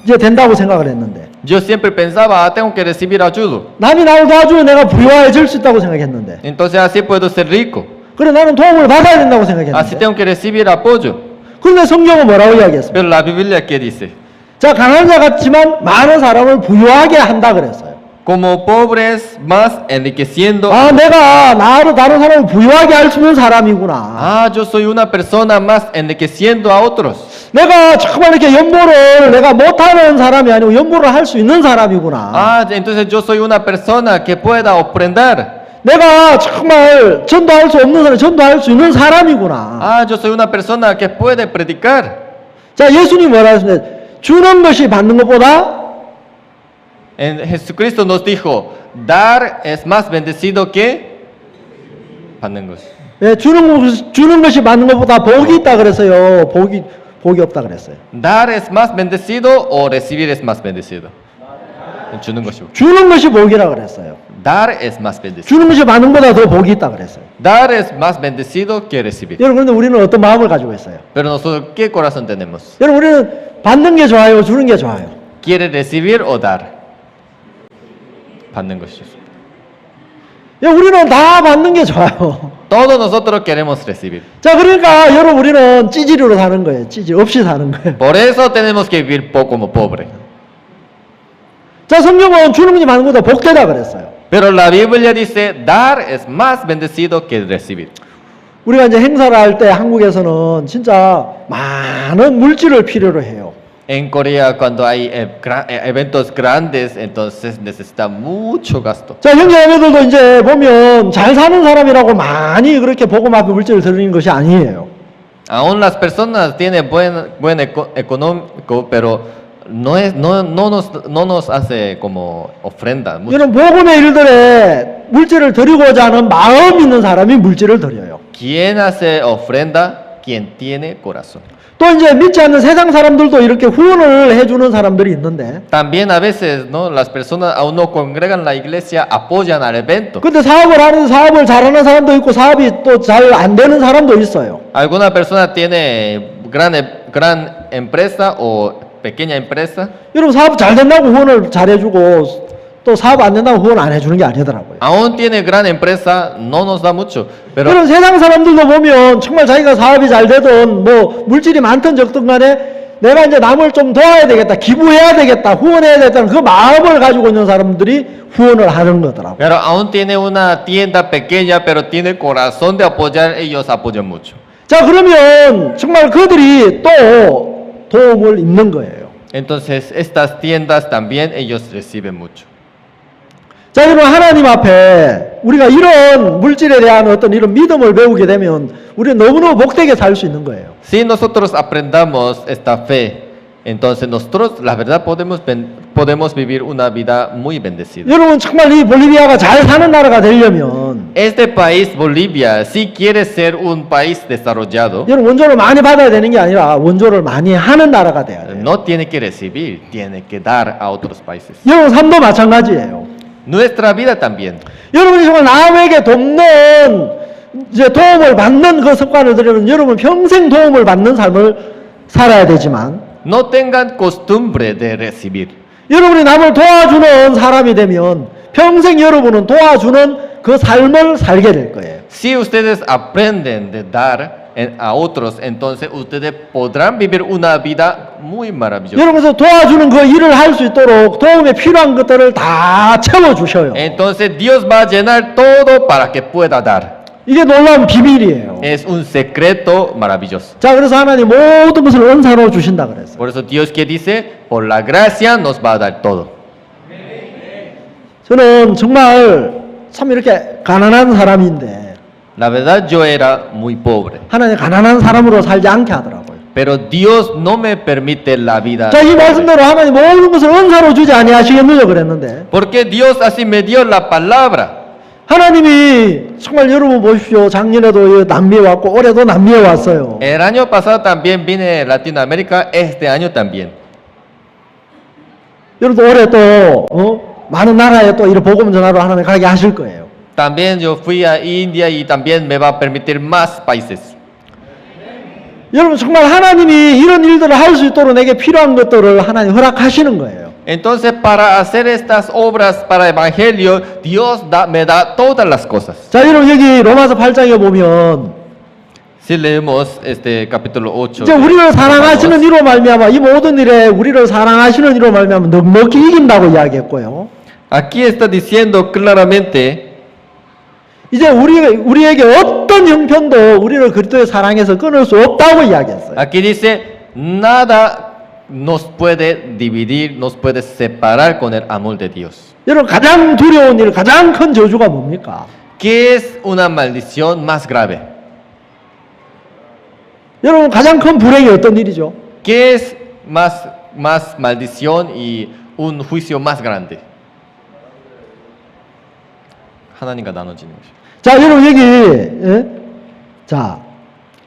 이제 된다고 생각을 했는데 Yo siempre pensaba, tengo que recibir ayuda. 남이 나를 도와주면 내가 부유해질 수 있다고 생각했는데 Entonces así puedo ser rico. 그래 나는 도움을 받아야 된다고 Así 생각했는데 tengo que recibir apoyo. 그런데 성경은 뭐라고 이야기했습니까? Pero la Biblia, ¿qué dice? 자, 가난한 자 같지만 많은 사람을 부유하게 한다 그랬어요. Como pobres, más enriqueciendo. 내가 다른 사람을 부유하게 할 수 있는 사람이구나. Yo soy una persona más enriqueciendo a otros. 내가 정말 이렇게 연보를 내가 못하는 사람이 아니고 연보를 할 수 있는 사람이구나. Entonces yo soy una persona que pueda ofrendar. 내가 정말 전도할 수 없는 사람이 전도할 수 있는 사람이구나. Yo soy una persona que puede predicar. 자, 예수님이 뭐라 하셨냐? 주는 것이 받는 것보다 Jesucristo nos dijo, dar es más bendecido que 받는 것. 주는 것이 받는 것보다 복이 있다 그랬어요. 복이 없다 그랬어요. Dar es más bendecido o recibir es más bendecido. 주는 것이 복이라 그랬어요. Dar es más bendecido. 주는 것이 받는 것보다 더 복이 있다 그랬어요. Dar es más bendecido que recibir. 여러분, 그런데 우리는 어떤 마음을 가지고 있어요? Pero nosotros, ¿qué corazón tenemos? 여러분, 우리는 받는 게 좋아요, 주는 게 좋아요? ¿Quiere recibir o dar? 받는 것이 좋습니다. 우리는 다 받는 게 좋아요. Todos nosotros queremos recibir. 자, 그러니까 여러분 우리는 찌질이로 사는 거예요. 찌질 없이 사는 거예요. Por eso tenemos que vivir como pobre. 자, 성경은 주는 것이 받는 것보다 복되다 그랬어요. Pero la Biblia dice, dar es más bendecido que recibir. 우리가 이제 행사를 할 때 한국에서는 진짜 많은 물질을 필요로 해요. En Corea, cuando hay eventos grandes, entonces necesita mucho gasto. 자, 형제자매들도 이제 보면 잘 사는 사람이라고 많이 그렇게 복음 앞에 물질을 드리는 것이 아니에요. Aún las personas tienen buen económico, pero no nos hace como ofrenda. mucho. 이런 복음의 일들에 물질을 드리고자 하는 마음 있는 사람이 물질을 드려요. ¿Quién hace ofrenda? Quien tiene corazón. 또 또 이제 믿지 않는 세상 사람들도 이렇게 후원을 해주는 사람들이 있는데, También a veces, ¿no? Las personas aún no congregan en la iglesia, apoyan al evento. 근데 사업을 잘하는 사람도 있고 사업이 또 잘 안 되는 사람도 있어요. Alguna persona tiene gran empresa o pequeña empresa. 여러분 사업 잘 된다고 후원을 잘해주고 또 사업 안 된다고 후원 안 해주는 게 아니더라고요. Aún tiene gran empresa, no nos da mucho. Pero 그런 세상 사람들도 보면 정말 자기가 사업이 잘 되든 뭐 물질이 많든 적든 간에 내가 이제 남을 좀 도와야 되겠다, 기부해야 되겠다, 후원해야 되겠다는 그 마음을 가지고 있는 사람들이 후원을 하는 거더라고요. Pero aún tiene una tienda pequeña, pero tiene el corazón de apoyar, ellos apoyan mucho. 자, 그러면 정말 그들이 또 도움을 입는 거예요. Entonces, estas tiendas también ellos reciben mucho. 자, 여러분 하나님 앞에 우리가 이런 물질에 대한 어떤 이런 믿음을 배우게 되면 우리는 너무너무 복되게 살 수 있는 거예요. Si nosotros aprendamos esta fe, entonces nosotros, la verdad, podemos vivir una vida muy bendecida. 여러분 정말 이 볼리비아가 잘 사는 나라가 되려면 Este país, Bolivia, si quiere ser un país desarrollado, 여러분 원조를 많이 받아야 되는 게 아니라 원조를 많이 하는 나라가 돼야 돼요. no tiene que recibir, tiene que dar a otros países. 여러분 삶도 마찬가지예요. Nuestra vida también. 여러분이 정말 남에게 돕는 이제 도움을 받는 그 습관을 들이면 여러분 평생 도움을 받는 삶을 살아야 되지만 No tengan costumbre de recibir. 여러분이 남을 도와주는 사람이 되면 평생 여러분은 도와주는 그 삶을 살게 될 거예요. Si ustedes aprenden de dar a otros, entonces ustedes podrán vivir una vida muy maravillosa. 여러분께서 도와주는 그 일을 할 수 있도록 도움에 필요한 것들을 다 채워주셔요. Entonces Dios va a llenar todo para que pueda dar. 이게 놀라운 비밀이에요. Es un secreto maravilloso. 자, 그래서 하나님 모든 것을 은사로 주신다 그랬어요. Por eso Dios que dice, por la gracia nos va a dar todo. 저는 정말 참 이렇게 가난한 사람인데 La verdad yo era muy pobre, 하나님 가난한 사람으로 살지 않게 하더라고요. pero Dios no me permite la vida. 자, 이 말씀대로 하나님 모든 것을 은사로 주지 아니하시겠느냐 그랬는데 Porque Dios así me dio la palabra. 하나님이 정말 여러분 보십시오. 작년에도 남미에 왔고 올해도 남미에 왔어요. El año pasado también vine a Latinoamérica, este año también. 여러분 올해 또 많은 나라에 또 이런 복음 전하러 하나님 가게 하실 거예요. También yo fui a India y también me va a permitir más países. 여러분 정말 하나님이 이런 일들을 할 수 있도록 내게 필요한 것들을 하나님 허락하시는 거예요. Entonces, para hacer estas obras para el Evangelio, Dios me da todas las cosas. 자, 여러분 여기 로마서 8장에 보면 Si leemos este capítulo 8. 이제 우리를 사랑하시는 이로 말미암아 이 모든 일에 우리를 사랑하시는 이로 말미암아 넉넉히 이긴다고 이야기했고요. Aquí está diciendo claramente, 이제 우리에게 어떤 형편도 우리를 그리스도의 사랑에서 끊을 수 없다고 이야기했어요. aquí dice, nada nos puede dividir, nos puede separar con el amor de Dios. 여러분 가장 두려운 일, 가장 큰 저주가 뭡니까? ¿Qué es una maldición más grave? 여러분 가장 큰 불행이 어떤 일이죠? ¿Qué es más maldición y un juicio más grande? 하나님과 나눠지는 것이죠. 자, 여러분 여기 자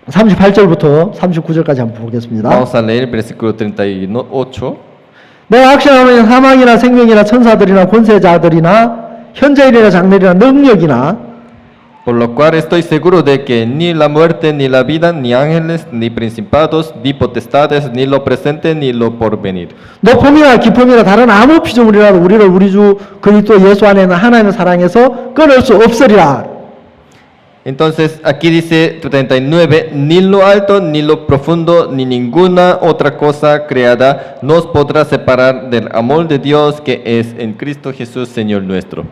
38절부터 39절까지 한번 보겠습니다. Vamos a leer el versículo 38. 내가 확신하면 사망이나 생명이나 천사들이나 권세자들이나 현재일이나 장래일이나 능력이나 Por lo cual estoy seguro de que ni la muerte, ni la vida, ni ángeles, ni principados, ni potestades, ni lo presente, ni lo porvenir. 높음이나 깊음이나 다른 아무 피조물이라도 우리를 우리 주 그리스도 예수 안에는 하나님의 사랑에서 끊을 수 없으리라. Entonces aquí dice 39, ni lo alto, ni lo profundo, ni ninguna otra cosa creada nos podrá separar del amor de Dios que es en Cristo Jesús, Señor nuestro.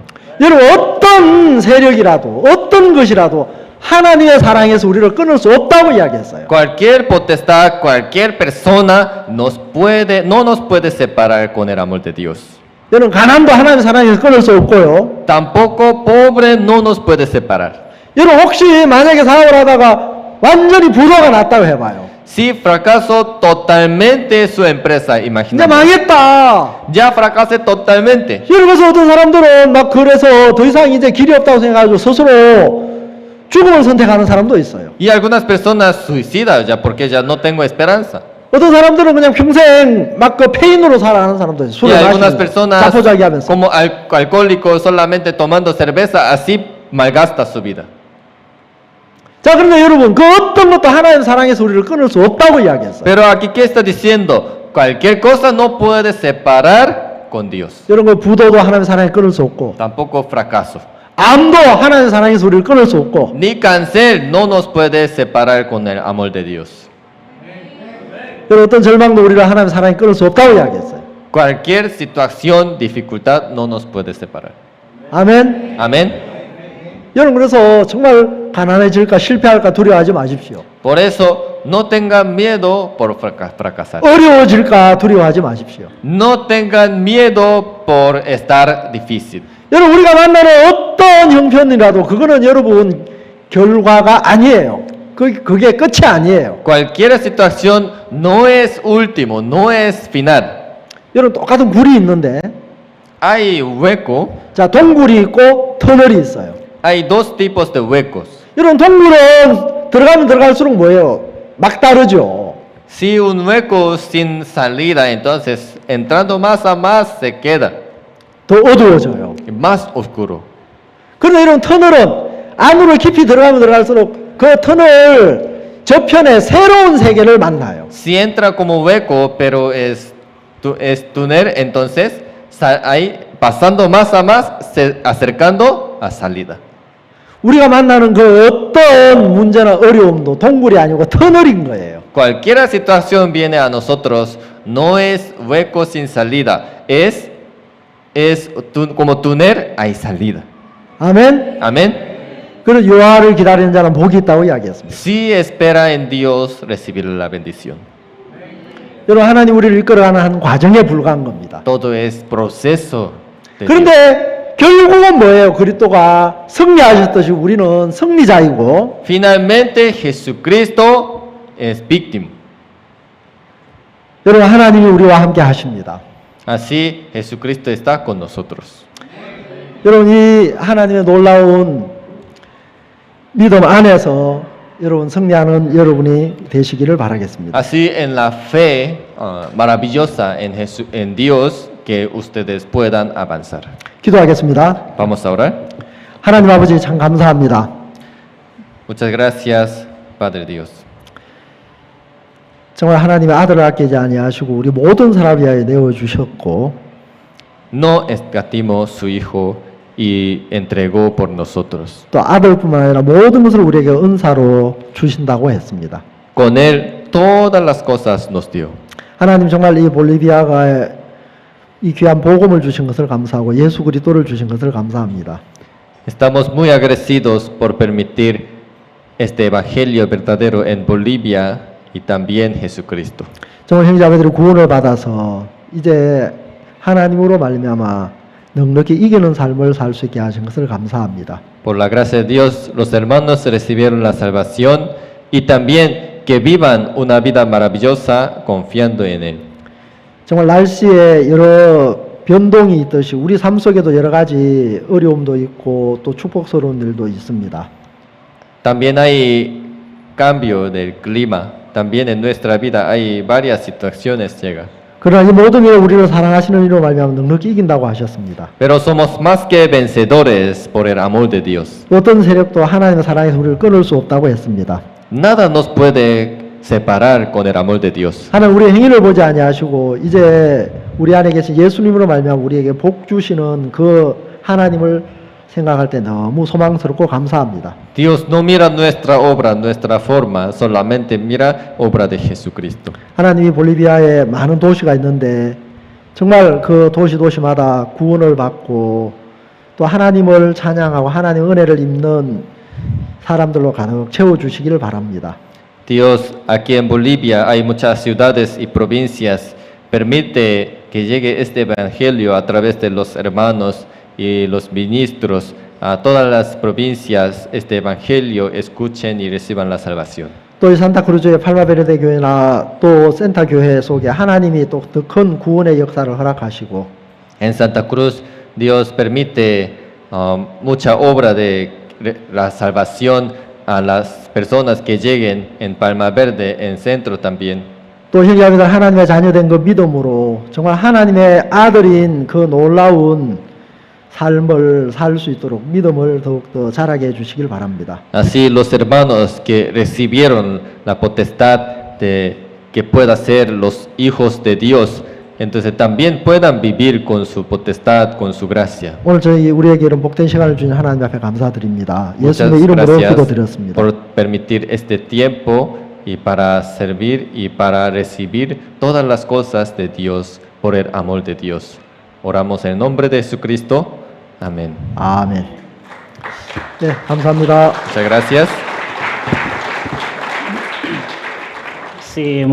여러분 어떤 세력이라도 어떤 것이라도 하나님의 사랑에서 우리를 끊을 수 없다고 이야기했어요. Cualquier potestad, cualquier persona no nos puede separar con el amor de Dios. 여러분 가난도 하나님의 사랑에서 끊을 수 없고요. Tampoco pobre no nos puede separar. 여러분 혹시 만약에 사업을 하다가 완전히 부도가 났다고 해봐요. Si fracasó totalmente su empresa, 이제 imagínate. 망했다. Ya fracasé totalmente. 여러분 그래서 어떤 사람들은 막 그래서 더 이상 이제 길이 없다고 생각하고 스스로 죽음을 선택하는 사람도 있어요. Y algunas personas suicidan ya porque ya no tengo esperanza. 어떤 사람들은 그냥 평생 막 그 페인으로 살아가는 사람도 있어요. Y 술을 algunas 마시면서 personas 자포자기하면서. como alcohólicos solamente tomando cerveza, así malgasta su vida. 자, 그런데 여러분 그 어떤 것도 하나님 사랑에서 우리를 끊을 수 없다고 이야기했어요. Pero aquí, ¿qué está diciendo? Cualquier cosa no puede separar con Dios. 여러분 그 부도도 하나님 사랑에 끊을 수 없고 Tampoco fracaso. 암도 하나님 사랑에서 우리를 끊을 수 없고 Ni cáncer no nos puede separar con el amor de Dios. 여러분 어떤 절망도 우리를 하나님 사랑에 끊을 수 없다고 이야기했어요. Cualquier situación, dificultad no nos puede separar. 아멘. Amén. 여러분 그래서 정말 가난해질까 실패할까 두려워하지 마십시오. Por eso, no tengan miedo por fracasar. 어려워질까 두려워하지 마십시오. No tengan miedo por estar difícil. 여러분 우리가 만나는 어떤 형편이라도 그거는 여러분 결과가 아니에요. 그게 끝이 아니에요. Cualquier situación no es último, no es final. 여러분 똑같은 굴이 있는데 Hay hueco, 자 동굴이 있고 터널이 있어요. hay dos tipos de huecos. 여러분 동굴은 들어가면 들어갈수록 뭐예요? 막 다르죠. Si un hueco sin salida, entonces entrando más a más se queda 더 어두워져요. más oscuro. 그런데 이런 터널은 안으로 깊이 들어가면 들어갈수록 그 터널 저편에 새로운 세계를 만나요. Si entra como hueco, pero es túnel, entonces ahí pasando más a más, acercando a salida. 우리가 만나는 그 어떤 문제나 어려움도 동굴이 아니고 터널인 거예요. Cualquier situación viene a nosotros, no es hueco sin salida, es como túnel, hay salida. 아멘. Amén. 그래서 여호와를 기다리는 자는 복이 있다고 이야기했습니다. Si espera en Dios, recibir la bendición. 여러분 하나님 우리를 이끌어가는 한 과정에 불과한 겁니다. Todo es proceso de Dios. 그런데 결국은 뭐예요? 그리스도가 승리하셨듯이 우리는 승리자이고 Finalmente, Jesucristo es víctima. 여러분 하나님이 우리와 함께 하십니다. Así, Jesucristo está con nosotros. 여러분 이 하나님의 놀라운 믿음 안에서 여러분 승리하는 여러분이 되시기를 바라겠습니다. Así, en la fe maravillosa en Dios, que ustedes puedan avanzar. 기도하겠습니다. Vamos a orar. 하나님 아버지 참 감사합니다. Muchas gracias, Padre Dios. 정말 하나님의 아들을 아끼지 아니하시고 우리 모든 사람 위하여 내어 주셨고 No escatimó su Hijo y entregó por nosotros. 또 아들뿐만 아니라 모든 것을 우리에게 은사로 주신다고 했습니다. Con Él todas las cosas nos dio. 하나님 정말 이 볼리비아가 이 귀한 복음을 주신 것을 감사하고 예수 그리스도를 주신 것을 감사합니다. Estamos muy agradecidos por permitir este evangelio verdadero en Bolivia y también Jesucristo. 정말 형제자매들이 구원을 받아서 이제 하나님으로 말미암아 넉넉히 이기는 삶을 살 수 있게 하신 것을 감사합니다. Por la gracia de Dios, los hermanos recibieron la salvación y también que vivan una vida maravillosa confiando en Él. 정말 날씨에 여러 변동이 있듯이 우리 삶 속에도 여러 가지 어려움도 있고 또 축복스러운 일도 있습니다. También hay cambio del clima. También en nuestra vida hay varias situaciones llegan. 그러나 이 모든 일에 우리를 사랑하시는 이로 말미암아 넉넉히 이긴다고 하셨습니다. Pero somos más que vencedores por el amor de Dios. 어떤 세력도 하나님의 사랑에서 우리를 끊을 수 없다고 했습니다. Nada nos puede separar con el amor de Dios. 하나님 우리의 행위를 보지 아니하시고 이제 우리 안에 계신 예수님으로 말미암아 우리에게 복 주시는 그 하나님을 생각할 때 너무 소망스럽고 감사합니다. Dios no mira nuestra obra, nuestra forma, solamente mira obra de Jesucristo. 하나님이 볼리비아에 많은 도시가 있는데 정말 그 도시마다 구원을 받고 또 하나님을 찬양하고 하나님의 은혜를 입는 사람들로 가득 채워주시기를 바랍니다. Dios, aquí en Bolivia hay muchas ciudades y provincias. Permite que llegue este evangelio a través de los hermanos y los ministros a todas las provincias. Este evangelio escuchen y reciban la salvación. 또 이 산타크루즈의 팔마베르데 교회나 또 센터 교회 속에 하나님이 또 더 큰 구원의 역사를 허락하시고 En Santa Cruz, Dios permite mucha obra de la salvación a las personas que lleguen en Palma Verde, en Centro también. 또 형제자매들 하나님의 자녀된 그 믿음으로 정말 하나님의 아들인 그 놀라운 삶을 살 수 있도록 믿음을 더욱더 자라게 해주시길 바랍니다. Así los hermanos que recibieron la potestad de que puedan ser los hijos de Dios, entonces también puedan vivir con su potestad, con su gracia. 오늘 저희 우리에게 이런 복된 시간을 주신 하나님 앞에 감사드립니다. Muchas 예수님의 이름으로 gracias 기도드렸습니다. por permitir este tiempo y para servir y para recibir todas las cosas de Dios por el amor de Dios. Oramos en el nombre de Jesucristo. Amén. 아멘. 네, 감사합니다. Muchas gracias. Sí,